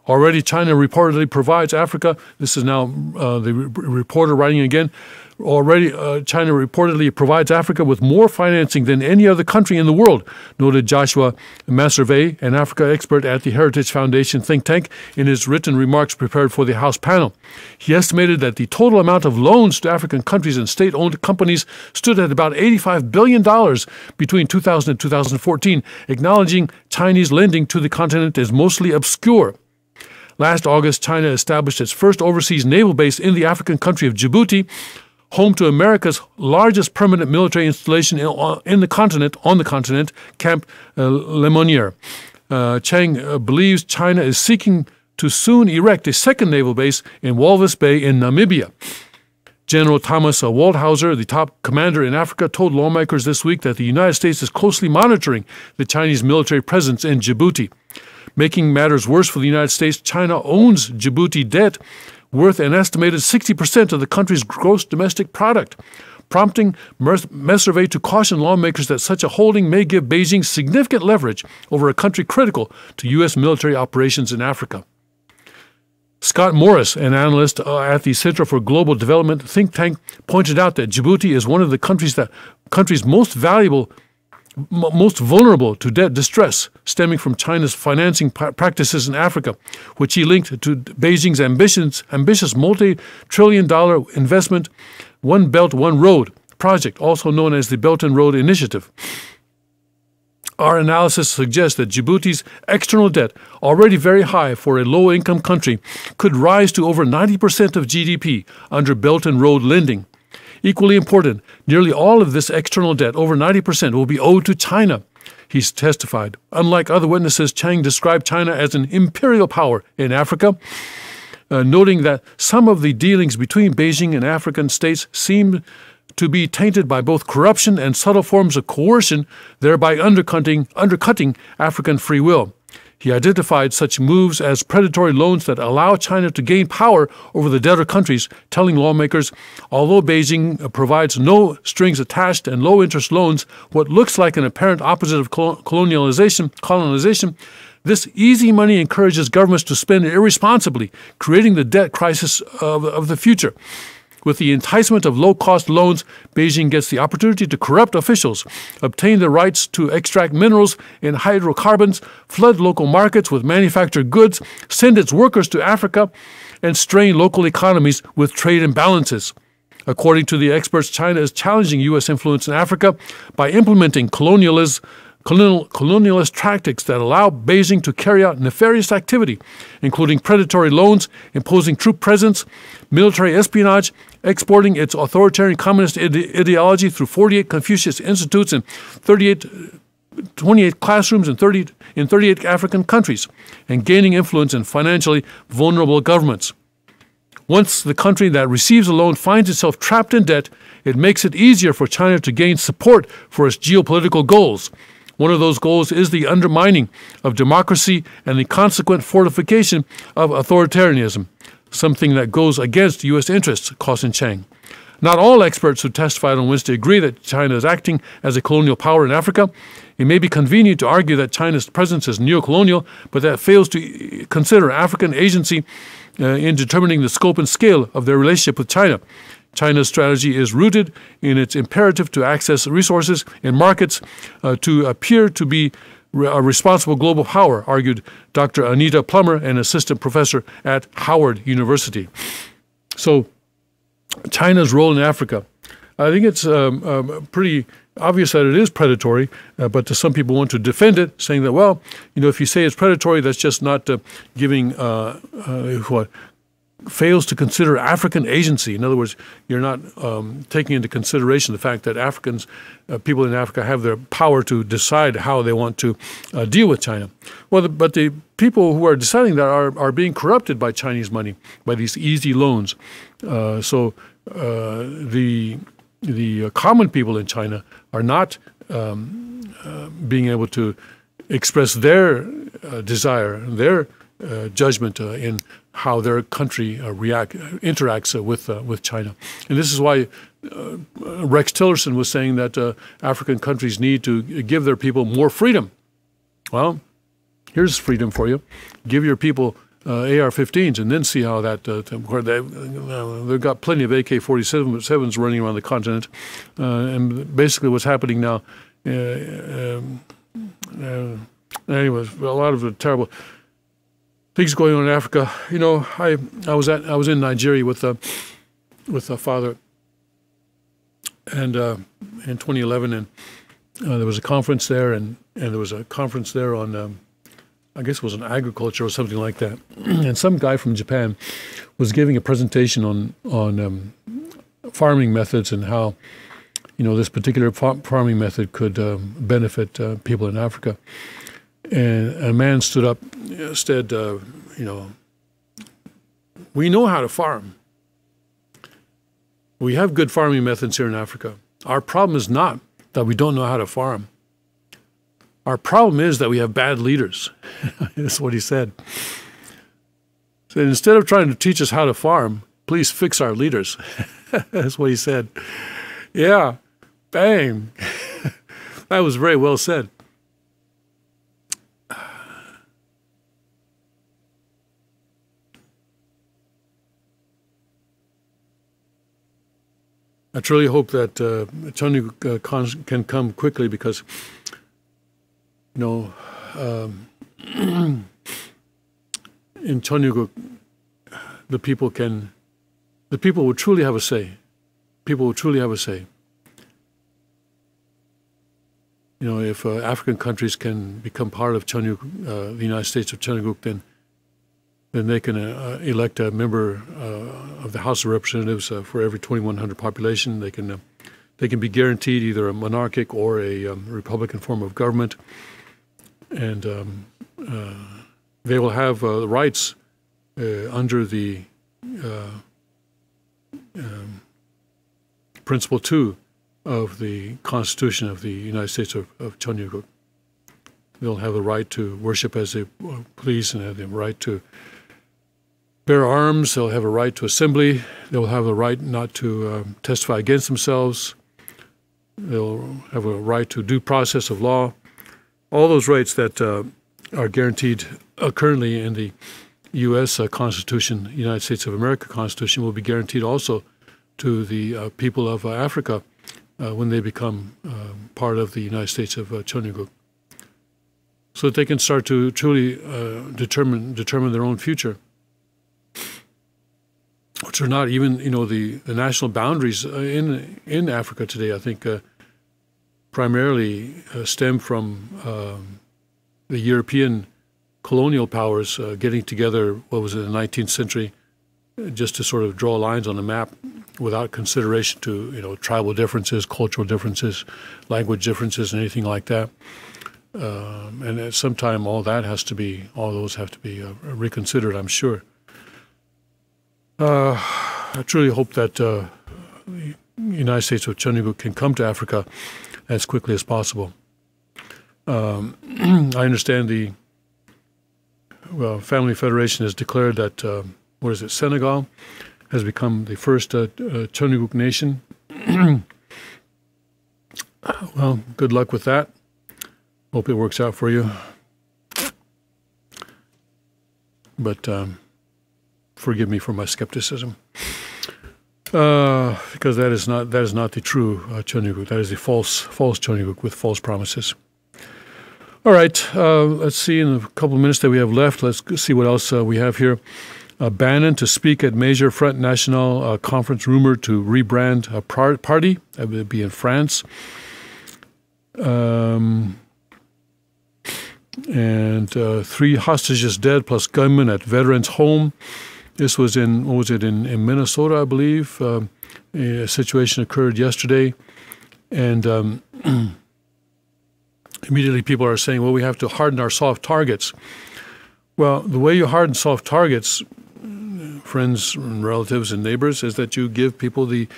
Already, China reportedly provides Africa. This is now the reporter writing again. Already, China reportedly provides Africa with more financing than any other country in the world, noted Joshua Masservey, an Africa expert at the Heritage Foundation think tank, in his written remarks prepared for the House panel. He estimated that the total amount of loans to African countries and state-owned companies stood at about $85 billion between 2000 and 2014, acknowledging Chinese lending to the continent is mostly obscure. Last August, China established its first overseas naval base in the African country of Djibouti, home to America's largest permanent military installation on the continent, Camp Lemonnier. Chang believes China is seeking to soon erect a second naval base in Walvis Bay in Namibia. General Thomas Waldhauser, the top commander in Africa, told lawmakers this week that the United States is closely monitoring the Chinese military presence in Djibouti. Making matters worse for the United States, China owns Djibouti debt worth an estimated 60% of the country's gross domestic product, prompting Messervey to caution lawmakers that such a holding may give Beijing significant leverage over a country critical to U.S. military operations in Africa. Scott Morris, an analyst at the Center for Global Development think tank, pointed out that Djibouti is one of the countries most vulnerable to debt distress stemming from China's financing practices in Africa, which he linked to Beijing's ambitious multi-trillion-dollar investment One Belt, One Road project, also known as the Belt and Road Initiative. Our analysis suggests that Djibouti's external debt, already very high for a low-income country, could rise to over 90% of GDP under Belt and Road lending. Equally important, nearly all of this external debt, over 90%, will be owed to China, he's testified. Unlike other witnesses, Chang described China as an imperial power in Africa, noting that some of the dealings between Beijing and African states seem to be tainted by both corruption and subtle forms of coercion, thereby undercutting African free will. He identified such moves as predatory loans that allow China to gain power over the debtor countries, telling lawmakers, although Beijing provides no strings attached and low-interest loans, what looks like an apparent opposite of colonization, this easy money encourages governments to spend irresponsibly, creating the debt crisis of the future. With the enticement of low-cost loans, Beijing gets the opportunity to corrupt officials, obtain the rights to extract minerals and hydrocarbons, flood local markets with manufactured goods, send its workers to Africa, and strain local economies with trade imbalances. According to the experts, China is challenging U.S. influence in Africa by implementing colonialist tactics that allow Beijing to carry out nefarious activity, including predatory loans, imposing troop presence, military espionage, exporting its authoritarian communist ideology through 48 Confucius institutes and 28 classrooms in 38 African countries, and gaining influence in financially vulnerable governments. Once the country that receives a loan finds itself trapped in debt, it makes it easier for China to gain support for its geopolitical goals. One of those goals is the undermining of democracy and the consequent fortification of authoritarianism, something that goes against U.S. interests, cautioned Chang. Not all experts who testified on Wednesday agree that China is acting as a colonial power in Africa. It may be convenient to argue that China's presence is neocolonial, but that fails to consider African agency in determining the scope and scale of their relationship with China. China's strategy is rooted in its imperative to access resources and markets to appear to be a responsible global power, argued Dr. Anita Plummer, an assistant professor at Howard University. So, China's role in Africa, I think it's pretty obvious that it is predatory, but some people want to defend it, saying that, well, if you say it's predatory, that's just not giving fails to consider African agency. In other words, you're not taking into consideration the fact that people in Africa have their power to decide how they want to deal with China. Well, but the people who are deciding that are being corrupted by Chinese money, by these easy loans. So the common people in China are not being able to express their desire, their judgment in how their country interacts with China. And this is why Rex Tillerson was saying that African countries need to give their people more freedom. Well, here's freedom for you. Give your people AR-15s, and then see how that. They've got plenty of AK-47s running around the continent, and basically what's happening now. Anyways, a lot of the terrible things going on in Africa. You know, I was in Nigeria with a father, and in 2011, and there was a conference there, and there was a conference there on. I guess it was on agriculture or something like that. And some guy from Japan was giving a presentation on farming methods and how, you know, this particular farming method could benefit people in Africa. And a man stood up, said, you know, we know how to farm. We have good farming methods here in Africa. Our problem is not that we don't know how to farm. Our problem is that we have bad leaders. That's what he said. So instead of trying to teach us how to farm, please fix our leaders. That's what he said. Yeah, bang. That was very well said. I truly hope that Cheongguk can come quickly, because you know, in Cheongguk, the people will truly have a say. People will truly have a say. You know, if African countries can become part of Cheongguk, the United States of Cheongguk, then they can elect a member of the House of Representatives for every 2,100 population. They can be guaranteed either a monarchic or a Republican form of government. And they will have rights under the Principle 2 of the Constitution of the United States of Cheongguk. They'll have the right to worship as they please, and have the right to bear arms. They'll have a right to assembly. They'll have the right not to testify against themselves. They'll have a right to due process of law. All those rights that are guaranteed currently in the U.S. Constitution, United States of America Constitution, will be guaranteed also to the people of Africa when they become part of the United States of Cheongguk, so that they can start to truly determine their own future, which are not even, you know, the national boundaries in Africa today. I think primarily stem from the European colonial powers getting together, what was it, in the 19th century, just to sort of draw lines on the map without consideration to, you know, tribal differences, cultural differences, language differences, and anything like that. And at some time, all those have to be reconsidered, I'm sure. I truly hope that the United States of Cheongguk can come to Africa as quickly as possible. I understand the Family Federation has declared that, Senegal has become the first Cheongguk nation. Well, good luck with that. Hope it works out for you. But forgive me for my skepticism, because that is not the true Cheongguk. That is the false Cheongguk with false promises. All right, let's see. In a couple of minutes that we have left, let's see what else we have here. Bannon to speak at major Front National conference rumored to rebrand a party. That would be in France. And 3 hostages dead plus gunmen at veterans' home. This was in Minnesota, I believe. A situation occurred yesterday, and immediately people are saying, well, we have to harden our soft targets. Well, the way you harden soft targets, friends and relatives and neighbors, is that you give people the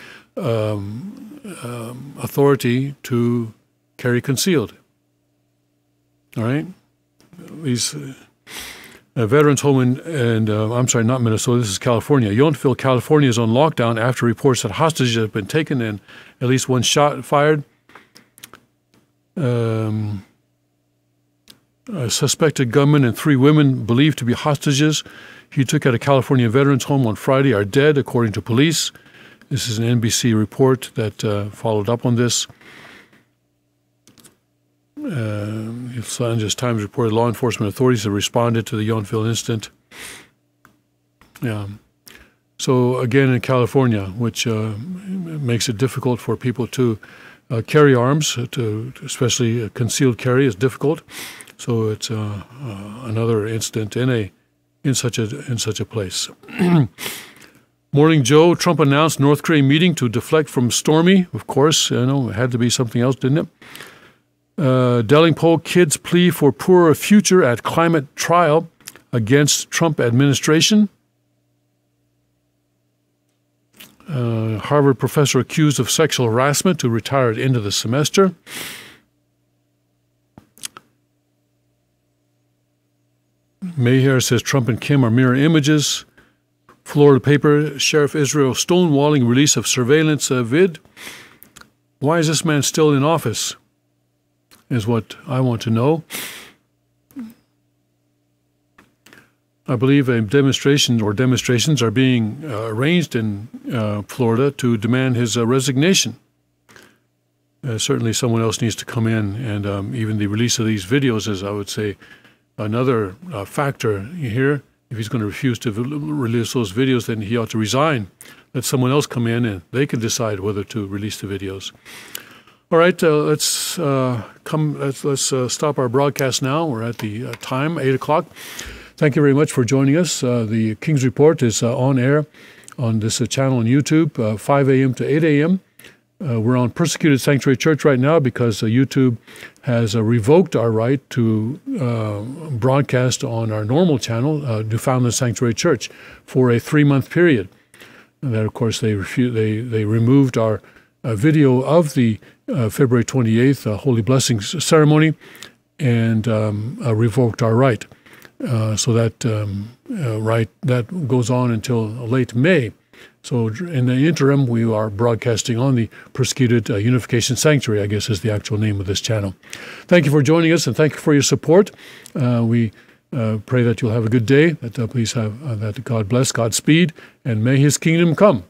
authority to carry concealed. All right? A veterans home I'm sorry, not Minnesota, this is California. Yountville, California is on lockdown after reports that hostages have been taken and at least one shot fired. A suspected gunman and 3 women believed to be hostages he took at a California veterans home on Friday are dead, according to police. This is an NBC report that followed up on this. The Los Angeles Times reported law enforcement authorities have responded to the Yountville incident. Yeah. So again, in California, which makes it difficult for people to carry arms, especially concealed carry is difficult. So it's another incident in such a place. Morning Joe, Trump announced North Korea meeting to deflect from Stormy. Of course, it had to be something else, didn't it? Delling-Poll kids plea for poorer future at climate trial against Trump administration. Harvard professor accused of sexual harassment to retire at end of the semester. Mayhair says Trump and Kim are mirror images. Florida paper, Sheriff Israel stonewalling release of surveillance vid. Why is this man still in office? Is what I want to know. I believe demonstrations are being arranged in Florida to demand his resignation. Certainly someone else needs to come in, and even the release of these videos is, I would say, another factor here. If he's going to refuse to release those videos, then he ought to resign. Let someone else come in, and they can decide whether to release the videos. All right, let's stop our broadcast now. We're at the time, 8 o'clock. Thank you very much for joining us. The King's Report is on air on this channel on YouTube, 5 a.m. to 8 a.m. We're on Persecuted Sanctuary Church right now because YouTube has revoked our right to broadcast on our normal channel, Newfoundland Sanctuary Church, for a 3-month period. And then, of course, they removed our video of the February 28th Holy Blessings ceremony and revoked our right. So that goes on until late May. So in the interim, we are broadcasting on the Persecuted Unification Sanctuary, I guess is the actual name of this channel. Thank you for joining us, and thank you for your support. We pray that you'll have a good day, that please have that God bless, Godspeed, and may His kingdom come.